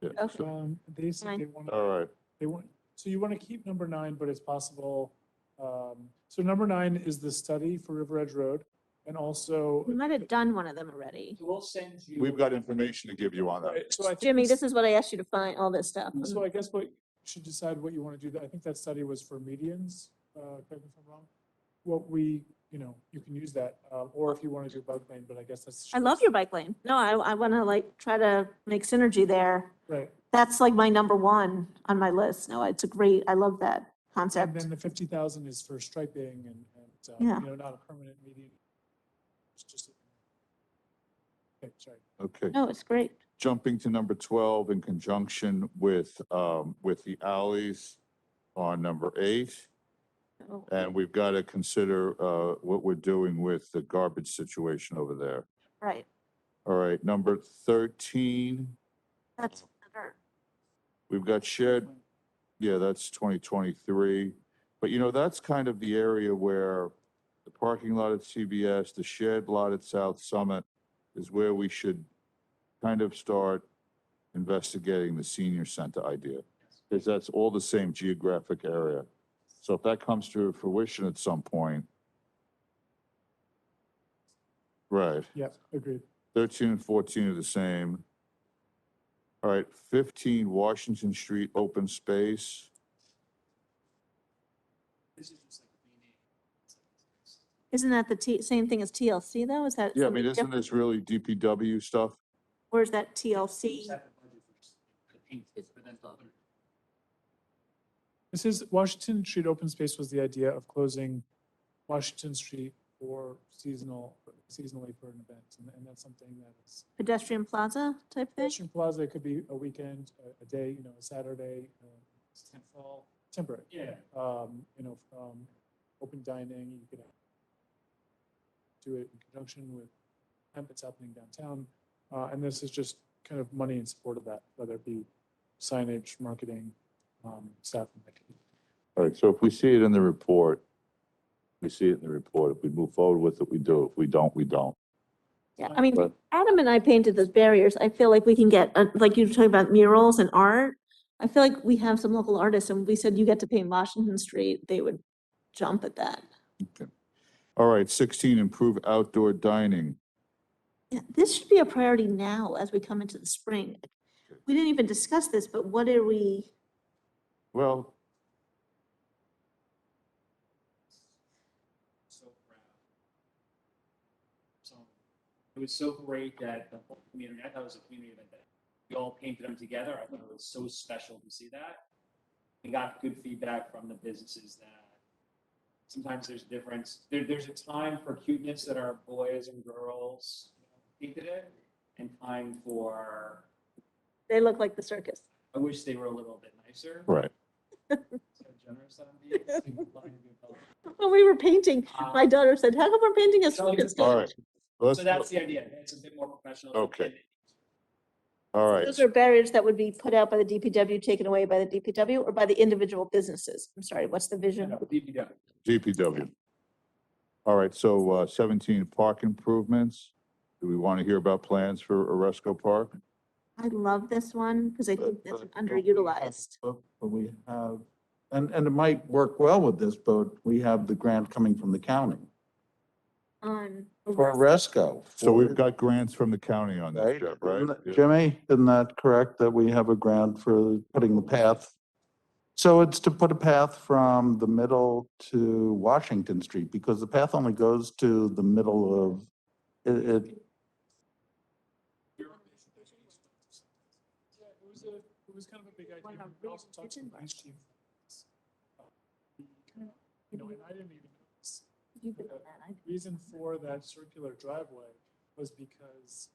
Yeah. Okay. They said they Fine. want, All right, they want, so you want to keep number 9, but it's possible. So number 9 is the study for River Edge Road, and also. We might have done one of them already. So we'll send you. we've got information to give you on that. Right, so I think Jimmy, this- this is what I asked you to find, all this stuff. So I guess what, you should decide what you want to do. I think that study was for medians, correct me if I'm wrong. What we, you can use that, or if you want to do bike lane, but I guess that's. I love your bike lane. No, I wanna like try to make synergy there. Right, That's like my number one on my list. No, it's a great, I love that and concept. then the 50,000 is for striping and, Yeah. not a permanent median. It's just. Okay, sorry. Okay, No, it's great. jumping to number 12 in conjunction with the alleys on number 8. Oh, And we've got to consider what we're doing with the garbage situation over there. Right, All right, number 13, that's better. we've got shed, yeah, that's 2023. But that's kind of the area where the parking lot at CVS, the shed lot at South Summit is where we should kind of start investigating the senior center idea. Because that's all the same geographic area. So if that comes to fruition at some point. Right, Yeah, agreed. 13 and 14 are the same. All right, 15 Washington Street open space. This is just like the name. Isn't that the same thing as TLC though? Is that? Yeah, I something mean, isn't different? this really DPW stuff? Or is that TLC? Set the budget for just the paint, but then the other. This is Washington Street open space was the idea of closing Washington Street for seasonally for an event. And that's something that is, Pedestrian plaza type thing? Pedestrian Plaza, it could be a weekend, a day, a Saturday, fall, temporary. Yeah. Open dining, you could do it in conjunction with event that's happening downtown. And this is just kind of money in support of that, whether it be signage, marketing, staff. and that. All right, so if we see it in the report, we see it in the report. If we move forward with it, we do. If we don't, we don't. Yeah, I mean, But- Adam and I painted those barriers. I feel like we can get, like you were talking about murals and art. I feel like we have some local artists and we said you get to paint Washington Street, they would jump at that. Okay. All right, 16, improve outdoor dining. Yeah, this should be a priority now as we come into the spring. We didn't even discuss this, but what are we, Well, So was so great that the whole community, I thought it was a community event that we all painted them together. I thought it was so special to see that. We got good feedback from the businesses that sometimes there's a difference. There's a time for cuteness that our boys and girls painted it, and time for, They look like the circus. I wish they were a little bit nicer. Right. So generous on these. When we were painting, my daughter said, how come we're painting a circus? All right. Let's, So that's the idea. It's a bit more professional. Okay. all right. Those are barriers that would be put out by the DPW, taken away by the DPW, or by the individual businesses? I'm sorry, what's the vision? DPW. DPW. All right, so 17 park improvements. Do we want to hear about plans for Oresco Park? I love this one because I think that's But underutilized. But we have, and it might work well with this, but we have the grant coming from the county On for Resco. So we've got grants from the county on this, Right? Jeff, right? Yeah. Jimmy, isn't that correct, that we have a grant for putting the path? So it's to put a path from the middle to Washington Street, because the path only goes to the middle of, it, It was kind of a big idea. Well, no, We also talked to it's the police chief. You know, and I didn't even notice. You've been on that, I- The reason for that circular driveway was because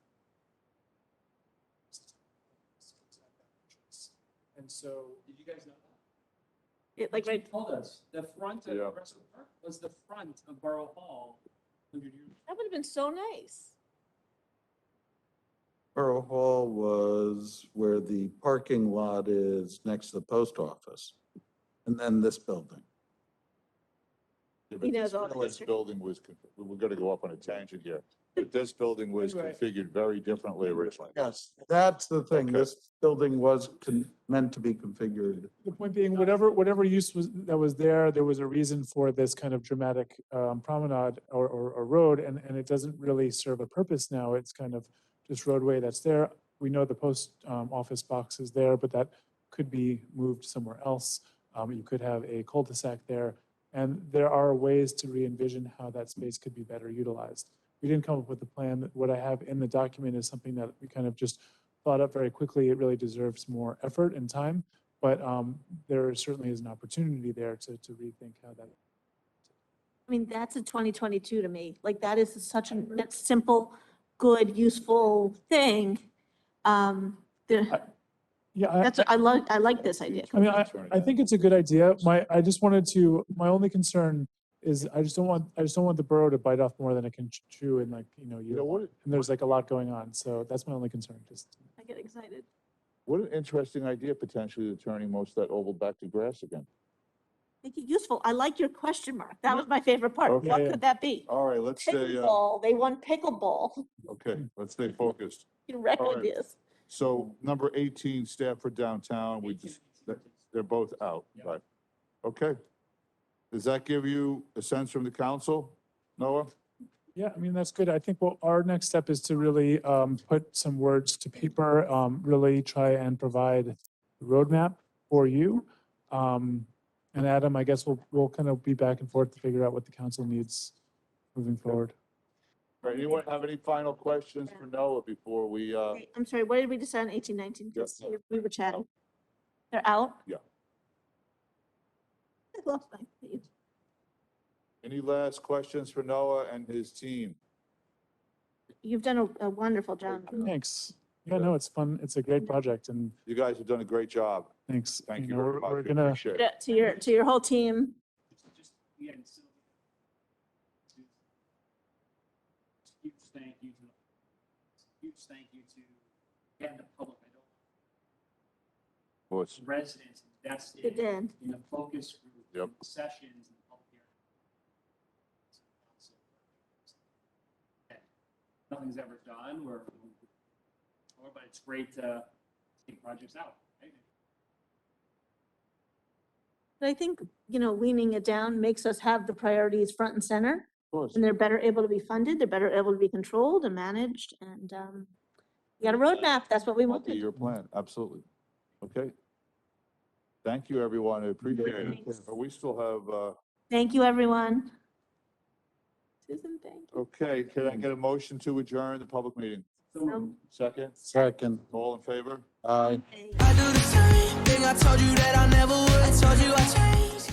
and so, Did you guys know that? Like, right, Told us, the front of Yeah. Russell Park was the front of Borough Hall 100 years. that would have been so nice. Borough Hall was where the parking lot is next to the post office. And then this building. Yeah, He but knows this all the village history. building was, we're gonna go off on a tangent here. But this building was Anyway. configured very differently originally. Yes, that's the thing. Okay. This building was meant to be configured. the point being, whatever use that was there was a reason for this kind of dramatic promenade or road, and it doesn't really serve a purpose now. It's kind of just roadway that's there. We know the post office box is there, but that could be moved somewhere else. You could have a cul-de-sac there, and there are ways to re-envision how that space could be better utilized. We didn't come up with a plan. What I have in the document is something that we kind of just thought up very quickly. It really deserves more effort and time, but there certainly is an opportunity there to rethink how that. I mean, that's a 2022 to me. Like, that is such a that's simple, good, useful thing. Yeah, That's, I like this idea. I mean, I think it's a good idea. My only concern is I just don't want the borough to bite off more than it can chew in, like, You know what? and there's like a lot going on. So that's my only concern, just. I get excited. What an interesting idea, potentially, to turning most of that oval back to grass again. Make it useful. I like your question mark. That was my favorite part. Okay. What Yeah, yeah. could that be? All right, let's stay, Pickleball. They won pickleball. okay, let's stay focused. Wreck All right. ideas. So number 18, Stafford Downtown, they're both out, Yeah. right? Okay. Does that give you a sense from the council, Noah? Yeah, I mean, that's good. I think what our next step is to really put some words to paper, really try and provide a roadmap for you. And Adam, I guess we'll kind of be back and forth to figure out what the council needs moving forward. All right, anyone have any final questions for Noah before we, Hey, I'm sorry, what did we decide on 18, 19? 'Cause Yeah. we were chatting. They're out? Yeah. I lost my page. any last questions for Noah and his team? You've done a wonderful job. Thanks. Yeah, no, it's fun. It's a great project, and You guys have done a great job. thanks. Thank you know, very much. We're We gonna, appreciate it. To your whole team, Just, again, so. Huge thank you to, huge thank you to, again, the public, I don't, Well, it's- residents good invested Dan. in the focus group, Yep. in sessions, and public hearings. Nothing's ever done, but it's great to take projects out, right? But I think, leaning it down makes us have the priorities front and center, Of course. and they're better able to be funded, they're better able to be controlled and managed, and we got a roadmap, that's what we wanted. Multi-year plan, absolutely. Okay. Thank you, everyone. I appreciate it. Thanks. But we still have, Thank you, everyone. Susan, thank you. Okay, can I get a motion to adjourn the public meeting? Second, Second, all in favor? aye. I do the same thing I told you that I never would. I told you I changed.